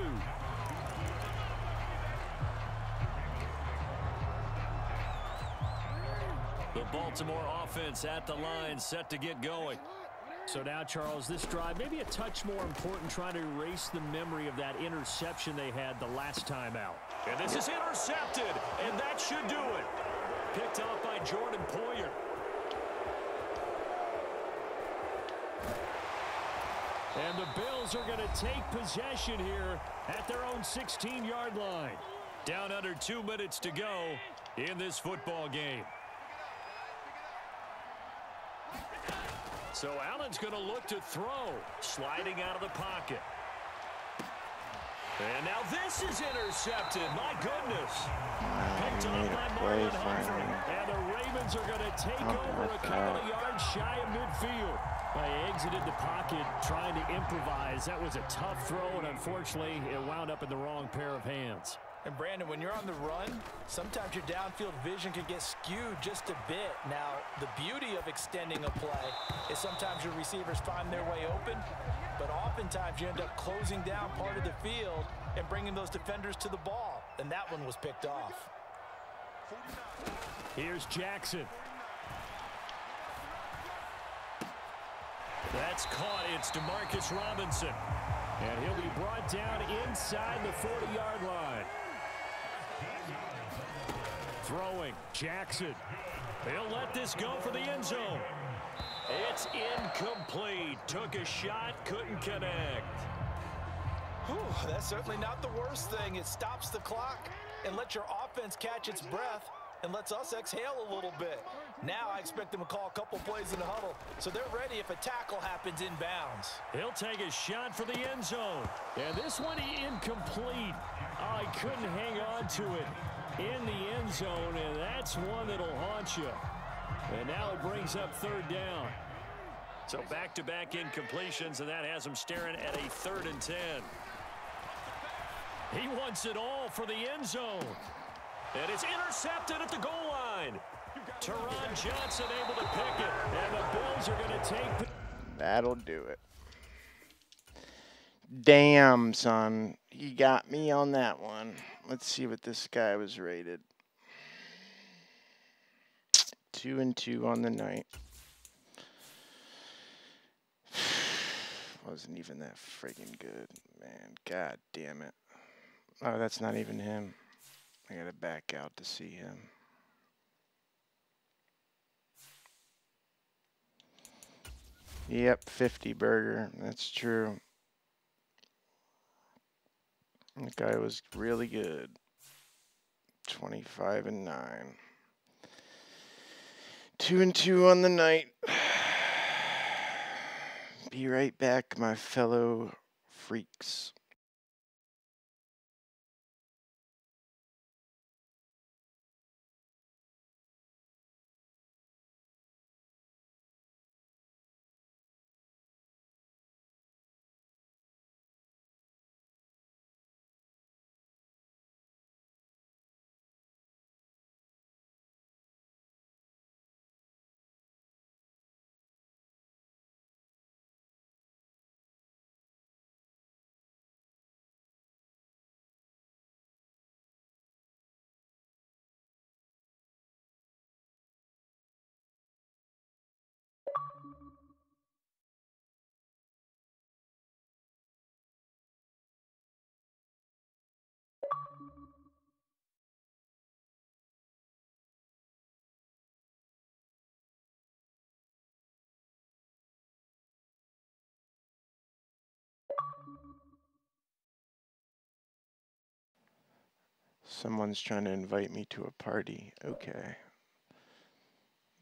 The Baltimore offense at the line, set to get going. So now, Charles, this drive maybe a touch more important, trying to erase the memory of that interception they had the last time out. And this is intercepted, and that should do it. Picked off by Jordan Poyer. And the Bills are going to take possession here at their own 16-yard line. Down under 2 minutes to go in this football game. So Allen's going to look to throw, sliding out of the pocket. And now this is intercepted. My goodness. Picked up by Marlon Humphrey. And the Ravens are going to take over a couple of yards shy of midfield. They exited the pocket trying to improvise. That was a tough throw, and unfortunately, it wound up in the wrong pair of hands. And Brandon, when you're on the run, sometimes your downfield vision can get skewed just a bit. Now, the beauty of extending a play is sometimes your receivers find their way open, but oftentimes you end up closing down part of the field and bringing those defenders to the ball. And that one was picked off. Here's Jackson. That's caught. It's DeMarcus Robinson. And he'll be brought down inside the 40-yard line. Throwing, Jackson. He'll let this go for the end zone. It's incomplete. Took a shot, couldn't connect. Whew, that's certainly not the worst thing. It stops the clock and lets your offense catch its breath and lets us exhale a little bit. Now I expect them to call a couple plays in the huddle, so they're ready if a tackle happens inbounds. He'll take a shot for the end zone. And this one incomplete. Oh, he couldn't hang on to it in the end zone, and that's one that'll haunt you. And now it brings up third down. So back-to-back incompletions, and that has him staring at a 3rd and 10. He wants it all for the end zone. And it's intercepted at the goal line. Teron Johnson able to pick it. And the Bills are going to take... That'll do it. Damn, son. He got me on that one. Let's see what this guy was rated. 2-2 on the night. Wasn't even that friggin' good, man. God damn it. Oh, that's not even him. I gotta back out to see him. Yep, 50 burger. That's true. That guy was really good. 25-9. 2-2 on the night. Be right back, my fellow freaks. Someone's trying to invite me to a party. Okay.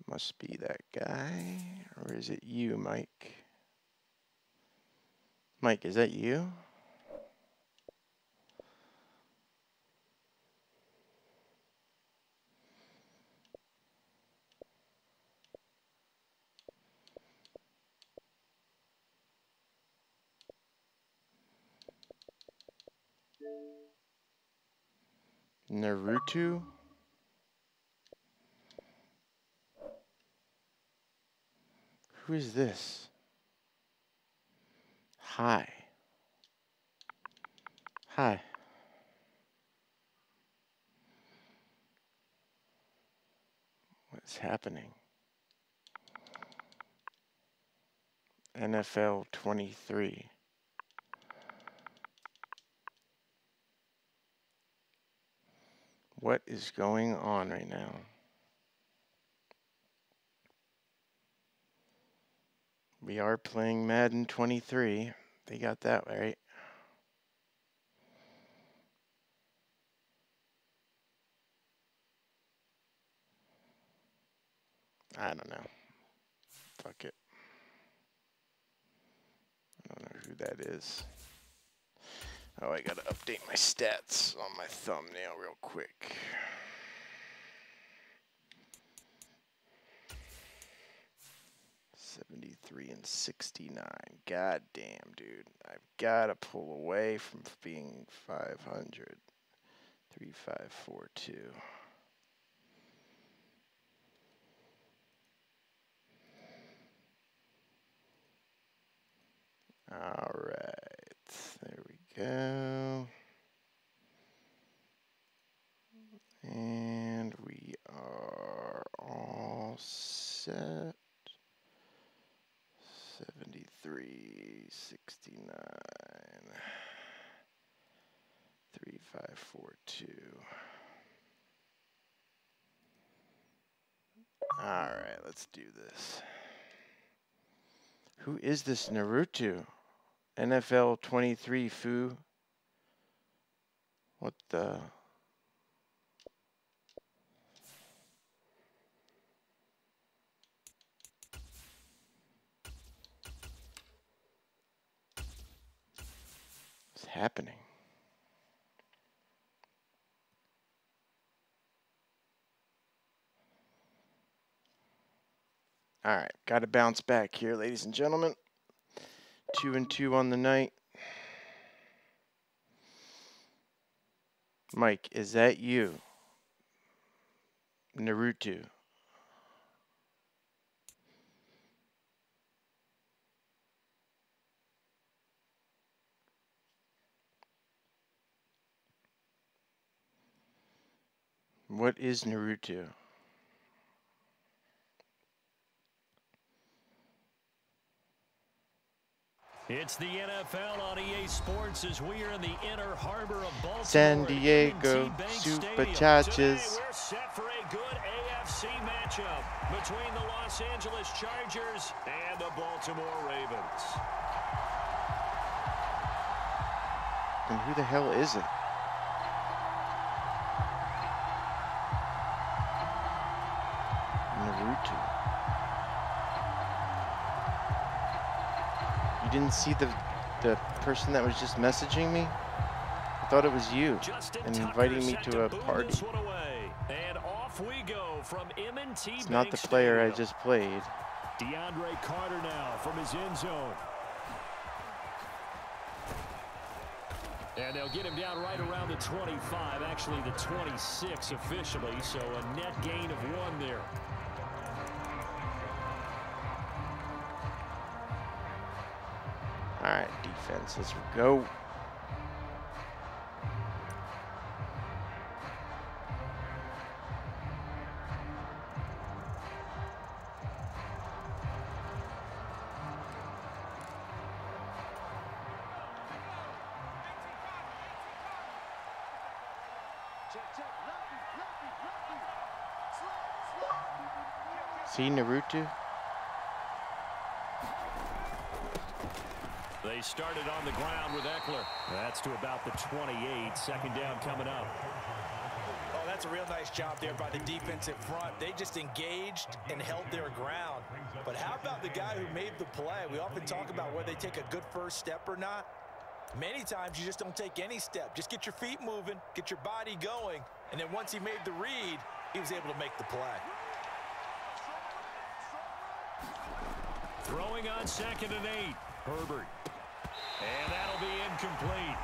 Must be that guy. Or is it you, Mike? Mike, is that you? Naruto? Who is this? Hi. Hi. What's happening? NFL 23. What is going on right now? We are playing Madden 23. They got that right. I don't know. Fuck it. I don't know who that is. Oh, I gotta update my stats on my thumbnail real quick. And 69. God damn, dude. I've got to pull away from being 500. 3542. All right. There we go. And we are all set. 73, 69, 3542. All right, let's do this. Who is this Naruto? NFL 23 foo. What the? What's happening? All right, got to bounce back here, ladies and gentlemen. 2-2 on the night. Mike, is that you? Naruto. What is Naruto? It's the NFL on EA Sports as we are in the inner harbor of Baltimore. San Diego Superchargers. Today we're set for a good AFC matchup between the Los Angeles Chargers and the Baltimore Ravens. And who the hell is it? Naruto. You didn't see the person that was just messaging me? I thought it was you and inviting me to a party. And off we go from M&T. It's not the player I just played. DeAndre Carter now from his end zone. And they'll get him down right around the 25, actually the 26 officially, so a net gain of 1 there. All right, defense, let's go. See Naruto? They started on the ground with Eckler. That's to about the 28. Second down coming up. Oh, that's a real nice job there by the defensive front. They just engaged and held their ground. But how about the guy who made the play? We often talk about whether they take a good first step or not. Many times you just don't take any step. Just get your feet moving, get your body going, and then once he made the read, he was able to make the play. Throwing on 2nd and 8. Herbert. And that'll be incomplete.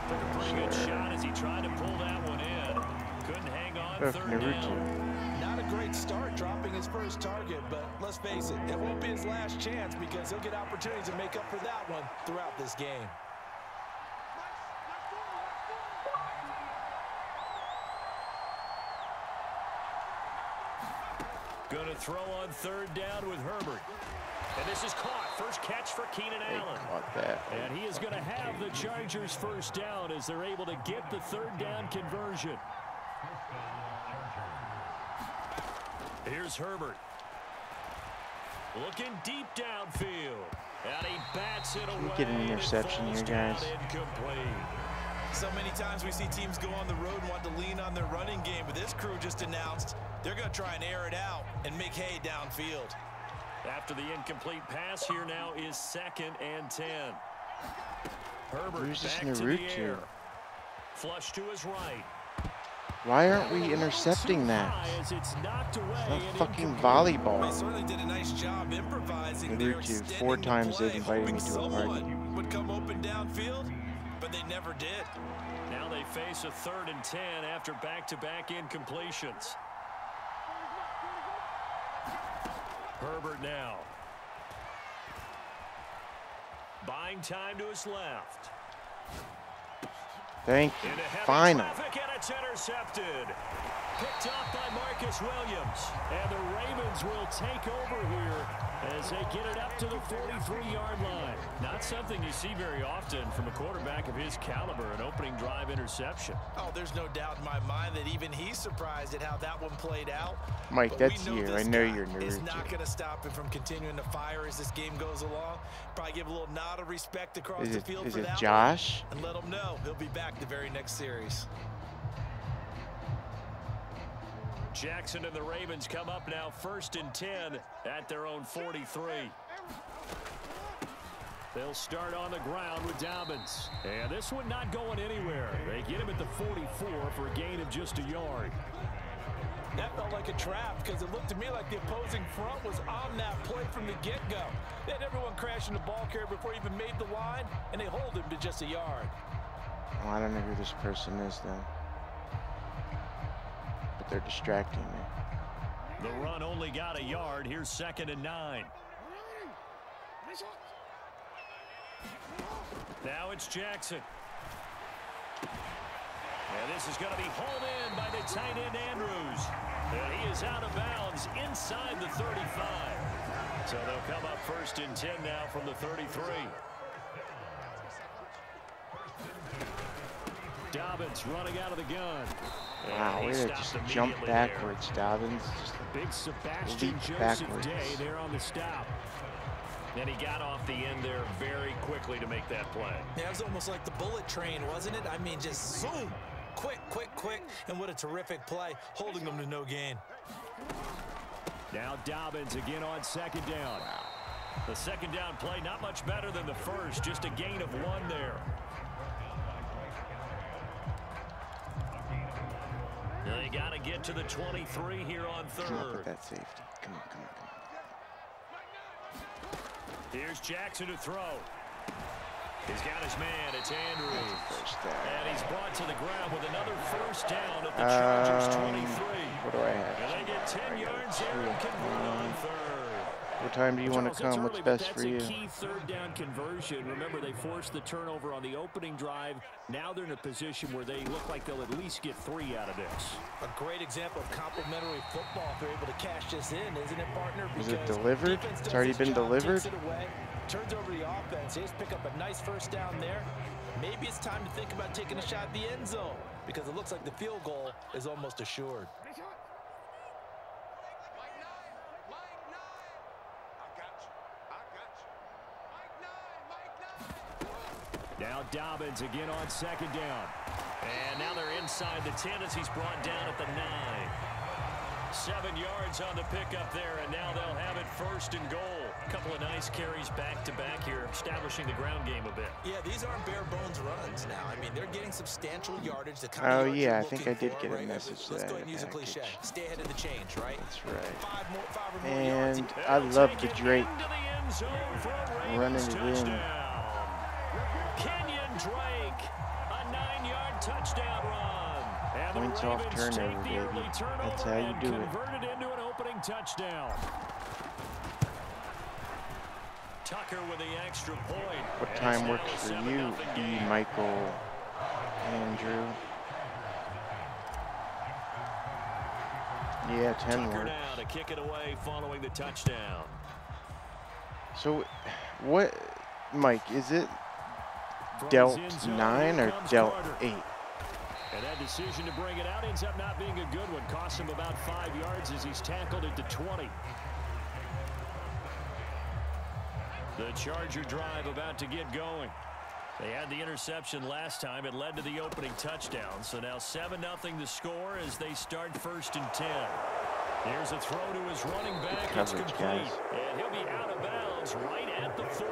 Took a pretty good shot as he tried to pull that one in. Couldn't hang on. Third down. Not a great start dropping his first target, but let's face it, it won't be his last chance because he'll get opportunities to make up for that one throughout this game. Going to throw on third down with Herbert. And this is caught. First catch for Keenan Allen. Caught that. And he is going to have the Chargers first down as they're able to get the third down conversion. Here's Herbert. Looking deep downfield. And he bats it away. Get an interception here, guys. Incomplete. So many times we see teams go on the road and want to lean on their running game, but this crew just announced they're going to try and air it out and make hay downfield. After the incomplete pass, here now is 2nd and 10. Herbert back to the air. Flush to his right. Why aren't we intercepting that? It's knocked away. It's not fucking volleyball. They certainly did a nice job improvising there, extending 4 times the play, they've invited me hoping to a party. someone would come open downfield, but they never did. Now they face a 3rd and 10 after back-to-back incompletions. Herbert now. Buying time to his left. Thank you. Final. And it's intercepted. Picked off by Marcus Williams. And the Ravens will take over here as they get it up to the 43-yard line. Not something you see very often from a quarterback of his caliber, an opening drive interception. Oh, there's no doubt in my mind that even he's surprised at how that one played out. Mike, But that's we know you. this I know guy you're Naruto. is not going to stop him from continuing to fire as this game goes along. Probably give a little nod of respect across the field for that one. Josh? And let him know he'll be back the very next series. Jackson and the Ravens come up now 1st and 10 at their own 43. They'll start on the ground with Dobbins. And this one not going anywhere. They get him at the 44 for a gain of just a yard. That felt like a trap because it looked to me like the opposing front was on that play from the get-go. They had everyone crashing the ball carrier before he even made the line, and they hold him to just a yard. Oh, I don't know who this person is, though. But they're distracting me. The run only got a yard. Here's 2nd and 9. Now it's Jackson. And this is going to be hauled in by the tight end Andrews. And he is out of bounds inside the 35. So they'll come up 1st and 10 now from the 33. Dobbins running out of the gun. Wow, way to just jump backwards, Dobbins. Just big Sebastian Joseph backwards. Day there on the stop. And he got off the end there very quickly to make that play. Yeah, it was almost like the bullet train, wasn't it? I mean, just zoom. Quick, quick, quick. And what a terrific play, holding them to no gain. Now Dobbins again on 2nd down. The 2nd down play not much better than the first, just a gain of 1 there. They got to get to the 23 here on 3rd. Come up with that safety. Come on, come on, come on. Here's Jackson to throw. He's got his man. It's Andrews. And he's brought to the ground with another 1st down at the Chargers 23. What do I have? And they get 10 yards there and convert on 3rd. What time do you want to come? What's best for you? That's a key 3rd down conversion. Remember, they forced the turnover on the opening drive. Now they're in a position where they look like they'll at least get 3 out of this. A great example of complementary football if they're able to cash this in, isn't it, partner? Is it delivered? It's already been delivered? Turns over the offense. They just pick up a nice 1st down there. Maybe it's time to think about taking a shot at the end zone because it looks like the field goal is almost assured. Now Dobbins again on 2nd down. And now they're inside the 10 as he's brought down at the 9. 7 yards on the pickup there, and now they'll have it 1st and goal. A couple of nice carries back-to-back here, establishing the ground game a bit. Yeah, these aren't bare-bones runs now. I mean, they're getting substantial yardage. The kind Oh, of yeah, I you're think I looking did for, get a right? message Let's that go ahead and use a package. cliche. Stay ahead of the change, right? That's right. 5 or more yards. And I love the Drake Into the end zone for a running Ravens it in. touchdown. Kenyon Drake, a 9-yard touchdown run. And Points the off Ravens turnover, take the baby. early turnover That's how you and do it. convert it into an opening touchdown. Tucker with the extra point. What time works for you, D. Michael Andrew? Yeah, 10 Tucker works. now to kick it away following the touchdown. So, what, Mike, is it dealt 9 or dealt 8? And that decision to bring it out ends up not being a good one. Costs him about 5 yards as he's tackled it to 20. The Charger drive about to get going. They had the interception last time. It led to the opening touchdown. So now 7-0 the score as they start 1st and 10. Here's a throw to his running back. It's complete. And he'll be out of bounds right at the 40.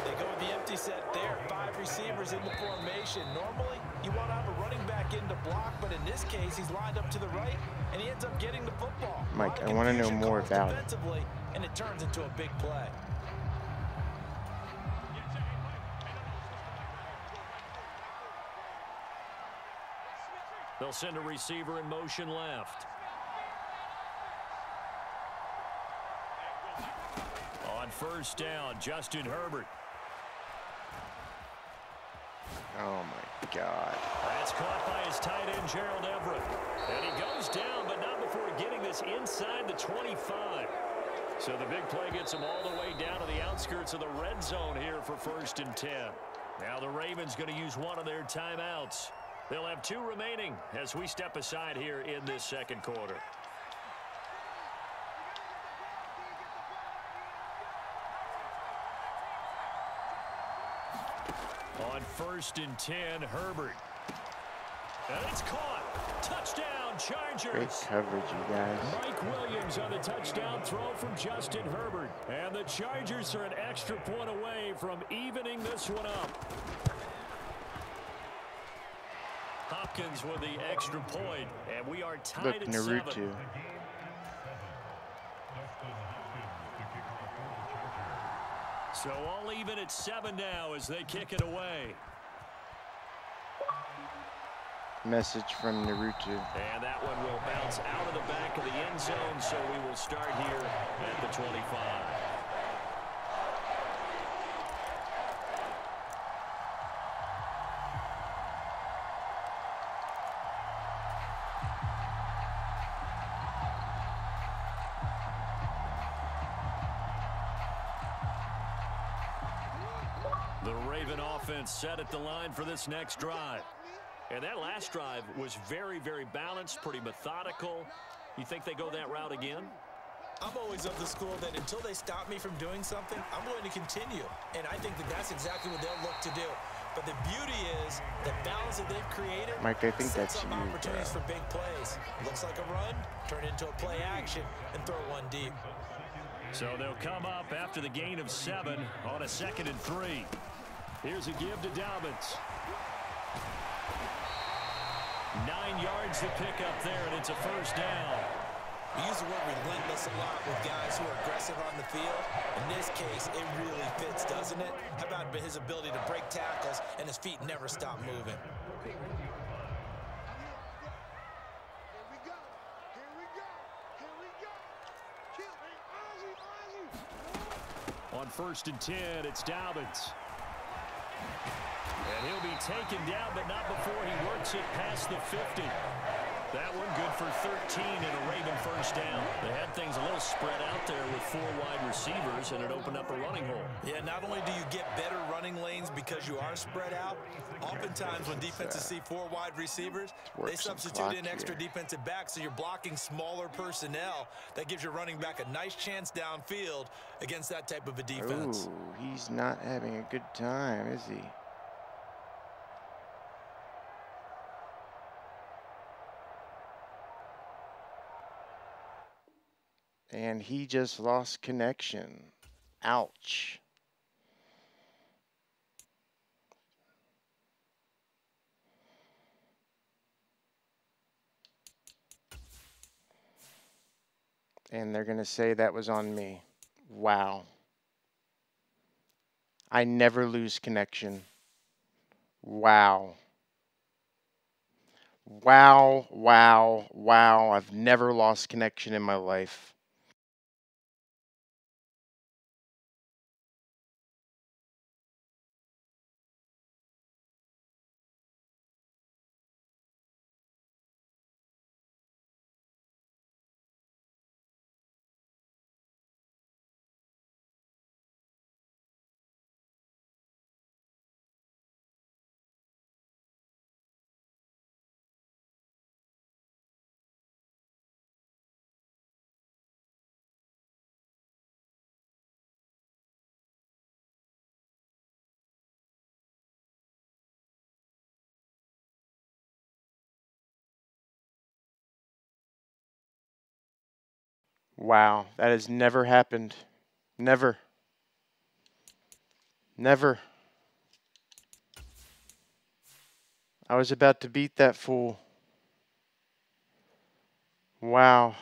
They go with the empty set there. 5 receivers in the formation. Normally, you want to have a running back in to block, but in this case, he's lined up to the right, and he ends up getting the football. Mike, I want to know more about it. And it turns into a big play. They'll send a receiver in motion left. On 1st down, Justin Herbert. Oh, my God. That's caught by his tight end, Gerald Everett. And he goes down, but not before getting this inside the 25. So the big play gets him all the way down to the outskirts of the red zone here for 1st and 10. Now the Ravens going to use one of their timeouts. They'll have 2 remaining as we step aside here in this 2nd quarter. On 1st and 10, Herbert. And it's caught. Touchdown, Chargers. Great coverage, you guys. Mike Williams on the touchdown throw from Justin Herbert. And the Chargers are an extra point away from evening this one up. Hopkins with the extra point, and we are tied Look, at Naruto. 7. So all even at 7 now as they kick it away. Message from Naruto. And that one will bounce out of the back of the end zone, so we will start here at the 25. The Raven offense set at the line for this next drive. And that last drive was very, very balanced, pretty methodical. You think they go that route again? I'm always of the school that until they stop me from doing something, I'm going to continue. And I think that that's exactly what they'll look to do. But the beauty is the balance that they've created. Mike, I think sets that's up you, opportunities bro. for big plays. Looks like a run, turn it into a play action, and throw one deep. So they'll come up after the gain of 7 on a 2nd and 3. Here's a give to Dobbins. 9 yards to pick up there, and it's a 1st down. We use the word relentless a lot with guys who are aggressive on the field. In this case, it really fits, doesn't it? How about his ability to break tackles and his feet never stop moving? On 1st and 10, it's Dobbins. And he'll be taken down, but not before he works it past the 50. That one good for 13 and a Raven 1st down. They had things a little spread out there with 4 wide receivers, and it opened up a running hole. Yeah, not only do you get better running lanes because you are spread out, oftentimes when defenses see 4 wide receivers, they substitute in extra defensive backs, so you're blocking smaller personnel. That gives your running back a nice chance downfield against that type of a defense. Ooh, he's not having a good time, is he? And he just lost connection. Ouch. And they're going to say that was on me. Wow. I never lose connection. Wow. Wow, wow, wow. I've never lost connection in my life. Wow, that has never happened. Never. Never. I was about to beat that fool. Wow.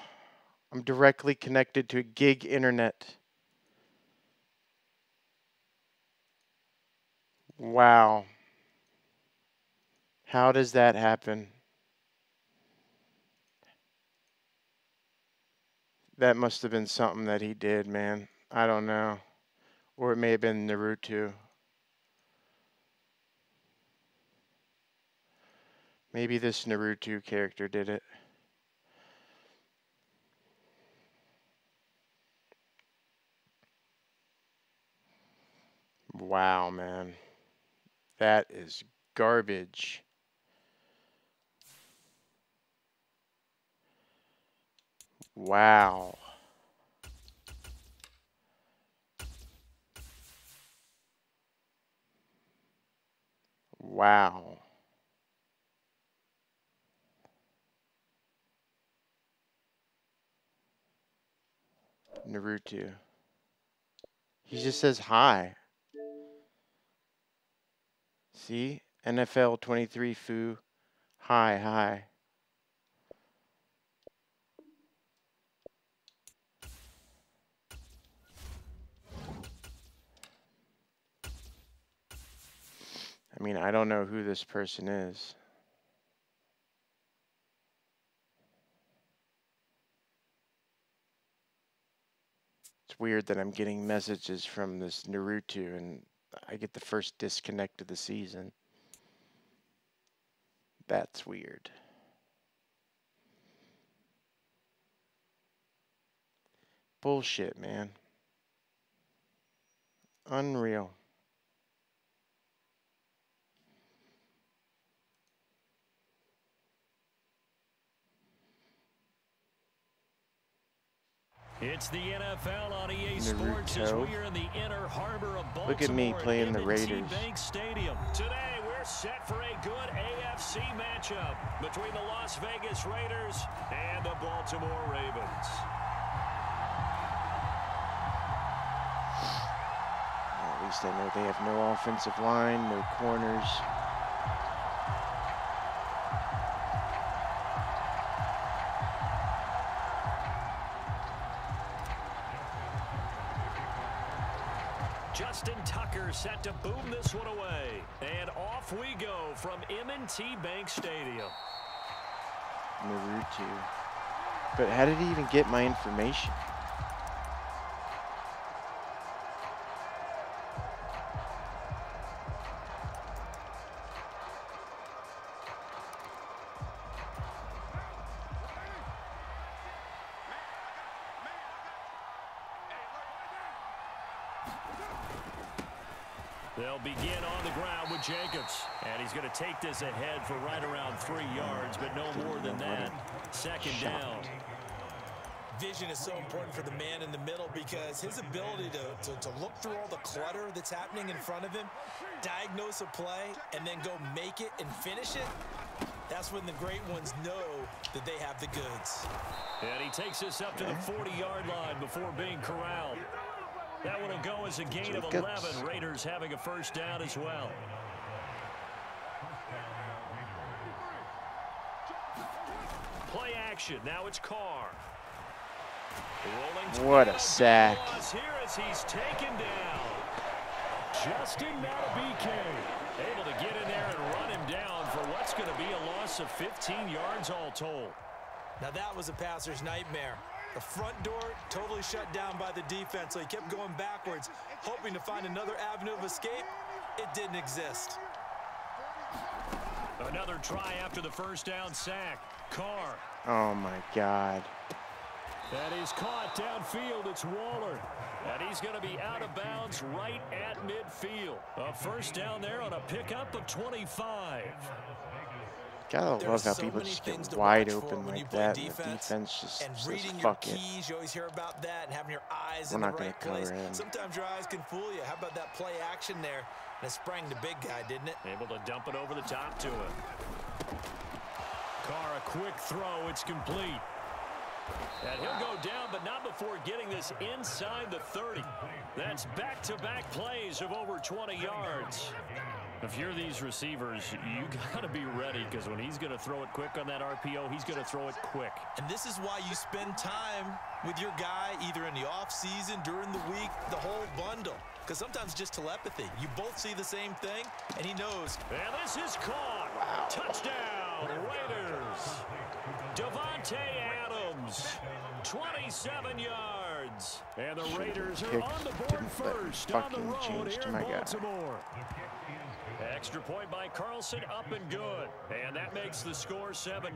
I'm directly connected to a gig internet. Wow. How does that happen? That must have been something that he did, man. I don't know. Or it may have been Naruto. Maybe this Naruto character did it. Wow, man. That is garbage. Wow. Wow. Naruto. He just says hi. See? NFL 23 foo. Hi, hi. I mean, I don't know who this person is. It's weird that I'm getting messages from this Naruto and I get the first disconnect of the season. That's weird. Bullshit, man. Unreal. It's the NFL on EA Sports as we are in the inner harbor of Baltimore. Look at me playing the Raiders. Bank Stadium. Today we're set for a good AFC matchup between the Las Vegas Raiders and the Baltimore Ravens. At least I know they have no offensive line, no corners. Justin Tucker set to boom this one away. And off we go from M&T Bank Stadium. Naruto. But how did he even get my information? They'll begin on the ground with Jacobs. And he's going to take this ahead for right around 3 yards, but no more than that. Second down. Vision is so important for the man in the middle because his ability to look through all the clutter that's happening in front of him, diagnose a play, and then go make it and finish it, that's when the great ones know that they have the goods. And he takes us up to the 40-yard line before being corralled. That one will go as a gain of 11. Raiders having a first down as well. Play action. Now it's Carr. What a sack. Here as he's taken down. Justin Matabike able to get in there and run him down for what's going to be a loss of 15 yards all told. Now that was a passer's nightmare. The front door totally shut down by the defense, so he kept going backwards, hoping to find another avenue of escape. It didn't exist. Another try after the first down sack. Carr. Oh, my God. That is caught downfield. It's Waller. And he's going to be out of bounds right at midfield. A first down there on a pickup of 25. Gotta love how people just get wide open like that. And the defense just says, fuck it. You always hear about that, and having your eyes We're in the not gonna right place. cover him. Sometimes your eyes can fool you. How about that play action there? And it sprang the big guy, didn't it? Able to dump it over the top to him. Carr, a quick throw. It's complete. And he'll go down, but not before getting this inside the 30. That's back-to-back plays of over 20 yards. If you're these receivers, you got to be ready, because when he's going to throw it quick on that RPO, he's going to throw it quick. And this is why you spend time with your guy, either in the offseason, during the week, the whole bundle. Because sometimes it's just telepathy. You both see the same thing, and he knows. And this is caught. Wow. Touchdown, Raiders. Devontae Adams, 27 yards. And the Raiders are on the board first on the road here in Baltimore. Extra point by Carlson, up and good. And that makes the score 7-0.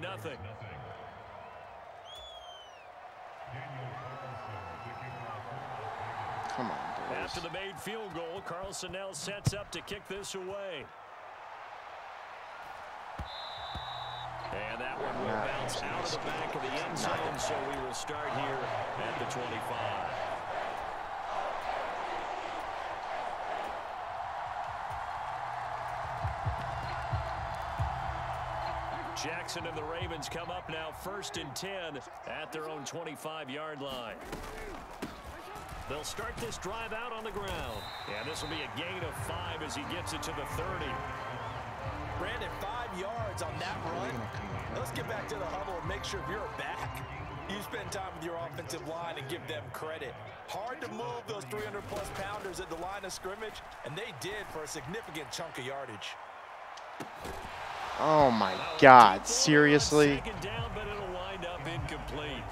Come on, boys. After the made field goal, Carlson now sets up to kick this away. And that one will bounce out of the back of the end zone, so we will start here at the 25. Jackson and the Ravens come up now 1st and 10 at their own 25-yard line. They'll start this drive out on the ground. And this will be a gain of 5 as he gets it to the 30. Brandon, 5 yards on that run. Let's get back to the huddle and make sure you're back. You spend time with your offensive line and give them credit. Hard to move those 300-plus pounders at the line of scrimmage, and they did for a significant chunk of yardage. Oh, my God. Seriously? Second down, but it'll wind up incomplete.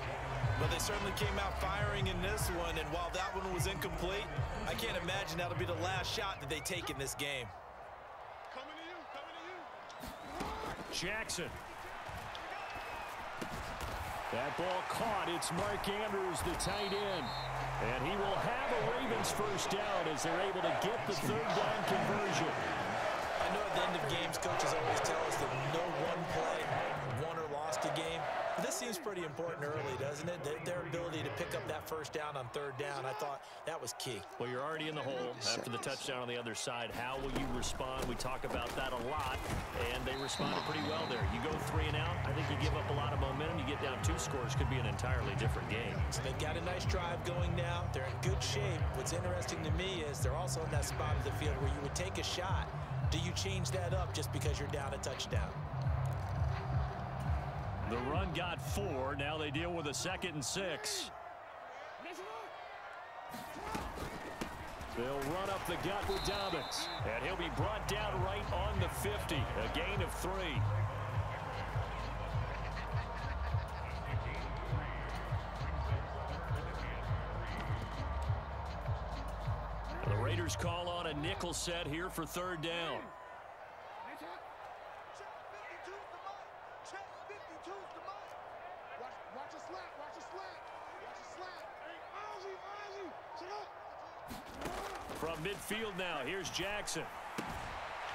But they certainly came out firing in this one, and while that one was incomplete, I can't imagine that'll be the last shot that they take in this game. Coming to you. Jackson. That ball caught. It's Mark Andrews, the tight end. And he will have a Ravens first down as they're able to get the third down conversion. I know at the end of games, coaches always tell us that no one play won or lost a game. But this seems pretty important early, doesn't it? Their ability to pick up that first down on third down, I thought that was key. Well, you're already in the hole after the touchdown on the other side. How will you respond? We talk about that a lot, and they responded pretty well there. You go 3 and out, I think you give up a lot of momentum. You get down 2 scores, could be an entirely different game. So they've got a nice drive going now. They're in good shape. What's interesting to me is they're also in that spot of the field where you would take a shot. Do you change that up just because you're down a touchdown? The run got 4. Now they deal with a 2nd and 6. They'll run up the gut with Dobbins. And he'll be brought down right on the 50. A gain of 3. The Raiders call on a nickel set here for third down. From midfield now, here's Jackson.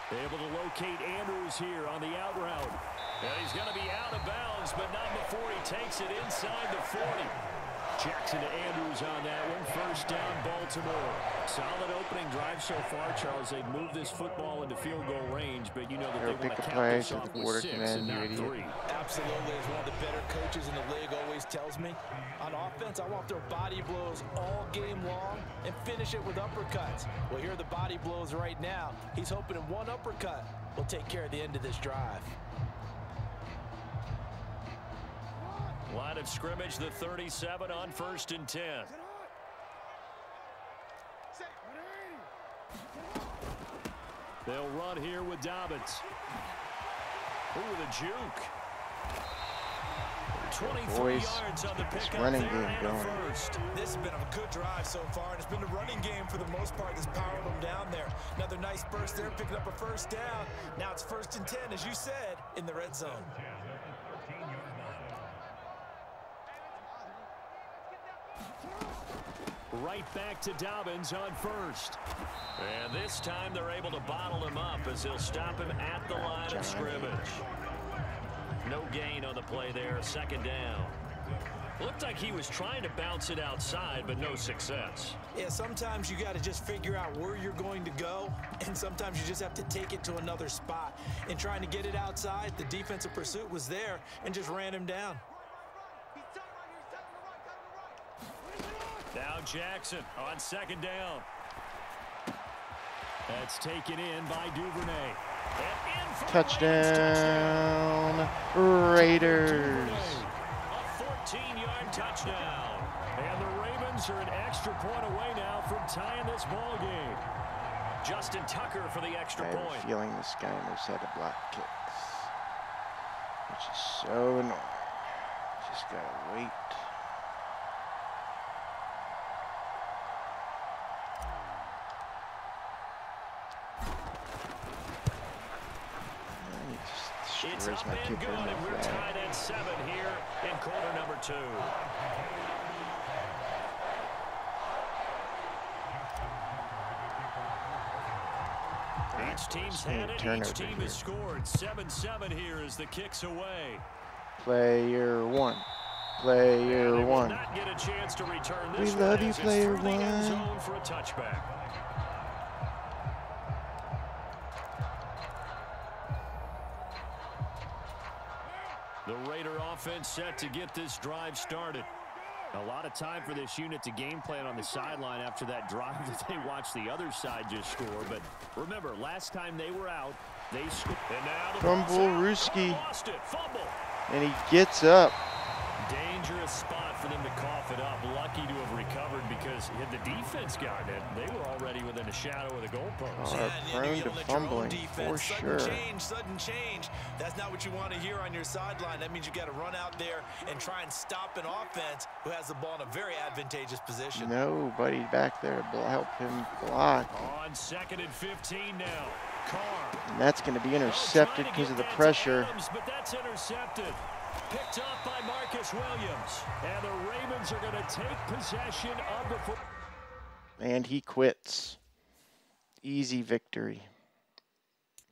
Able to locate Andrews here on the out route. And he's going to be out of bounds, but not before he takes it inside the 40. Jackson to Andrews on that one. First down, Baltimore. Solid opening drive so far, Charles. They've moved this football into field goal range, but you know that they want to cap this off with 6 and not 3. Absolutely, as one of the better coaches in the league always tells me, on offense, I want their body blows all game long and finish it with uppercuts. Well, here are the body blows right now. He's hoping in one uppercut will take care of the end of this drive. Line of scrimmage, the 37 on 1st and 10. They'll run here with Dobbins. Ooh, the juke. 23 yards on the pickup running there game and a going. first. This has been a good drive so far, and it's been the running game for the most part that's powered them down there. Another nice burst there, picking up a first down. Now it's 1st and 10, as you said, in the red zone. Right back to Dobbins on first. And this time they're able to bottle him up as they'll stop him at the line of scrimmage. No gain on the play there, 2nd down. Looked like he was trying to bounce it outside, but no success. Yeah, sometimes you got to just figure out where you're going to go, and sometimes you just have to take it to another spot. In trying to get it outside, the defensive pursuit was there and just ran him down. Now Jackson on 2nd down. That's taken in by Duvernay. Touchdown, Raiders. A 14-yard touchdown. And the Ravens are an extra point away now from tying this ball game. Justin Tucker for the extra point. I have a feeling this guy knows how to block kicks, which is so annoying. Just gotta wait. It's Where's up my and kicker good, in and the we're flag? tied at 7 here in quarter number 2. Each team's had it, each team has scored. 7-7 here as the kick's away. Player 1. Player 1. Not get a chance to return We this love one you, as it's player through the end 1. zone for a touchback. The Raider offense set to get this drive started. A lot of time for this unit to game plan on the sideline after that drive that they watched the other side just score. But remember, last time they were out, they scored. And now the Fumble, Ruski. lost it. Fumble. And he gets up. Dangerous spot for them to cough it up. Lucky to have recovered because had the defense gotten it, they were already within a shadow of the goalpost. Are prone to fumbling for sure. Sudden change. That's not what you want to hear on your sideline. That means you got to run out there and try and stop an offense who has the ball in a very advantageous position. Nobody back there to help him block. On 2nd and 15 now. Carr. And that's going to be intercepted because of the pressure. Adams, but that's intercepted. Picked up by Marcus Williams. And the Ravens are going to take possession of the football. And he quits. Easy victory.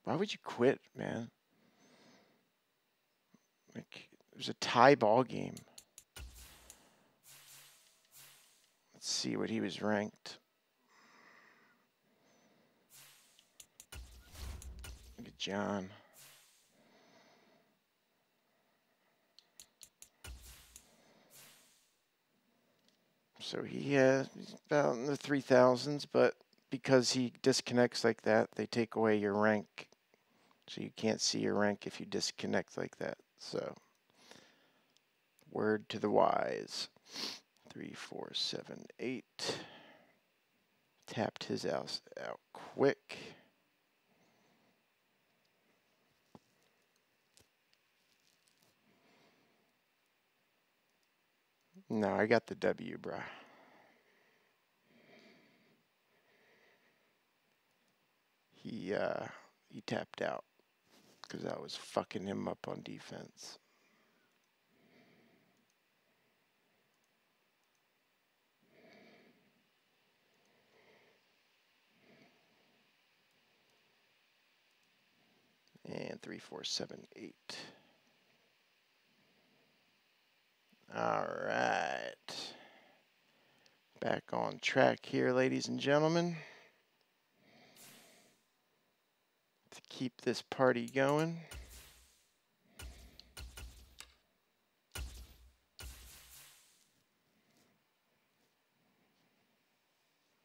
Why would you quit, man? Like, it was a tie ball game. Let's see what he was ranked. Look at John. So he's about in the 3,000s, but because he disconnects like that, they take away your rank. So you can't see your rank if you disconnect like that. So, word to the wise. 3, 4, 7, 8. Tapped his out quick. No, I got the W, bruh. He tapped out because I was fucking him up on defense. And 3, 4, 7, 8. All right. Back on track here, ladies and gentlemen. To keep this party going. I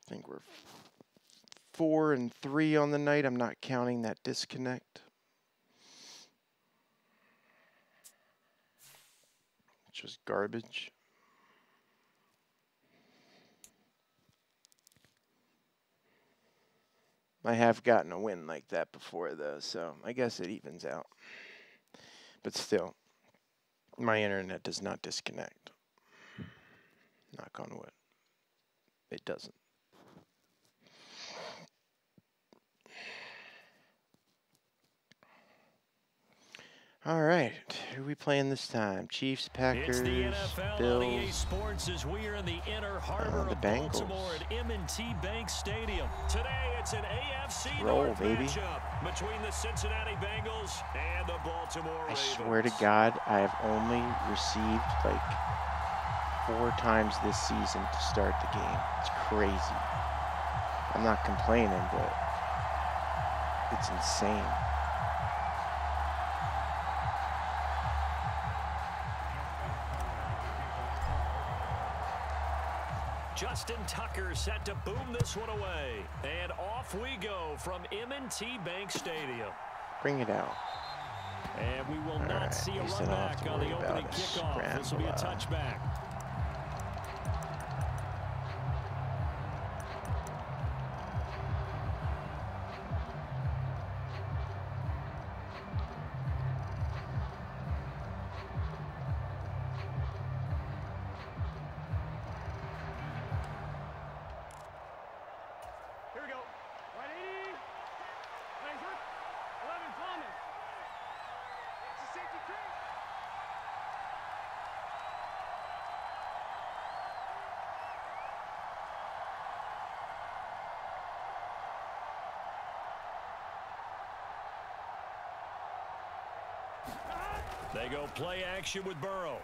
think we're 4 and 3 on the night. I'm not counting that disconnect. Which was garbage. I have gotten a win like that before, though, so I guess it evens out. But still, my internet does not disconnect. Knock on wood. It doesn't. All right, who are we playing this time? Chiefs, Packers, it's the NFL Bills. On EA Sports as we are in the inner harbor of Baltimore at M&T Bank Stadium. Today, it's an AFC North matchup between the Cincinnati Bengals and the Baltimore Ravens. I swear to God, I have only received like 4 times this season to start the game. It's crazy. I'm not complaining, but it's insane. Justin Tucker set to boom this one away. And off we go from M&T Bank Stadium. Bring it out. And we will not see a run back on the opening kickoff. This will be a touchback. They go play action with Burrow.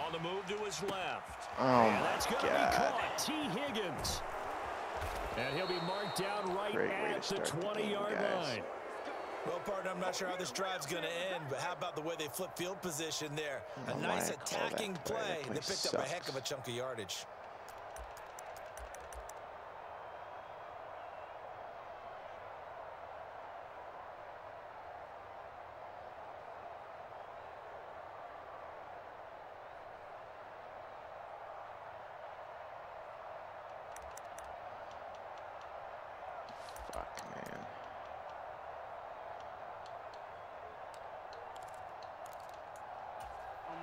On the move to his left. Oh, and that's going to be God. caught. T. Higgins. And he'll be marked down right at the 20-yard line. Well, partner, I'm not sure how this drive's going to end, but how about the way they flip field position there? A nice attacking play. They picked up a heck of a chunk of yardage.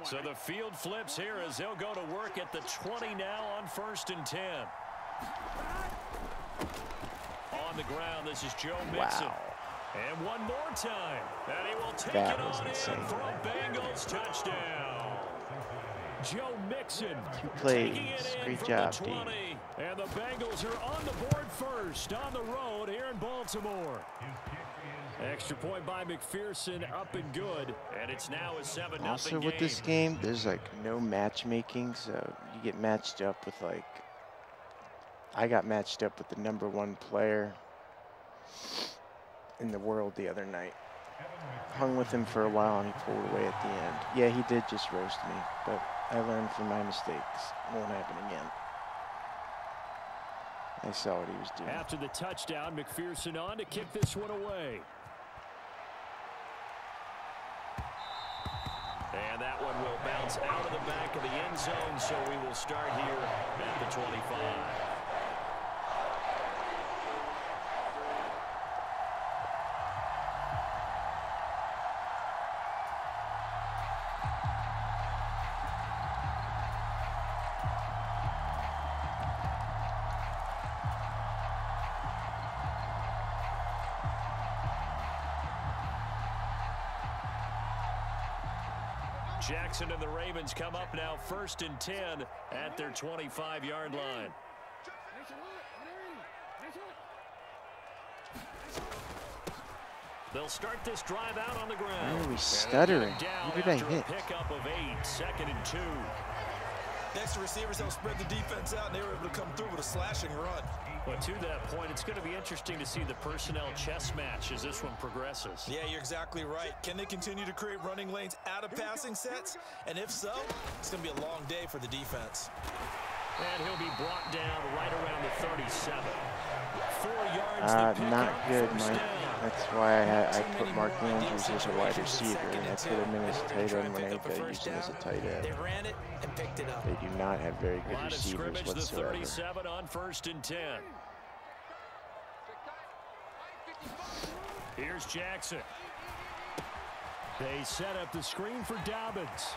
So the field flips here as they'll go to work at the 20 now on 1st and 10. On the ground, this is Joe Mixon. Wow. And one more time. And he will take That it was on insane. in for a Bengals touchdown. Joe Mixon 2 taking plays. it in Great from job, the D. 20. And the Bengals are on the board first on the road here in Baltimore. Extra point by McPherson, up and good, and it's now a 7-0 game. Also with this game, there's like no matchmaking, so you get matched up with like, I got matched up with the #1 player in the world the other night. Hung with him for a while and he pulled away at the end. Yeah, he did just roast me, but I learned from my mistakes. Won't happen again. I saw what he was doing. After the touchdown, McPherson on to kick this one away. And that one will bounce out of the back of the end zone, so we will start here at the 25. Jackson and the Ravens come up now 1st and 10 at their 25-yard line. They'll start this drive out on the ground. Why are we stuttering? Who did I hit? Pickup of 8, 2nd and 2. Next, the receivers don't spread the defense out, and they were able to come through with a slashing run. But to that point, it's going to be interesting to see the personnel chess match as this one progresses. Yeah, you're exactly right. Can they continue to create running lanes out of passing sets? And if so, it's going to be a long day for the defense. And he'll be brought down right around the 37. 4 yards. Not good, Mike. That's why I put Mark Andrews as a wide receiver, and I put him in as a tight end when I could use him as a tight end. They ran it and picked it up. They do not have very good Line of receivers scrimmage, the whatsoever. 37 on 1st and 10. Here's Jackson. They set up the screen for Dobbins.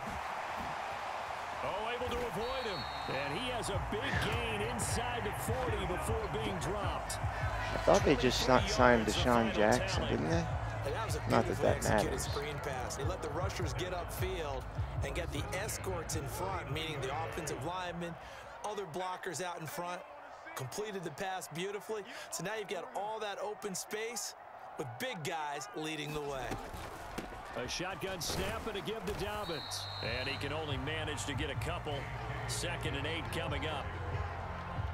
Oh, able to avoid him. And he has a big gain inside the 40 before being dropped. I thought they just signed Deshaun Jackson, didn't they? Not that that matters. Screen pass. They let the rushers get upfield and get the escorts in front, meaning the offensive linemen, other blockers out in front. Completed the pass beautifully. So now you've got all that open space with big guys leading the way. A shotgun snap and a give to Dobbins. And he can only manage to get a couple. 2nd and 8 coming up.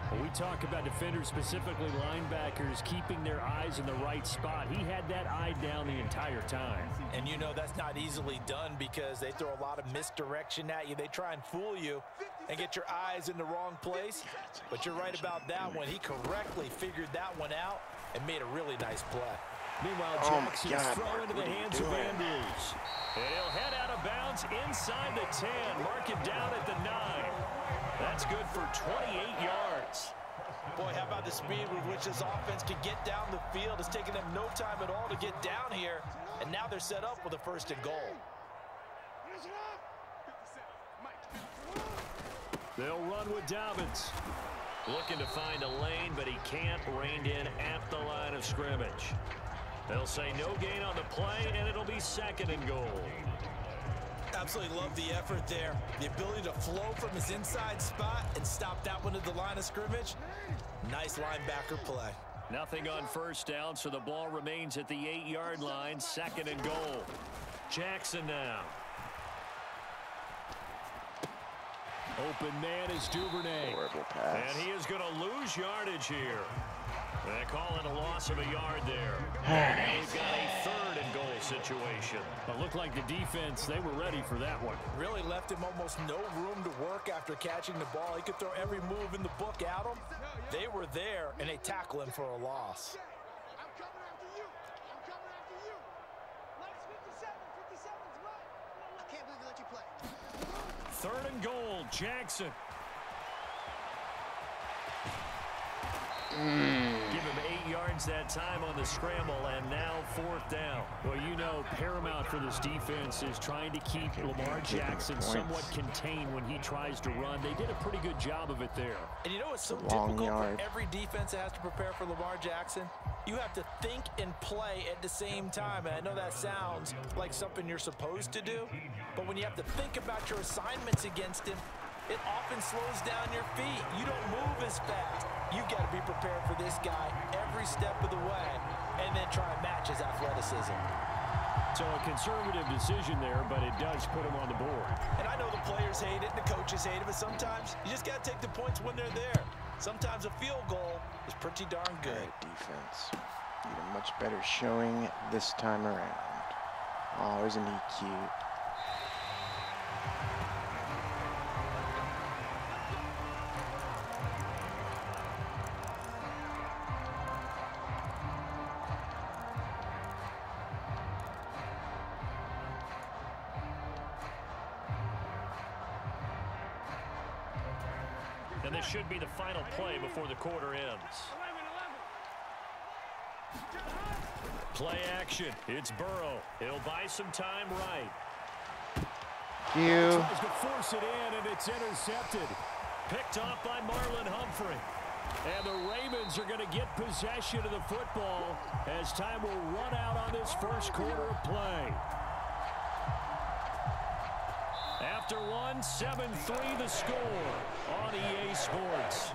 When we talk about defenders, specifically linebackers, keeping their eyes in the right spot, he had that eye down the entire time. And you know that's not easily done because they throw a lot of misdirection at you. They try and fool you and get your eyes in the wrong place. But you're right about that one. He correctly figured that one out and made a really nice play. Meanwhile, Jackson's throw into the hands of Andrews. And he'll head out of bounds inside the 10. Mark it down at the 9. That's good for 28 yards. Boy, how about the speed with which this offense can get down the field? It's taken them no time at all to get down here. And now they're set up with a 1st and goal. They'll run with Dobbins. Looking to find a lane, but he can't. Reined in at the line of scrimmage. They'll say no gain on the play, and it'll be 2nd and goal. Absolutely love the effort there. The ability to flow from his inside spot and stop that one at the line of scrimmage. Nice linebacker play. Nothing on 1st down, so the ball remains at the 8-yard line. 2nd and goal. Jackson now. Open man is Duvernay. Horrible pass. And he is going to lose yardage here. They call it a loss of a yard there. And now we've got a 3rd and goal situation. It looked like the defense, they were ready for that one. Really left him almost no room to work after catching the ball. He could throw every move in the book at him. They were there, and they tackle him for a loss. I'm coming after you. I'm coming after you. Nice 57. 57's right. I can't believe they let you play. 3rd and goal, Jackson. Give him 8 yards that time on the scramble, and now 4th down. Well, you know, paramount for this defense is trying to keep Lamar Jackson somewhat contained when he tries to run. They did a pretty good job of it there. And you know what's so difficult for every defense that has to prepare for Lamar Jackson? You have to think and play at the same time. And I know that sounds like something you're supposed to do, but when you have to think about your assignments against him, it often slows down your feet. You don't move as fast. You've got to be prepared for this guy every step of the way and then try and match his athleticism. So a conservative decision there, but it does put him on the board. And I know the players hate it and the coaches hate it, but sometimes you just got to take the points when they're there. Sometimes a field goal is pretty darn good. Great defense. Need a much better showing this time around. Oh, isn't he cute? And this should be the final play before the quarter ends. Play action. It's Burrow. He'll buy some time right. Tries to force it in, and it's intercepted. Picked off by Marlon Humphrey. And the Ravens are going to get possession of the football as time will run out on this 1st quarter of play. After 7-3 the score on EA Sports.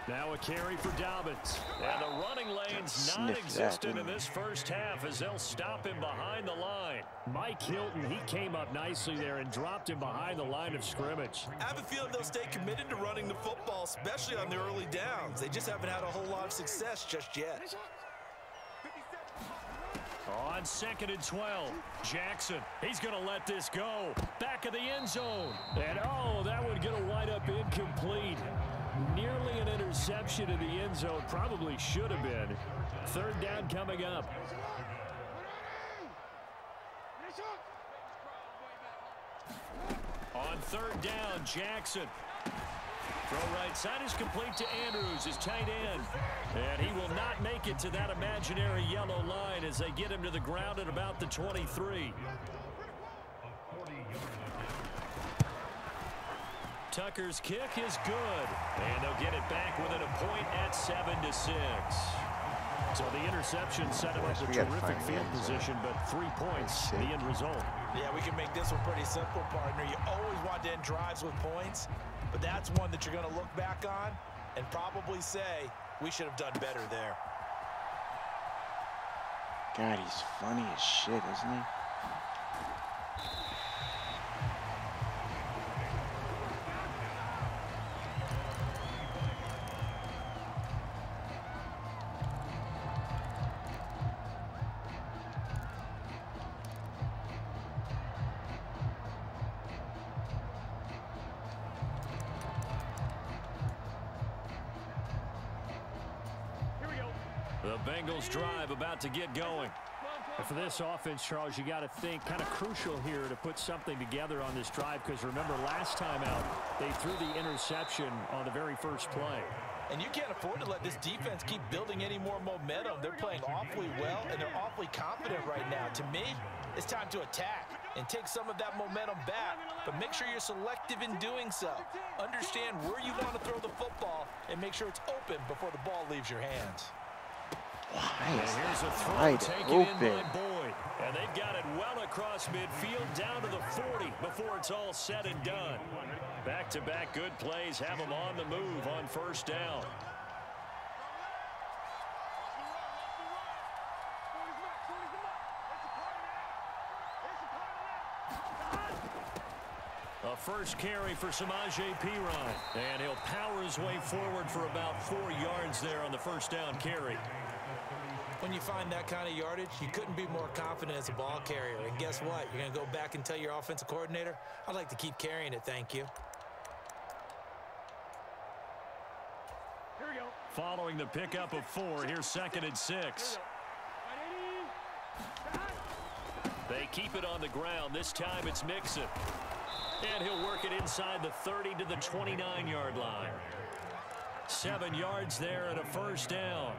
Now a carry for Dobbins. And the running lane's non-existent in this 1st half as they'll stop him behind the line. Mike Hilton, he came up nicely there and dropped him behind the line of scrimmage. I have a feeling they'll stay committed to running the football, especially on the early downs. They just haven't had a whole lot of success just yet. On 2nd and 12, Jackson, he's going to let this go. Back of the end zone. And oh, that would get a wind up incomplete. Nearly an interception in the end zone. Probably should have been. 3rd down coming up. On third down, Jackson. Throw right side is complete to Andrews, his tight end. And he will not make it to that imaginary yellow line as they get him to the ground at about the 23. Tucker's kick is good. And they'll get it back within a point at 7-6. So the interception set him up with terrific field position, but 3 points, the end result. Yeah, we can make this one pretty simple, partner. You always want to end drives with points, but that's one that you're going to look back on and probably say, we should have done better there. God, he's funny as shit, isn't he? The Bengals drive about to get going. And for this offense, Charles, you got to think kind of crucial here to put something together on this drive, because remember last time out they threw the interception on the very first play. And you can't afford to let this defense keep building any more momentum. They're playing awfully well, and they're awfully confident right now. To me, it's time to attack and take some of that momentum back, but make sure you're selective in doing so. Understand where you want to throw the football and make sure it's open before the ball leaves your hands. Why is here's a throw wide taken open? in by Boyd. And they've got it well across midfield down to the 40 before it's all said and done. Back-to-back good plays have them on the move on first down. A first carry for Samaje Perine. And he'll power his way forward for about 4 yards there on the first down carry. When you find that kind of yardage, you couldn't be more confident as a ball carrier. And guess what? You're going to go back and tell your offensive coordinator, I'd like to keep carrying it, thank you. Here we go. Following the pickup of 4, here's 2nd and 6. They keep it on the ground. This time it's Mixon. And he'll work it inside the 30 to the 29-yard line. 7 yards there and a first down.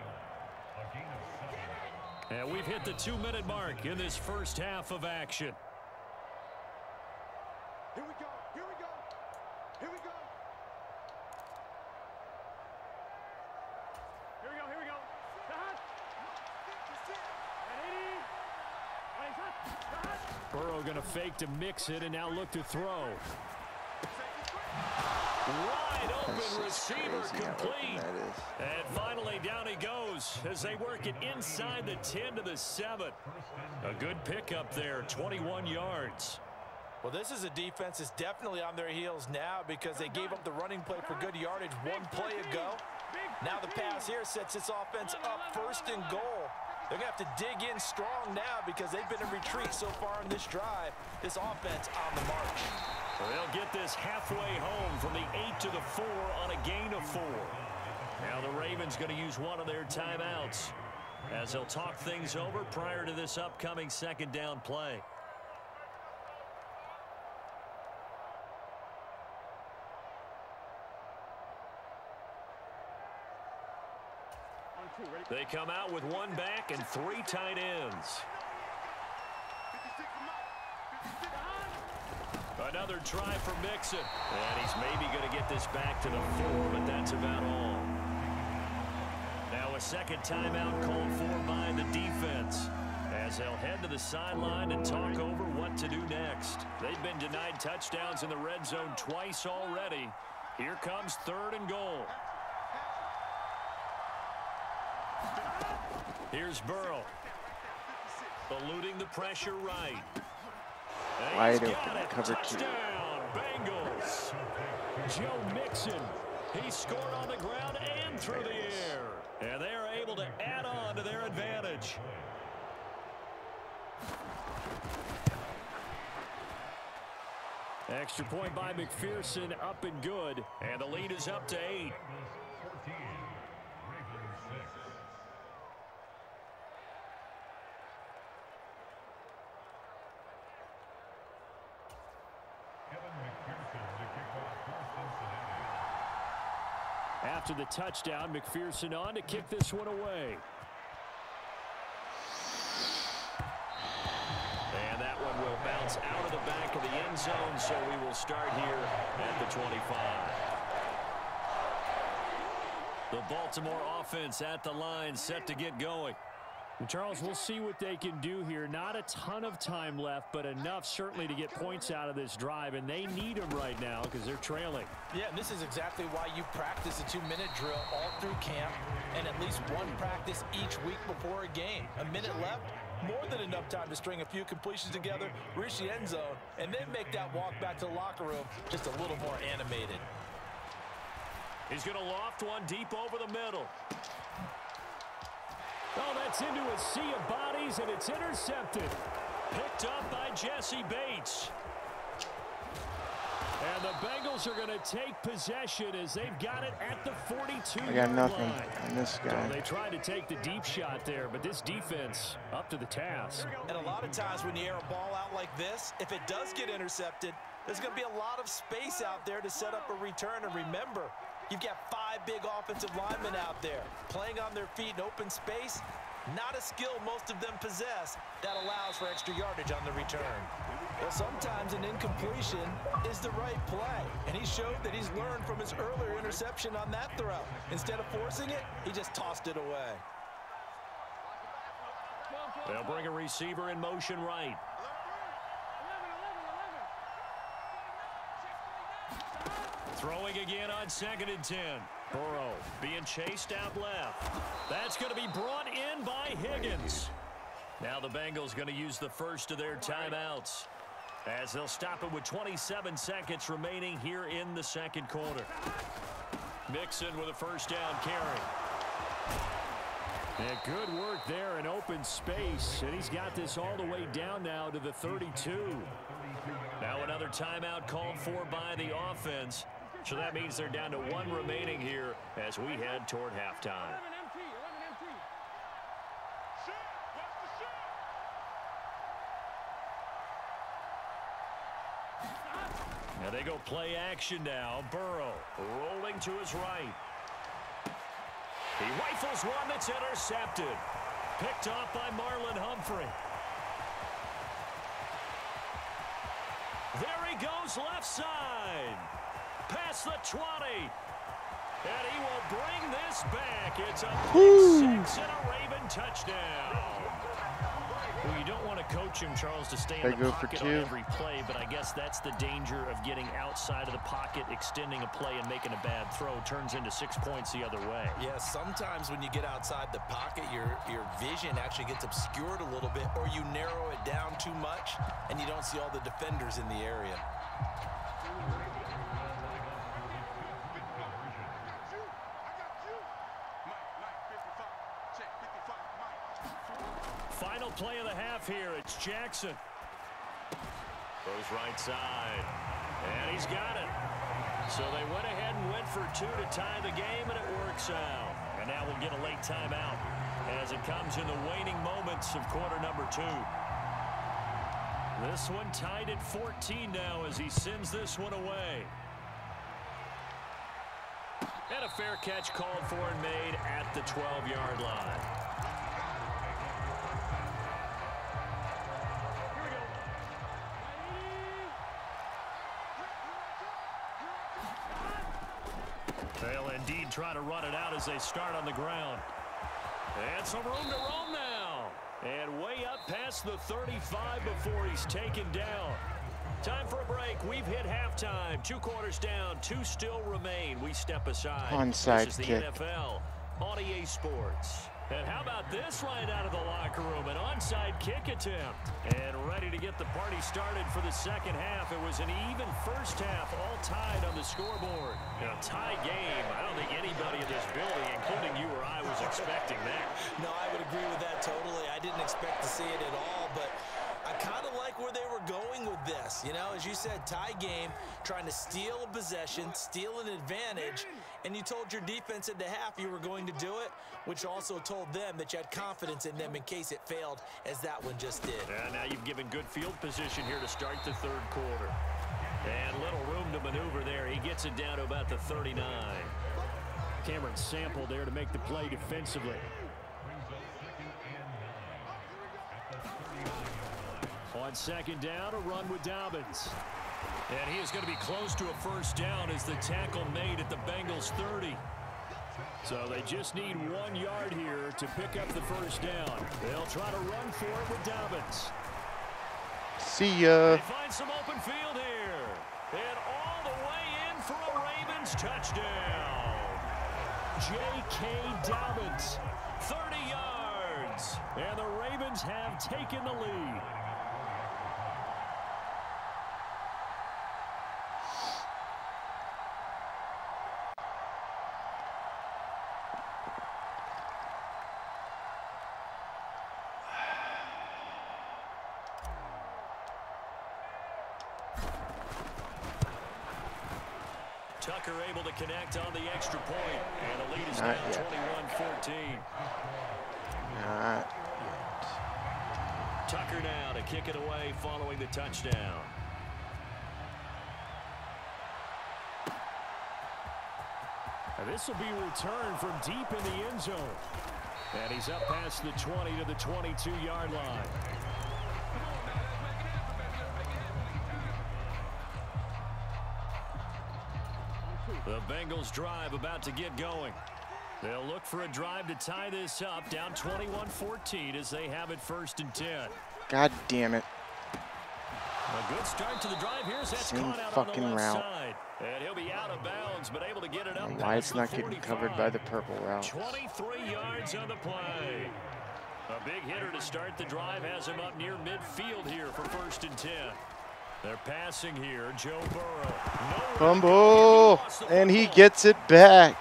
And we've hit the 2-minute mark in this first half of action. Here we go. Here we go. Here we go. Here we go. Here we go. Burrow going to fake to mix it and now look to throw. Wide open receiver complete. And finally down he goes as they work it inside the 10 to the 7. A good pickup there, 21 yards. Well, this is a defense that's definitely on their heels now because they gave up the running play for good yardage 1 play ago. Now the pass here sets this offense up 1st and goal. They're going to have to dig in strong now because they've been in retreat so far in this drive. This offense on the march. They'll get this halfway home from the 8 to the 4 on a gain of 4. Now the Ravens going to use one of their timeouts as they'll talk things over prior to this upcoming 2nd down play. They come out with 1 back and 3 tight ends. Another try for Mixon. And he's maybe going to get this back to the 4, but that's about all. Now a 2nd timeout called for by the defense as they'll head to the sideline and talk over what to do next. They've been denied touchdowns in the red zone twice already. Here comes 3rd and goal. Here's Burrow. Eluding the pressure right. Wide open, cover 2. Touchdown, Bengals. Joe Mixon. He scored on the ground and through the air. And they're able to add on to their advantage. Extra point by McPherson, up and good. And the lead is up to 8. After the touchdown, McPherson on to kick this one away. And that one will bounce out of the back of the end zone, so we will start here at the 25. The Baltimore offense at the line, set to get going. And Charles, we'll see what they can do here. Not a ton of time left, but enough certainly to get points out of this drive, and they need them right now because they're trailing. Yeah, and this is exactly why you practice a 2-minute drill all through camp and at least one practice each week before a game. A minute left, more than enough time to string a few completions together, reach the end zone, and then make that walk back to the locker room just a little more animated. He's going to loft one deep over the middle. Oh, that's into a sea of bodies, and it's intercepted. Picked up by Jesse Bates. And the Bengals are going to take possession as they've got it at the 42-yard line. I got nothing on this guy. Well, they tried to take the deep shot there, but this defense up to the task. And a lot of times when you air a ball out like this, if it does get intercepted, there's going to be a lot of space out there to set up a return. And remember, you've got 5 big offensive linemen out there playing on their feet in open space. Not a skill most of them possess that allows for extra yardage on the return. Well, sometimes an incompletion is the right play, and he showed that he's learned from his earlier interception on that throw. Instead of forcing it, he just tossed it away. They'll bring a receiver in motion right. Throwing again on 2nd and 10. Burrow being chased out left. That's going to be brought in by Higgins. Now the Bengals going to use the first of their timeouts as they'll stop it with 27 seconds remaining here in the second quarter. Mixon with a first down carry. And good work there in open space, and he's got this all the way down now to the 32. Now another timeout called for by the offense. So that means they're down to 1 remaining here as we head toward halftime. Now they go play action now. Burrow rolling to his right. He rifles one that's intercepted. Picked off by Marlon Humphrey. There he goes left side. Past the 20. And he will bring this back. It's a pick 6 and a Raven touchdown. Well, you don't want to coach him, Charles, to stay in the pocket on every play, but I guess that's the danger of getting outside of the pocket, extending a play, and making a bad throw. Turns into 6 points the other way. Yeah, sometimes when you get outside the pocket, your vision actually gets obscured a little bit, or you narrow it down too much, and you don't see all the defenders in the area. Final play of the half here. It's Jackson. Goes right side. And he's got it. So they went ahead and went for 2 to tie the game, and it works out. And now we'll get a late timeout as it comes in the waning moments of quarter number 2. This one tied at 14 now as he sends this one away. And a fair catch called for and made at the 12-yard line. They'll indeed try to run it out as they start on the ground. And some room to roam now. And way up past the 35 before he's taken down. Time for a break. We've hit halftime. 2 quarters down. 2 still remain. We step aside. Onside this is the kick. NFL on EA Sports. And how about this right out of the locker room? An onside kick attempt. And ready to get the party started for the second half. It was an even first half, all tied on the scoreboard. In a tie game, I don't think anybody in this building, including you or I, was expecting that. No, I would agree with that totally. I didn't expect to see it at all, but I kind of like where they were going with this. You know, as you said, tie game, trying to steal a possession, steal an advantage, and you told your defense at the half you were going to do it, which also told them that you had confidence in them in case it failed, as that one just did. And now you've given good field position here to start the third quarter. And little room to maneuver there. He gets it down to about the 39. Cameron Sample there to make the play defensively. On second down, a run with Dobbins. And he is going to be close to a first down as the tackle made at the Bengals 30. So they just need 1 yard here to pick up the first down. They'll try to run for it with Dobbins. See ya. They find some open field here. And all the way in for a Ravens touchdown. J.K. Dobbins, 30 yards. And the Ravens have taken the lead. Tucker able to connect on the extra point, and the lead is now 21-14. Not yet. Tucker now to kick it away following the touchdown. And this will be returned from deep in the end zone. And he's up past the 20 to the 22-yard line. The Bengals drive about to get going. They'll look for a drive to tie this up, down 21-14 as they have it 1st and 10. God damn it. A good start to the drive. Here's that's caught out on the left side. And he'll be out of bounds, but able to get it up. Why it's not getting covered by the purple route. 23 yards on the play. A big hitter to start the drive has him up near midfield here for 1st and 10. They're passing here. Joe Burrow. Fumble, and he gets it back.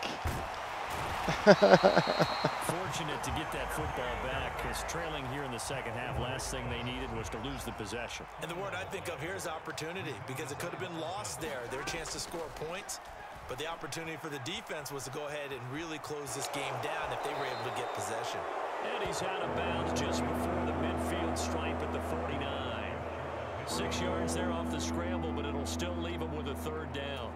Fortunate to get that football back, because trailing here in the second half, last thing they needed was to lose the possession. And the word I think of here is opportunity, because it could have been lost there. Their chance to score points, but the opportunity for the defense was to go ahead and really close this game down if they were able to get possession. And he's out of bounds just before the midfield stripe at the 49. 6 yards there off the scramble, but it'll still leave him with a 3rd down.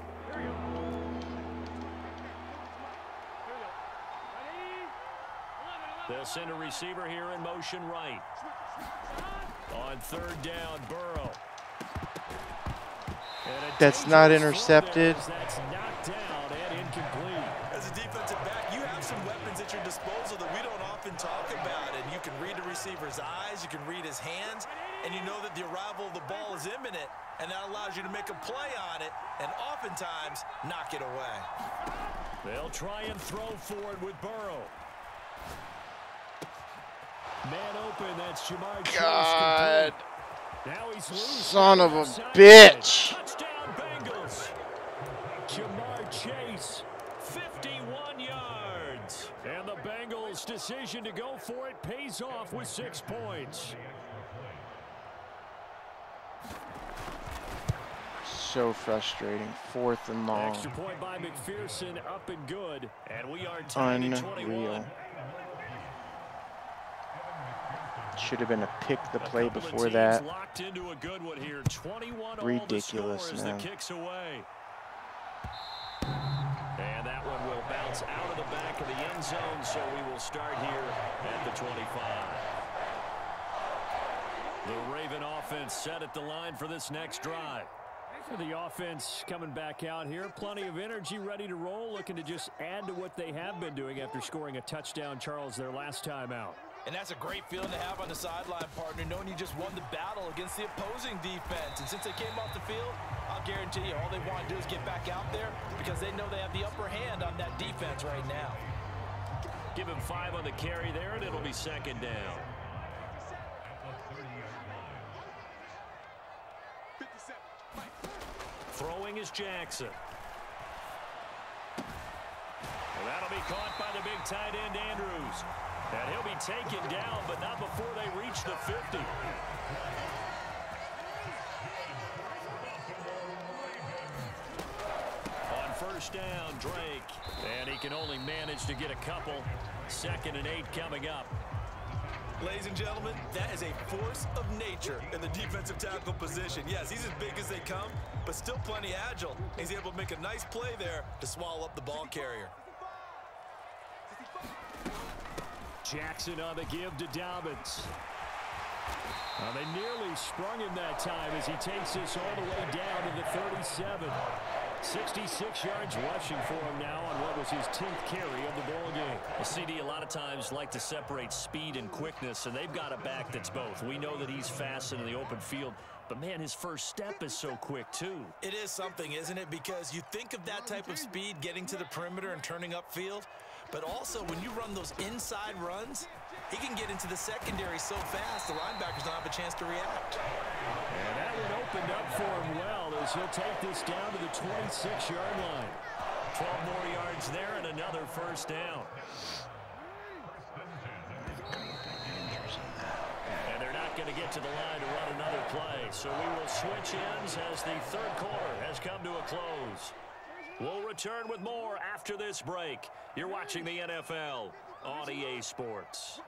They'll send a receiver here in motion right. On 3rd down, Burrow. That's not intercepted. That's knocked down and incomplete. As a defensive back, you have some weapons at your disposal that we don't often talk about. And you can read the receiver's eyes, you can read his hands, and you know that the arrival of the ball is imminent, and that allows you to make a play on it and oftentimes knock it away. They'll try and throw forward with Burrow. Man open, that's Jamar Chase. God. Now he's loose. Son of a bitch. Touchdown Bengals. Jamar Chase, 51 yards. And the Bengals' decision to go for it pays off with 6 points. So frustrating. 4th and long. Extra point by McPherson, up and good. And we are tied at 21. Should have been a pick the play before that. Locked into a good one here. 21 Ridiculous all the now. kicks away. And that one will bounce out of the back of the end zone, so we will start here at the 25. The Raven offense set at the line for this next drive. For the offense coming back out here, plenty of energy, ready to roll, looking to just add to what they have been doing after scoring a touchdown, Charles, their last time out. And that's a great feeling to have on the sideline, partner, knowing you just won the battle against the opposing defense. And since they came off the field, I'll guarantee you all they want to do is get back out there because they know they have the upper hand on that defense right now. Give him 5 on the carry there, and it'll be 2nd down. Throwing is Jackson. Well, that'll be caught by the big tight end, Andrews. And he'll be taken down, but not before they reach the 50. On 1st down, Drake. And he can only manage to get a couple. 2nd and 8 coming up. Ladies and gentlemen, that is a force of nature in the defensive tackle position. Yes, he's as big as they come, but still plenty agile. He's able to make a nice play there to swallow up the ball carrier. Jackson on the give to Dobbins. They nearly sprung him that time as he takes this all the way down to the 37. 66 yards rushing for him now on what was his 10th carry of the ball game. Well, CD, a lot of times like to separate speed and quickness, and they've got a back that's both. We know that he's fast in the open field, but, man, his first step is so quick, too. It is something, isn't it? Because you think of that type of speed getting to the perimeter and turning upfield, but also when you run those inside runs, he can get into the secondary so fast the linebackers don't have a chance to react. And that one opened up for him well as he'll take this down to the 26-yard line. 12 more yards there and another first down. And they're not going to get to the line to run another play, so we will switch ends as the third quarter has come to a close. We'll return with more after this break. You're watching the NFL on EA Sports.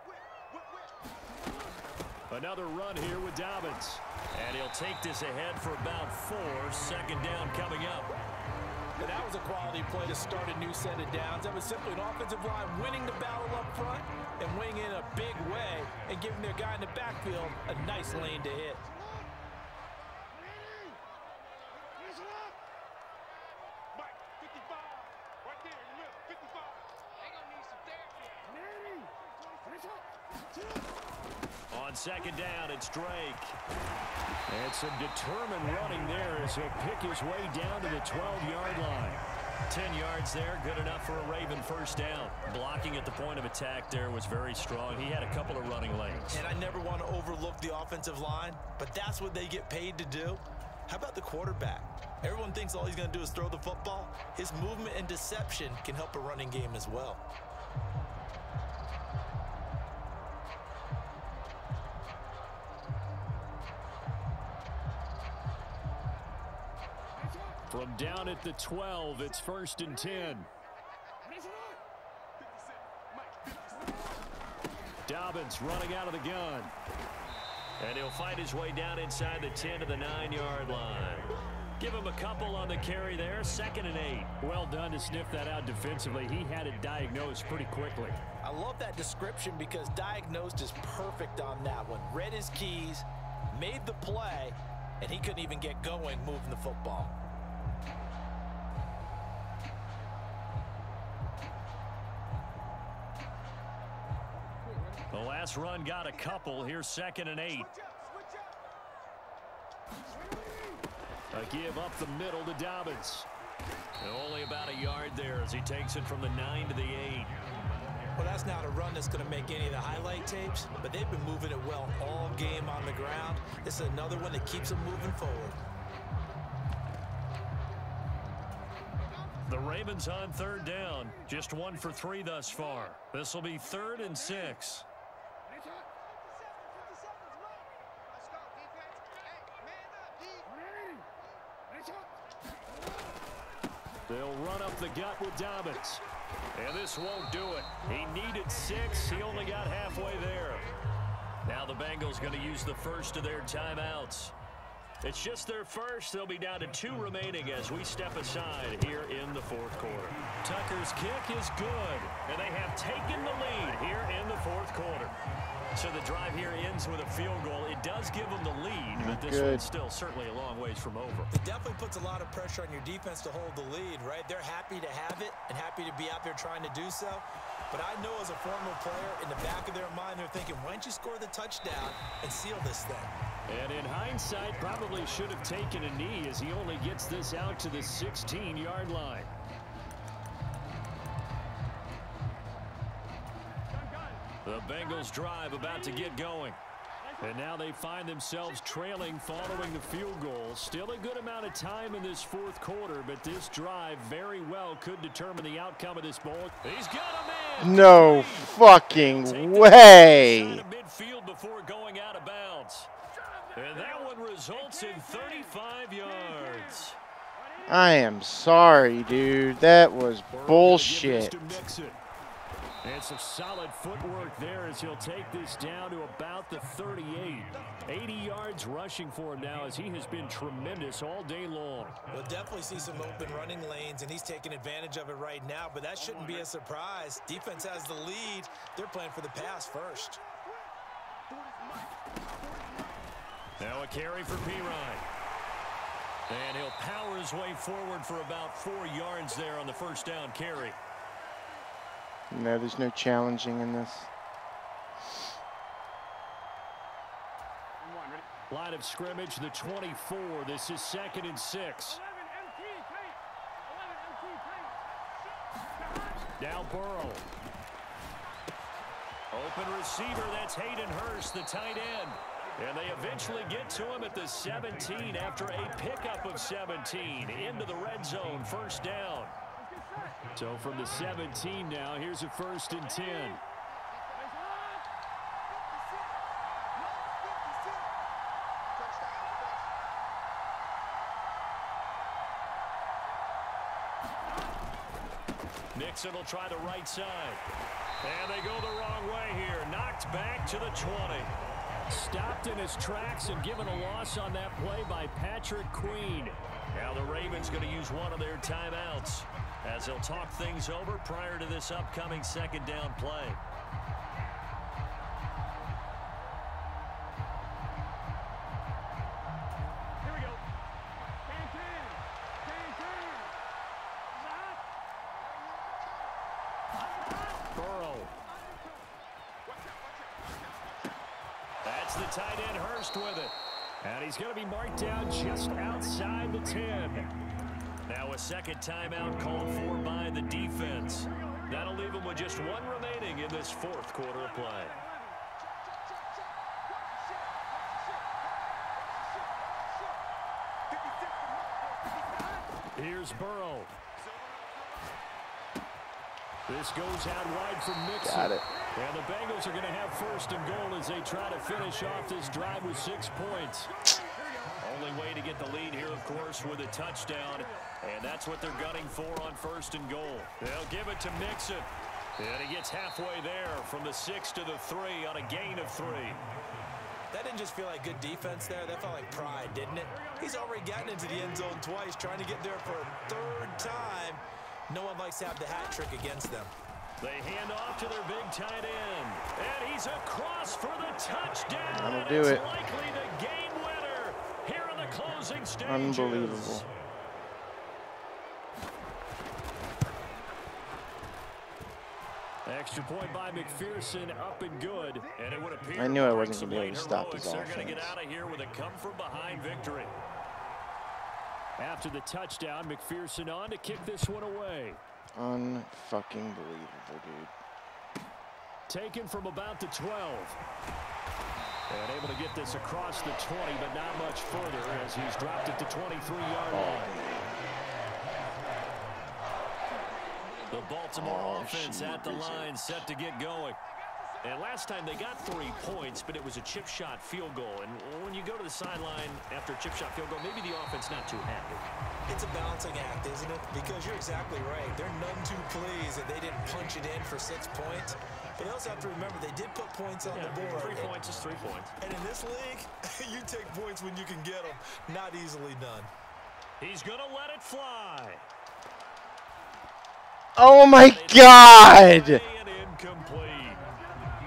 Another run here with Dobbins. And he'll take this ahead for about 4. Second down coming up. And that was a quality play to start a new set of downs. That was simply an offensive line winning the battle up front and winning in a big way and giving their guy in the backfield a nice lane to hit. On second down, it's Drake. And some determined running there as he'll pick his way down to the 12-yard line. 10 yards there, good enough for a Raven first down. Blocking at the point of attack there was very strong. He had a couple of running lanes. And I never want to overlook the offensive line, but that's what they get paid to do. How about the quarterback? Everyone thinks all he's going to do is throw the football. His movement and deception can help a running game as well. From down at the 12, it's 1st and 10. Dobbins running out of the gun. And he'll fight his way down inside the 10 to the 9-yard line. Give him a couple on the carry there. 2nd and 8. Well done to sniff that out defensively. He had it diagnosed pretty quickly. I love that description because diagnosed is perfect on that one. Read his keys, made the play, and he couldn't even get going moving the football. The last run got a couple. Here's 2nd and 8. A give up the middle to Dobbins. And only about a yard there as he takes it from the 9 to the 8. Well, that's not a run that's going to make any of the highlight tapes, but they've been moving it well all game on the ground. This is another one that keeps them moving forward. The Ravens on 3rd down. Just 1 for 3 thus far. This will be 3rd and 6. They'll run up the gut with Dobbins. And this won't do it. He needed 6. He only got halfway there. Now the Bengals going to use the first of their timeouts. It's just their first. They'll be down to 2 remaining as we step aside here in the 4th quarter. Tucker's kick is good. And they have taken the lead here in the 4th quarter. So the drive here ends with a field goal. It does give them the lead, but this one's still certainly a long ways from over. It definitely puts a lot of pressure on your defense to hold the lead, right? They're happy to have it and happy to be out there trying to do so. But I know as a former player, in the back of their mind, they're thinking, why don't you score the touchdown and seal this thing? And in hindsight, probably should have taken a knee as he only gets this out to the 16-yard line. The Bengals drive about to get going. And now they find themselves trailing following the field goal. Still a good amount of time in this 4th quarter, but this drive very well could determine the outcome of this ball. He's got a man. No fucking way. Midfield before going out of bounds. And that one results in 35 yards. I am sorry, dude. That was bullshit. And some solid footwork there as he'll take this down to about the 38. 80 yards rushing for him now as he has been tremendous all day long. We'll definitely see some open running lanes, and he's taking advantage of it right now, but that shouldn't be a surprise. Defense has the lead. They're playing for the pass first. Now a carry for Pirine. And he'll power his way forward for about 4 yards there on the first down carry. No, there's no challenging in this. Line of scrimmage, the 24. This is 2nd and 6. Now Burrow. Open receiver, that's Hayden Hurst, the tight end. And they eventually get to him at the 17 after a pickup of 17 into the red zone, first down. So from the 17 now, here's a 1st and 10. Nixon will try the right side. And they go the wrong way here. Knocked back to the 20. Stopped in his tracks and given a loss on that play by Patrick Queen. Now the Ravens going to use one of their timeouts as they'll talk things over prior to this upcoming 2nd down play. Here we go. Burrow. That's the tight end Hurst with it. And he's going to be marked down just outside the 10. Now a 2nd timeout called for by the defense. That'll leave them with just 1 remaining in this 4th quarter of play. Here's Burrow. This goes out wide from Mixon. Got it. And the Bengals are going to have 1st and goal as they try to finish off this drive with 6 points. Only way to get the lead here, of course, with a touchdown. And that's what they're gunning for on 1st and goal. They'll give it to Mixon. And he gets halfway there from the 6 to the 3 on a gain of 3. That didn't just feel like good defense there. That felt like pride, didn't it? He's already gotten into the end zone twice, trying to get there for a 3rd time. No one likes to have the hat trick against them. They hand off to their big tight end. And he's across for the touchdown. That'll and do it's it. likely the game winner here in the closing stages. Unbelievable. Extra point by McPherson, up and good. And it would appear I knew I to wasn't bring going to be able to some stop late his heroics. They're going to offense. get out of here with a come-from-behind victory. After the touchdown, McPherson on to kick this one away. Unfucking believable, dude. Taken from about the 12. And able to get this across the 20, but not much further as he's dropped it to 23-yard line. The Baltimore offense at the line, set to get going. And last time they got 3 points, but it was a chip shot field goal. And when you go to the sideline after a chip shot field goal, maybe the offense not too happy. It's a balancing act, isn't it? Because you're exactly right. They're none too pleased that they didn't punch it in for 6 points. But you also have to remember they did put points on the board. 3 points is 3 points. And in this league, you take points when you can get them. Not easily done. He's going to let it fly. Oh my God! And incomplete.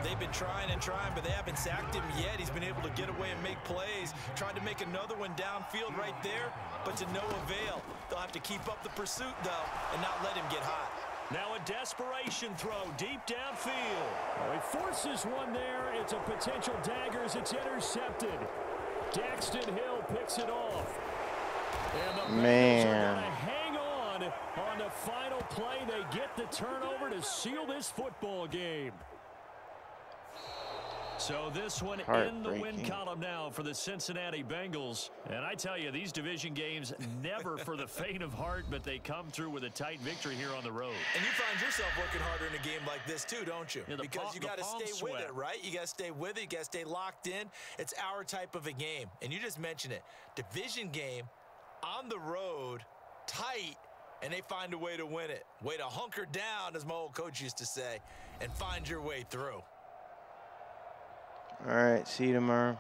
They've been trying and trying, but they haven't sacked him yet. He's been able to get away and make plays. Tried to make another one downfield right there, but to no avail. They'll have to keep up the pursuit, though, and not let him get hot. Now a desperation throw deep downfield. Oh, he forces one there. It's a potential dagger as it's intercepted. Daxton Hill picks it off. And the Bengals are going to hang on the final play. They get the turnover to seal this football game. So this one in the win column now for the Cincinnati Bengals. And I tell you, these division games never for the faint of heart, but they come through with a tight victory here on the road. And you find yourself working harder in a game like this too, don't you? Yeah, because you got to stay with it, right? You got to stay with it. You got to stay locked in. It's our type of a game. And you just mentioned it. Division game, on the road, tight. and they find a way to win it. Way to hunker down, as my old coach used to say, and find your way through. All right, see you tomorrow.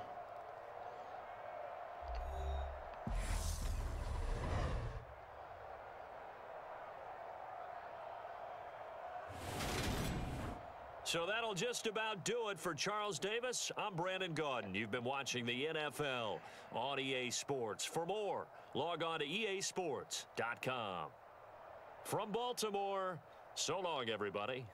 So that'll just about do it for Charles Davis. I'm Brandon Gaudin. You've been watching the NFL on EA Sports. For more, log on to easports.com. From Baltimore, so long, everybody.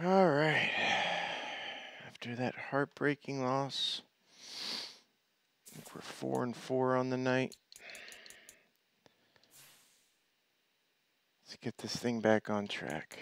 All right. After that heartbreaking loss, I think we're 4-4 on the night. Let's get this thing back on track.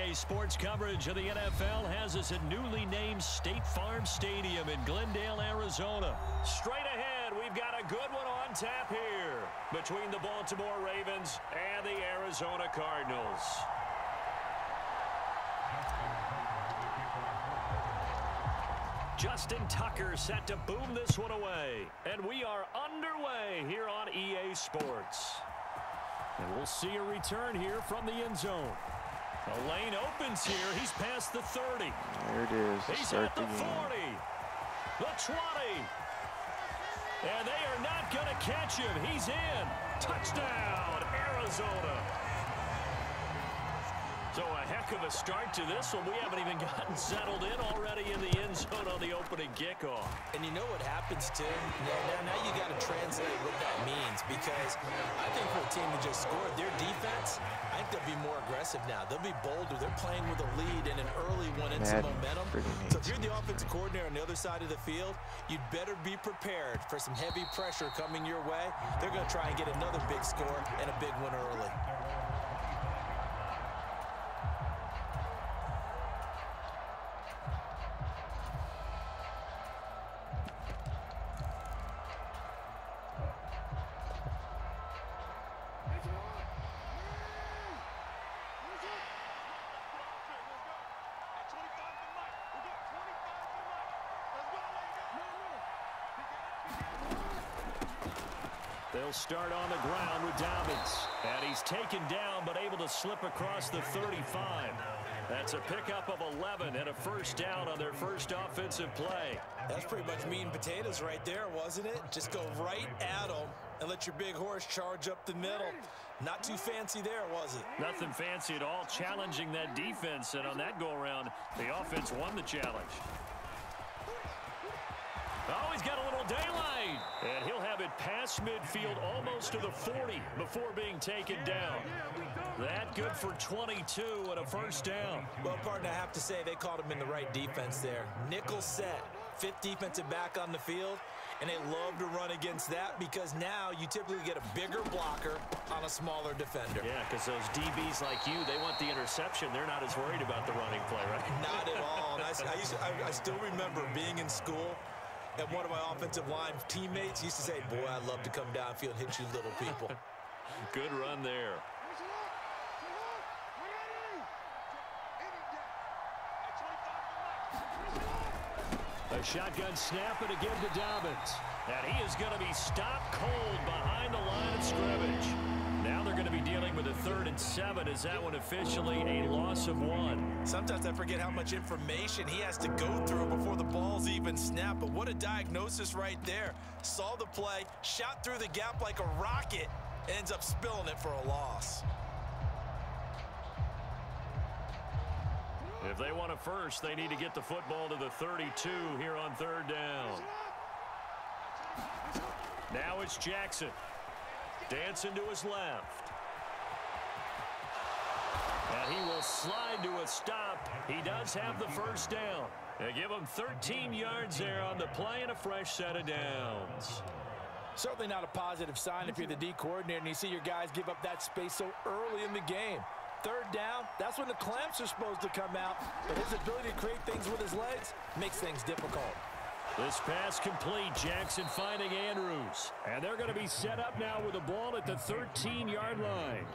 EA Sports coverage of the NFL has us at newly named State Farm Stadium in Glendale, Arizona. Straight ahead, we've got a good one on tap here between the Baltimore Ravens and the Arizona Cardinals. Justin Tucker set to boom this one away. And we are underway here on EA Sports. And we'll see a return here from the end zone. The lane opens here. He's past the 30. There it is. He's at the 40. The 20. And they are not going to catch him. He's in. Touchdown, Arizona. So a heck of a start to this one. We haven't even gotten settled in already in the end zone on the opening kickoff. And you know what happens, Tim? Now you got to translate what that means, because I think for a team that just scored, their defense, I think they'll be more aggressive now. They'll be bolder. They're playing with a lead and an early one and some momentum. So if you're the offensive coordinator on the other side of the field, you'd better be prepared for some heavy pressure coming your way. They're going to try and get another big score and a big one early. They'll start on the ground with Dobbins. And he's taken down, but able to slip across the 35. That's a pickup of 11 and a first down on their first offensive play. That's pretty much meat and potatoes right there, wasn't it? Just go right at them and let your big horse charge up the middle. Not too fancy there, was it? Nothing fancy at all, challenging that defense. And on that go-around, the offense won the challenge. Oh, he's got a little daylight. And he'll have it past midfield almost to the 40 before being taken down. That good for 22 and a first down. Well, partner, I have to say they called him in the right defense there. Nickel set, fifth defensive back on the field. And they love to run against that because now you typically get a bigger blocker on a smaller defender. Yeah, because those DBs like you, they want the interception. They're not as worried about the running play, right? Not at all. And I still remember being in school, and one of my offensive line teammates used to say, boy, I'd love to come downfield and hit you little people. Good run there. A shotgun snap and again to Dobbins. And he is going to be stopped cold behind the line of scrimmage. Now they're going to be dealing with a 3rd and 7. Is that one officially a loss of 1? Sometimes I forget how much information he has to go through before the ball's even snapped. But what a diagnosis right there. Saw the play, shot through the gap like a rocket, ends up spilling it for a loss. If they want a first, they need to get the football to the 32 here on 3rd down. Now it's Jackson. Dancing to his left. And he will slide to a stop. He does have the first down. They give him 13 yards there on the play and a fresh set of downs. Certainly not a positive sign if you're the D coordinator and you see your guys give up that space so early in the game. 3rd down, that's when the clamps are supposed to come out. But his ability to create things with his legs makes things difficult. This pass complete. Jackson finding Andrews. And they're going to be set up now with the ball at the 13-yard line.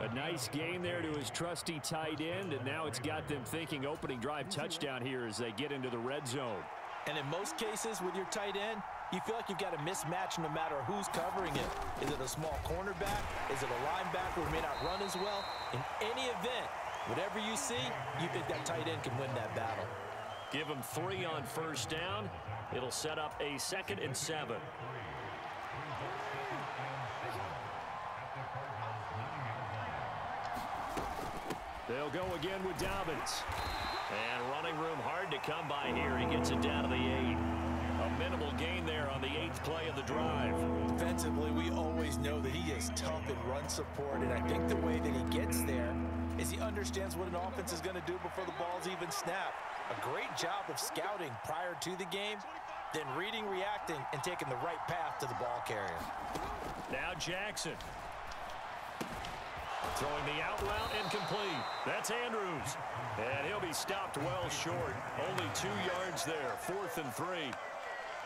A nice gain there to his trusty tight end, and now it's got them thinking opening drive touchdown here as they get into the red zone. And in most cases with your tight end, you feel like you've got a mismatch no matter who's covering it. Is it a small cornerback? Is it a linebacker who may not run as well? In any event, whatever you see, you think that tight end can win that battle. Give him 3 on first down. It'll set up a 2nd and 7. They'll go again with Dobbins. And running room hard to come by here. He gets it down to the 8. A minimal gain there on the 8th play of the drive. Defensively, we always know that he is tough in run support, and I think the way that he gets there is he understands what an offense is going to do before the ball's even snapped. A great job of scouting prior to the game, then reading, reacting, and taking the right path to the ball carrier. Now Jackson. Throwing the out route incomplete. That's Andrews. And he'll be stopped well short. Only 2 yards there. 4th and 3.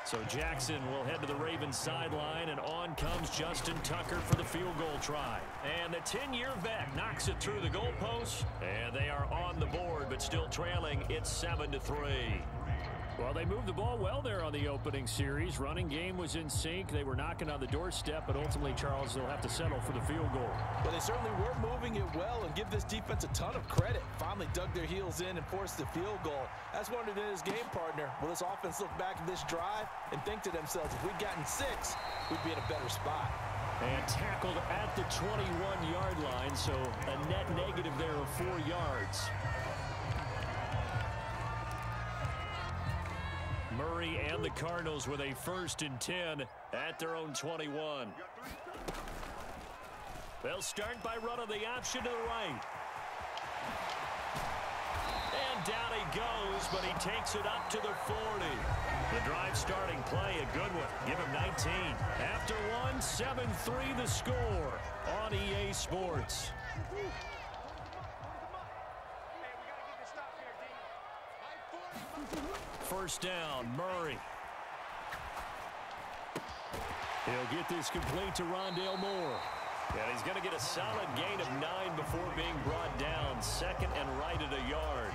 So Jackson will head to the Ravens sideline, and on comes Justin Tucker for the field goal try. And the 10-year vet knocks it through the goalpost, and they are on the board, but still trailing. It's 7-3. Well, they moved the ball well there on the opening series. Running game was in sync. They were knocking on the doorstep, but ultimately, Charles, they'll have to settle for the field goal. Well, they certainly were moving it well, and give this defense a ton of credit. Finally dug their heels in and forced the field goal. That's wondered in his game partner. Will this offense look back at this drive and think to themselves, if we'd gotten 6, we'd be in a better spot. And tackled at the 21-yard line, so a net negative there of 4 yards. Murray and the Cardinals with a 1st and 10 at their own 21. They'll start by running the option to the right. And down he goes, but he takes it up to the 40. The drive starting play, a good one. Give him 19. After 1, 7-3 the score on EA Sports. First down, Murray. He'll get this complete to Rondale Moore. And he's going to get a solid gain of 9 before being brought down. 2nd and right at a yard.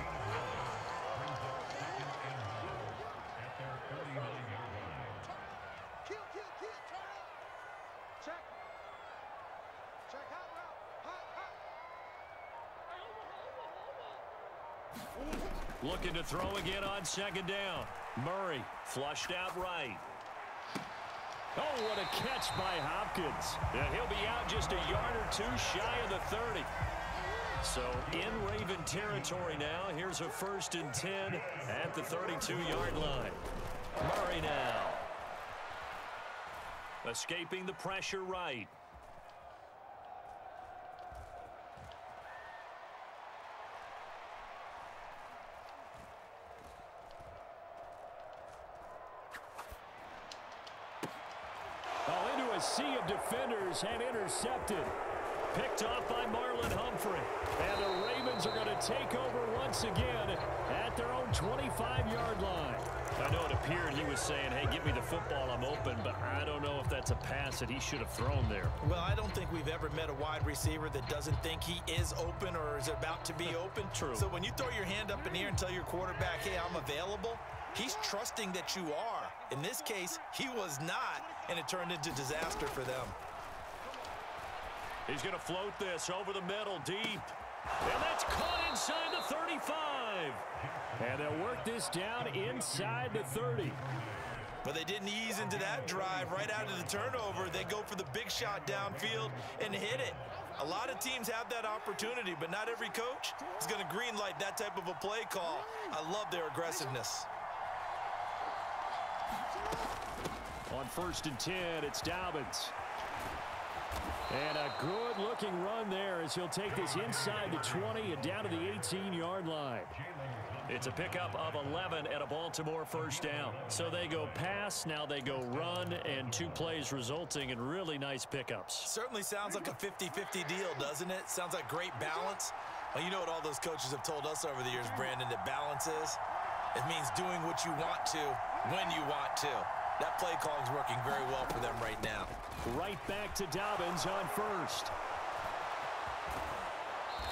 Looking to throw again on 2nd down. Murray flushed out right. Oh, what a catch by Hopkins. And he'll be out just a yard or 2 shy of the 30. So in Raven territory now. Here's a 1st and 10 at the 32-yard line. Murray now. Escaping the pressure right. Sea of defenders and intercepted. Picked off by Marlon Humphrey. And the Ravens are going to take over once again at their own 25-yard line. I know it appeared he was saying, hey, give me the football, I'm open, but I don't know if that's a pass that he should have thrown there. Well, I don't think we've ever met a wide receiver that doesn't think he is open or is about to be open. True. So when you throw your hand up in the air and tell your quarterback, hey, I'm available, he's trusting that you are. In this case, he was not, and it turned into disaster for them. He's going to float this over the middle deep. And that's caught inside the 35. And they'll work this down inside the 30. But they didn't ease into that drive right out of the turnover. They go for the big shot downfield and hit it. A lot of teams have that opportunity, but not every coach is going to greenlight that type of a play call. I love their aggressiveness. On 1st and 10, it's Dobbins. And a good-looking run there as he'll take this inside the 20 and down to the 18-yard line. It's a pickup of 11 and a Baltimore 1st down. So they go pass, now they go run, and 2 plays resulting in really nice pickups. Certainly sounds like a 50-50 deal, doesn't it? Sounds like great balance. Well, you know what all those coaches have told us over the years, Brandon, that balance is? It means doing what you want to when you want to. That play calling is working very well for them right now. Right back to Dobbins on 1st.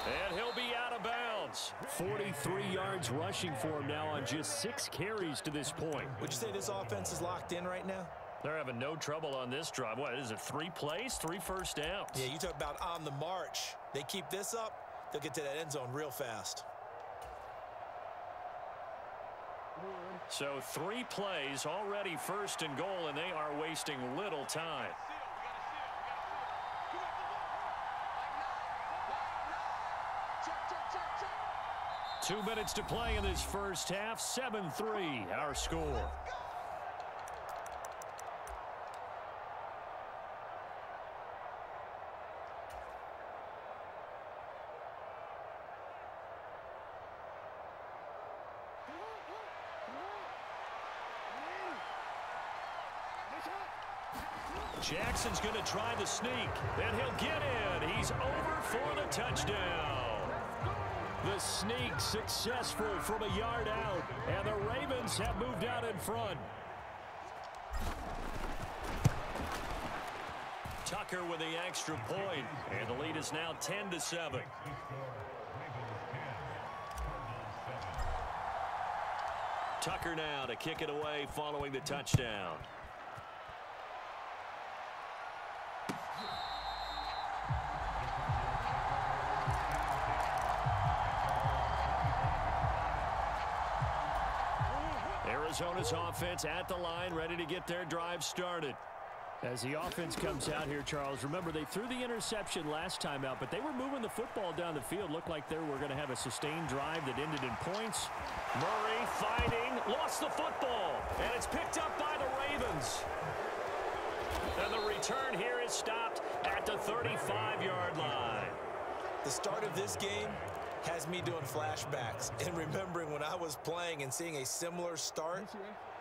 And he'll be out of bounds. 43 yards rushing for him now on just 6 carries to this point. Would you say this offense is locked in right now? They're having no trouble on this drive. What is it, 3 plays, 3 first downs? Yeah, you talk about on the march. They keep this up, they'll get to that end zone real fast. So 3 plays, already 1st and goal, and they are wasting little time. Two minutes to play in this first half. 7-3, our score. Jackson's going to try the sneak, and he'll get in. He's over for the touchdown. The sneak successful from a yard out, and the Ravens have moved out in front. Tucker with the extra point, and the lead is now 10-7. Tucker now to kick it away following the touchdown. Arizona's offense at the line, ready to get their drive started. As the offense comes out here, Charles, remember they threw the interception last time out, but they were moving the football down the field. Looked like they were going to have a sustained drive that ended in points. Murray fighting, lost the football, and it's picked up by the Ravens. And the return here is stopped at the 35-yard line. The start of this game has me doing flashbacks and remembering when I was playing and seeing a similar start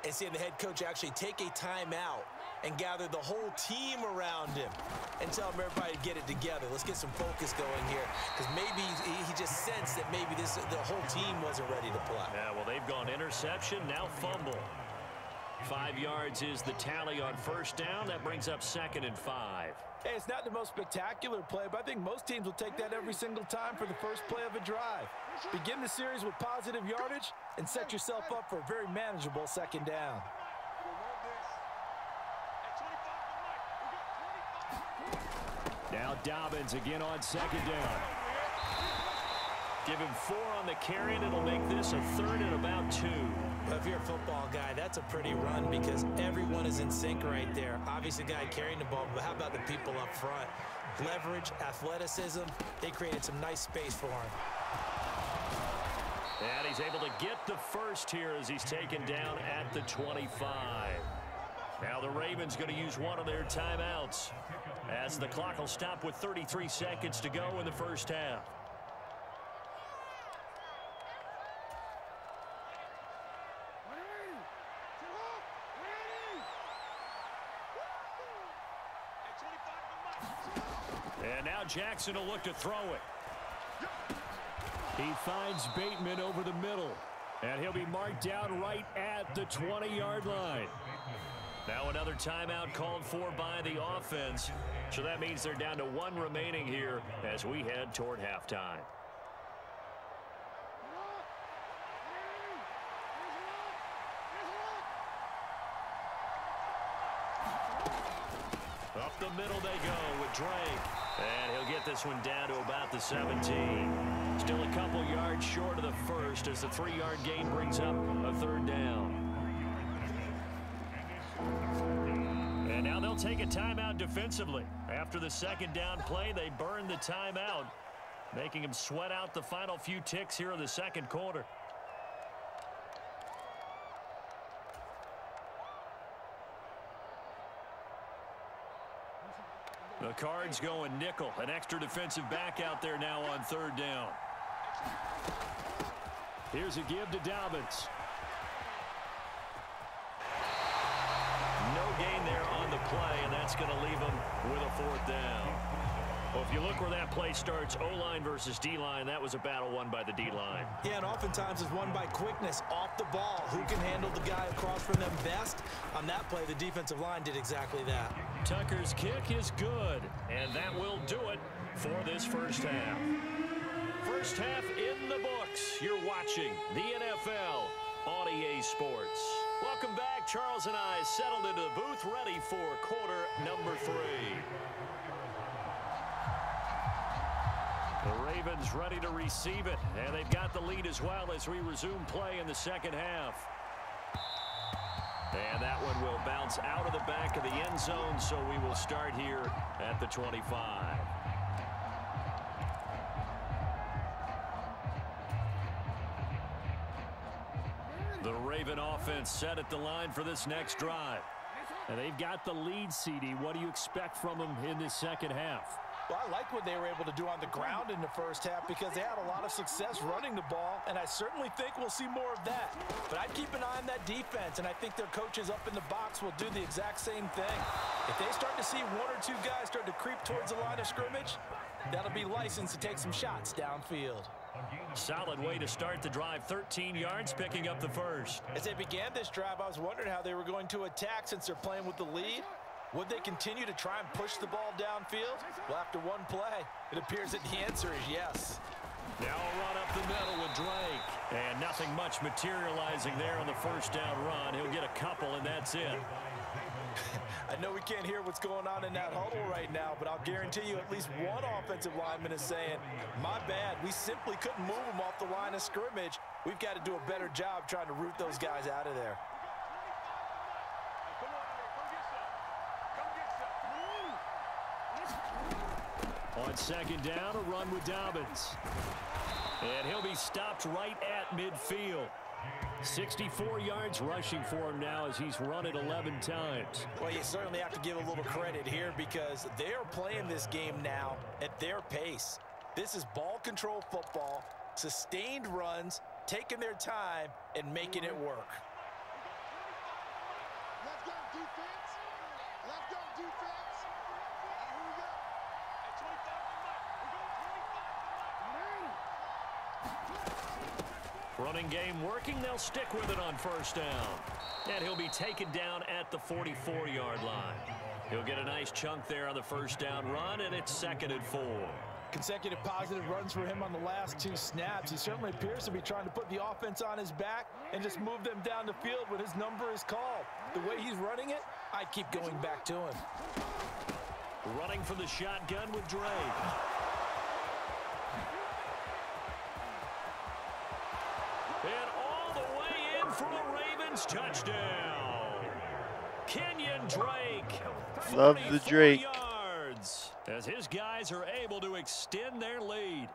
and seeing the head coach actually take a timeout and gather the whole team around him and tell him everybody to get it together. Let's get some focus going here, because maybe he just sensed that maybe the whole team wasn't ready to play. Yeah, well, they've gone interception, now fumble. 5 yards is the tally on first down. That brings up 2nd and 5. Hey, it's not the most spectacular play, but I think most teams will take that every single time for the first play of a drive. Begin the series with positive yardage and set yourself up for a very manageable 2nd down. Now Dobbins again on 2nd down. Give him 4 on the carry, and it'll make this a 3rd and about 2. If you're a football guy, that's a pretty run because everyone is in sync right there. Obviously, the guy carrying the ball, but how about the people up front? Leverage, athleticism, they created some nice space for him. And he's able to get the first here as he's taken down at the 25. Now the Ravens going to use one of their timeouts as the clock will stop with 33 seconds to go in the first half. And now Jackson will look to throw it. He finds Bateman over the middle, and he'll be marked down right at the 20-yard line. Now another timeout called for by the offense, so that means they're down to 1 remaining here as we head toward halftime. Up the middle they go with Drake. And he'll get this one down to about the 17. Still a couple yards short of the first as the 3-yard gain brings up a 3rd down. And now they'll take a timeout defensively. After the 2nd down play, they burn the timeout, making them sweat out the final few ticks here in the 2nd quarter. The Cards going nickel. An extra defensive back out there now on 3rd down. Here's a give to Dobbins. No gain there on the play, and that's going to leave him with a 4th down. Well, if you look where that play starts, O-line versus D-line, that was a battle won by the D-line. Yeah, and oftentimes it's won by quickness off the ball. Who can handle the guy across from them best? On that play, the defensive line did exactly that. Tucker's kick is good, and that will do it for this first half. First half in the books. You're watching the NFL on EA Sports. Welcome back. Charles and I settled into the booth, ready for quarter number 3. The Ravens ready to receive it, and they've got the lead as well as we resume play in the 2nd half. And that one will bounce out of the back of the end zone, so we will start here at the 25. The Raven offense set at the line for this next drive. And they've got the lead, CD. What do you expect from them in this 2nd half? Well, I like what they were able to do on the ground in the first half because they had a lot of success running the ball, and I certainly think we'll see more of that. But I'd keep an eye on that defense, and I think their coaches up in the box will do the exact same thing. If they start to see one or two guys start to creep towards the line of scrimmage, that'll be license to take some shots downfield. Solid way to start the drive. 13 yards, picking up the first. As they began this drive, I was wondering how they were going to attack since they're playing with the lead. Would they continue to try and push the ball downfield? Well, after one play, it appears that the answer is yes. Now a run up the middle with Drake. And nothing much materializing there on the first down run. He'll get a couple, and that's it. I know we can't hear what's going on in that huddle right now, but I'll guarantee you at least one offensive lineman is saying, my bad, we simply couldn't move them off the line of scrimmage. We've got to do a better job trying to root those guys out of there. On second down, a run with Dobbins. And he'll be stopped right at midfield. 64 yards rushing for him now as he's run it 11 times. Well, you certainly have to give a little credit here because they are playing this game now at their pace. This is ball control football, sustained runs, taking their time, and making it work. Let's go, defense. Let's go, defense. Here we go. At 25 for Mike. We're going 25 for Mike. Running game working. They'll stick with it on first down. And he'll be taken down at the 44-yard line. He'll get a nice chunk there on the first down run, and it's 2nd and 4. Consecutive positive runs for him on the last 2 snaps. He certainly appears to be trying to put the offense on his back and just move them down the field when his number is called. The way he's running it, I'd keep going back to him. Running from the shotgun with Drake. And all the way in for a Ravens touchdown. Kenyon Drake. Love the Drake. Yards, as his guys are able to extend their lead.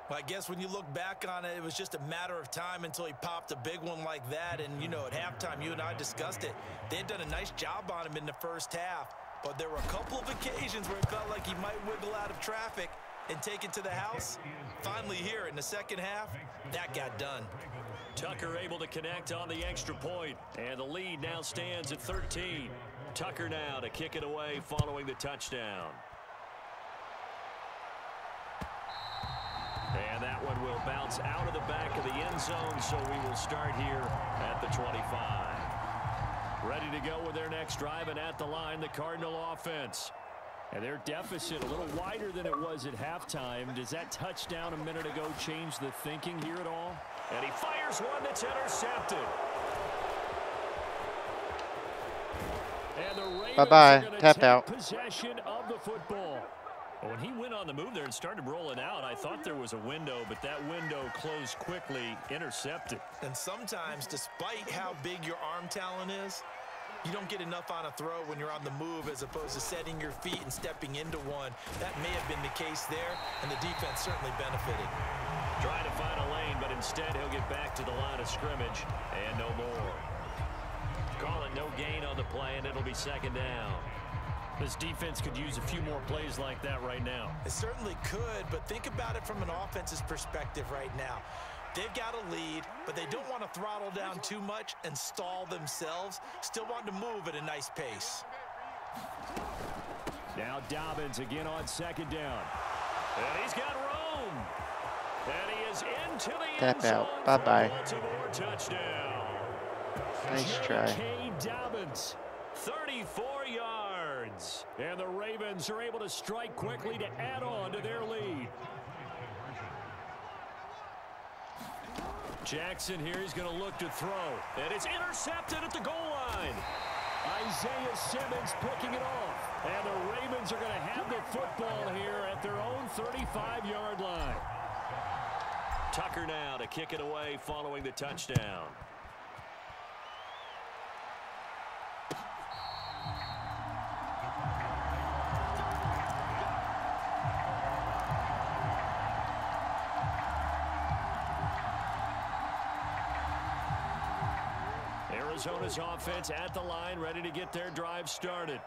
Well, I guess when you look back on it, it was just a matter of time until he popped a big one like that. And, you know, at halftime, you and I discussed it. They had done a nice job on him in the first half. But there were a couple of occasions where it felt like he might wiggle out of traffic and take it to the house. Finally here in the second half, that got done. Tucker able to connect on the extra point, and the lead now stands at 13. Tucker now to kick it away following the touchdown. And that one will bounce out of the back of the end zone, so we will start here at the 25. Ready to go with their next drive, and at the line, the Cardinal offense. And their deficit a little wider than it was at halftime. Does that touchdown a minute ago change the thinking here at all? And he fires one that's intercepted. And the Ravens are going to take possession of the football. When he went on the move there and started rolling out, I thought there was a window, but that window closed quickly, intercepted. And sometimes, despite how big your arm talent is, you don't get enough on a throw when you're on the move as opposed to setting your feet and stepping into one. That may have been the case there, and the defense certainly benefited. Trying to find a lane, but instead he'll get back to the line of scrimmage, and no more. Calling no gain on the play, and it'll be second down. This defense could use a few more plays like that right now. It certainly could, but think about it from an offense's perspective right now. They've got a lead, but they don't want to throttle down too much and stall themselves. Still want to move at a nice pace. Now Dobbins again on second down. And he's got room. And he is into the end zone. Tap out. Bye-bye. Baltimore touchdown. Nice try. J.K. Dobbins, 34 yards. And the Ravens are able to strike quickly to add on to their lead. Jackson here is going to look to throw. And it's intercepted at the goal line. Isaiah Simmons picking it off. And the Ravens are going to have the football here at their own 35-yard line. Tucker now to kick it away following the touchdown. Arizona's offense at the line, ready to get their drive started.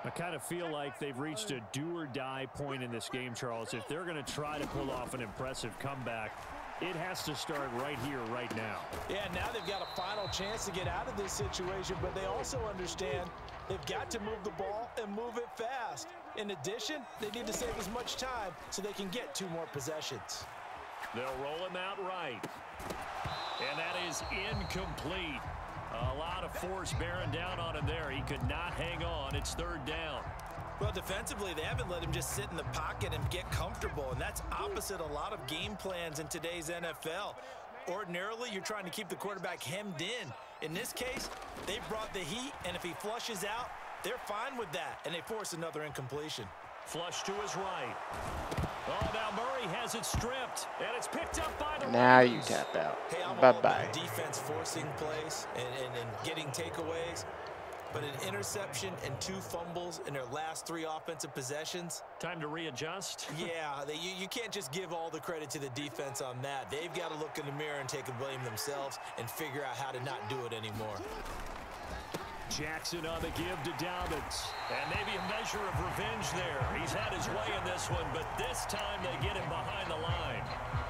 I kind of feel like they've reached a do-or-die point in this game, Charles. If they're going to try to pull off an impressive comeback, it has to start right here, right now. Yeah, now they've got a final chance to get out of this situation, but they also understand they've got to move the ball and move it fast. In addition, they need to save as much time so they can get 2 more possessions. They'll roll him out right. And that is incomplete. A lot of force bearing down on him there. He could not hang on. It's 3rd down. Well, defensively, they haven't let him just sit in the pocket and get comfortable, and that's opposite a lot of game plans in today's NFL. Ordinarily, you're trying to keep the quarterback hemmed in. In this case, they brought the heat, and if he flushes out, they're fine with that, and they force another incompletion. Flush to his right. Oh, now Murray has it stripped, and it's picked up by the Now you Ravens. tap out. Hey, I'm all Bye-bye. about defense forcing plays and getting takeaways. But an interception and 2 fumbles in their last 3 offensive possessions. Time to readjust. Yeah, you can't just give all the credit to the defense on that. They've got to look in the mirror and take the blame themselves and figure out how to not do it anymore. Jackson on the give to Dobbins. And maybe a measure of revenge there. He's had his way in this one, but this time they get him behind the line.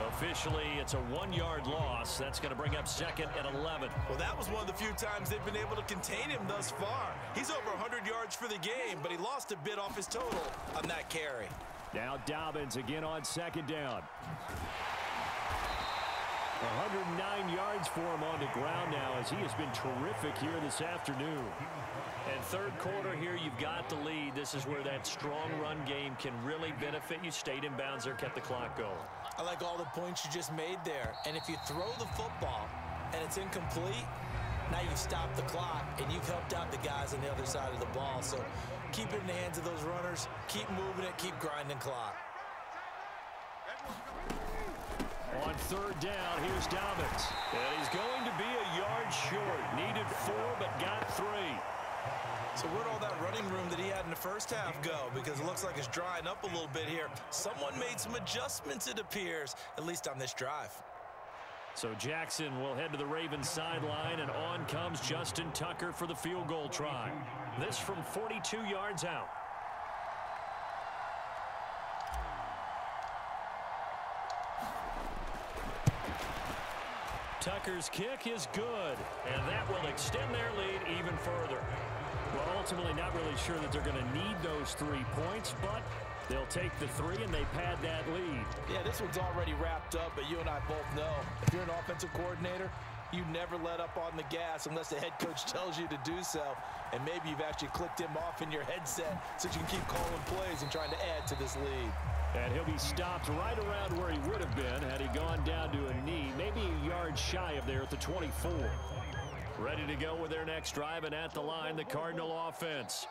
Officially, it's a 1-yard loss. That's going to bring up 2nd and 11. Well, that was one of the few times they've been able to contain him thus far. He's over 100 yards for the game, but he lost a bit off his total on that carry. Now Dobbins again on 2nd down. 109 yards for him on the ground now as he has been terrific here this afternoon. And 3rd quarter here, you've got the lead. This is where that strong run game can really benefit you. Stayed in bounds there, kept the clock going. I like all the points you just made there. And if you throw the football and it's incomplete, now you've stopped the clock and you've helped out the guys on the other side of the ball. So keep it in the hands of those runners. Keep moving it. Keep grinding clock. On 3rd down, here's Dobbins. And he's going to be a yard short. Needed 4, but got 3. So where'd all that running room that he had in the first half go? Because it looks like it's drying up a little bit here. Someone made some adjustments, it appears, at least on this drive. So Jackson will head to the Ravens sideline, and on comes Justin Tucker for the field goal try. This from 42 yards out. Tucker's kick is good, and that will extend their lead even further. Well, ultimately not really sure that they're going to need those 3 points, but they'll take the 3 and they pad that lead. Yeah, this one's already wrapped up, but you and I both know if you're an offensive coordinator, you never let up on the gas unless the head coach tells you to do so. And maybe you've actually clicked him off in your headset so you can keep calling plays and trying to add to this lead. And he'll be stopped right around where he would have been had he gone down to a knee, maybe a yard shy of there at the 24. Ready to go with their next drive, and at the line, the Cardinal offense.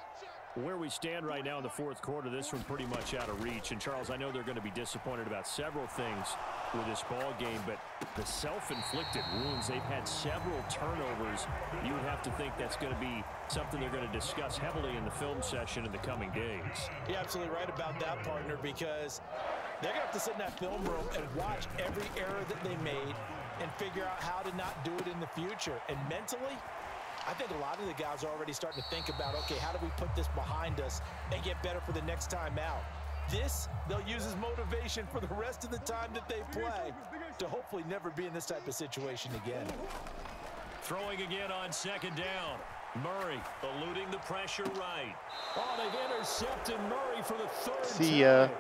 Where we stand right now in the 4th quarter, this one pretty much out of reach. And, Charles, I know they're going to be disappointed about several things with this ball game, but the self-inflicted wounds, they've had several turnovers. You would have to think that's going to be something they're going to discuss heavily in the film session in the coming days. You're absolutely right about that, partner, because they're going to have to sit in that film room and watch every error that they made and figure out how to not do it in the future. And mentally, I think a lot of the guys are already starting to think about, okay, how do we put this behind us and get better for the next time out? This, they'll use as motivation for the rest of the time that they play to hopefully never be in this type of situation again. Throwing again on 2nd down. Murray eluding the pressure right. Oh, they've intercepted Murray for the 3rd See ya. time.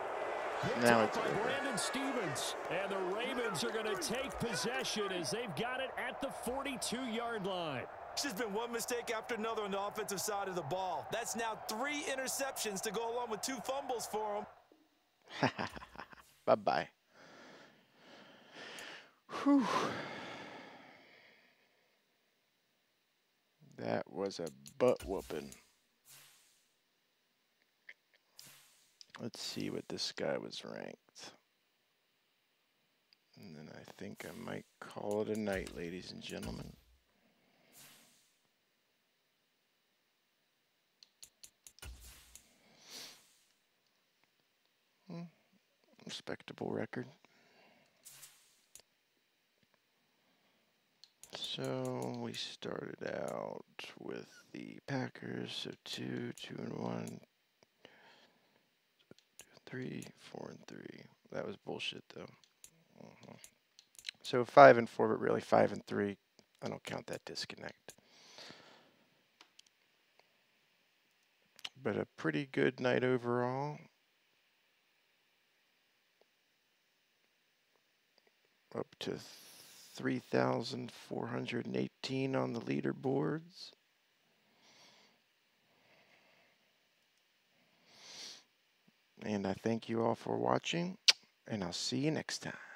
Now it's by over. Brandon Stevens. And the Ravens are going to take possession as they've got it at the 42-yard line. It's just been one mistake after another on the offensive side of the ball. That's now 3 interceptions to go along with 2 fumbles for them. Bye-bye. Whew. That was a butt whooping. Let's see what this guy was ranked. And then I think I might call it a night, ladies and gentlemen. Respectable record. So we started out with the Packers, so 2-1, 3, 4, and 3. That was bullshit, though. So 5 and 4, but really 5 and 3. I don't count that disconnect. But a pretty good night overall. Up to 3,418 on the leaderboards. And I thank you all for watching, and I'll see you next time.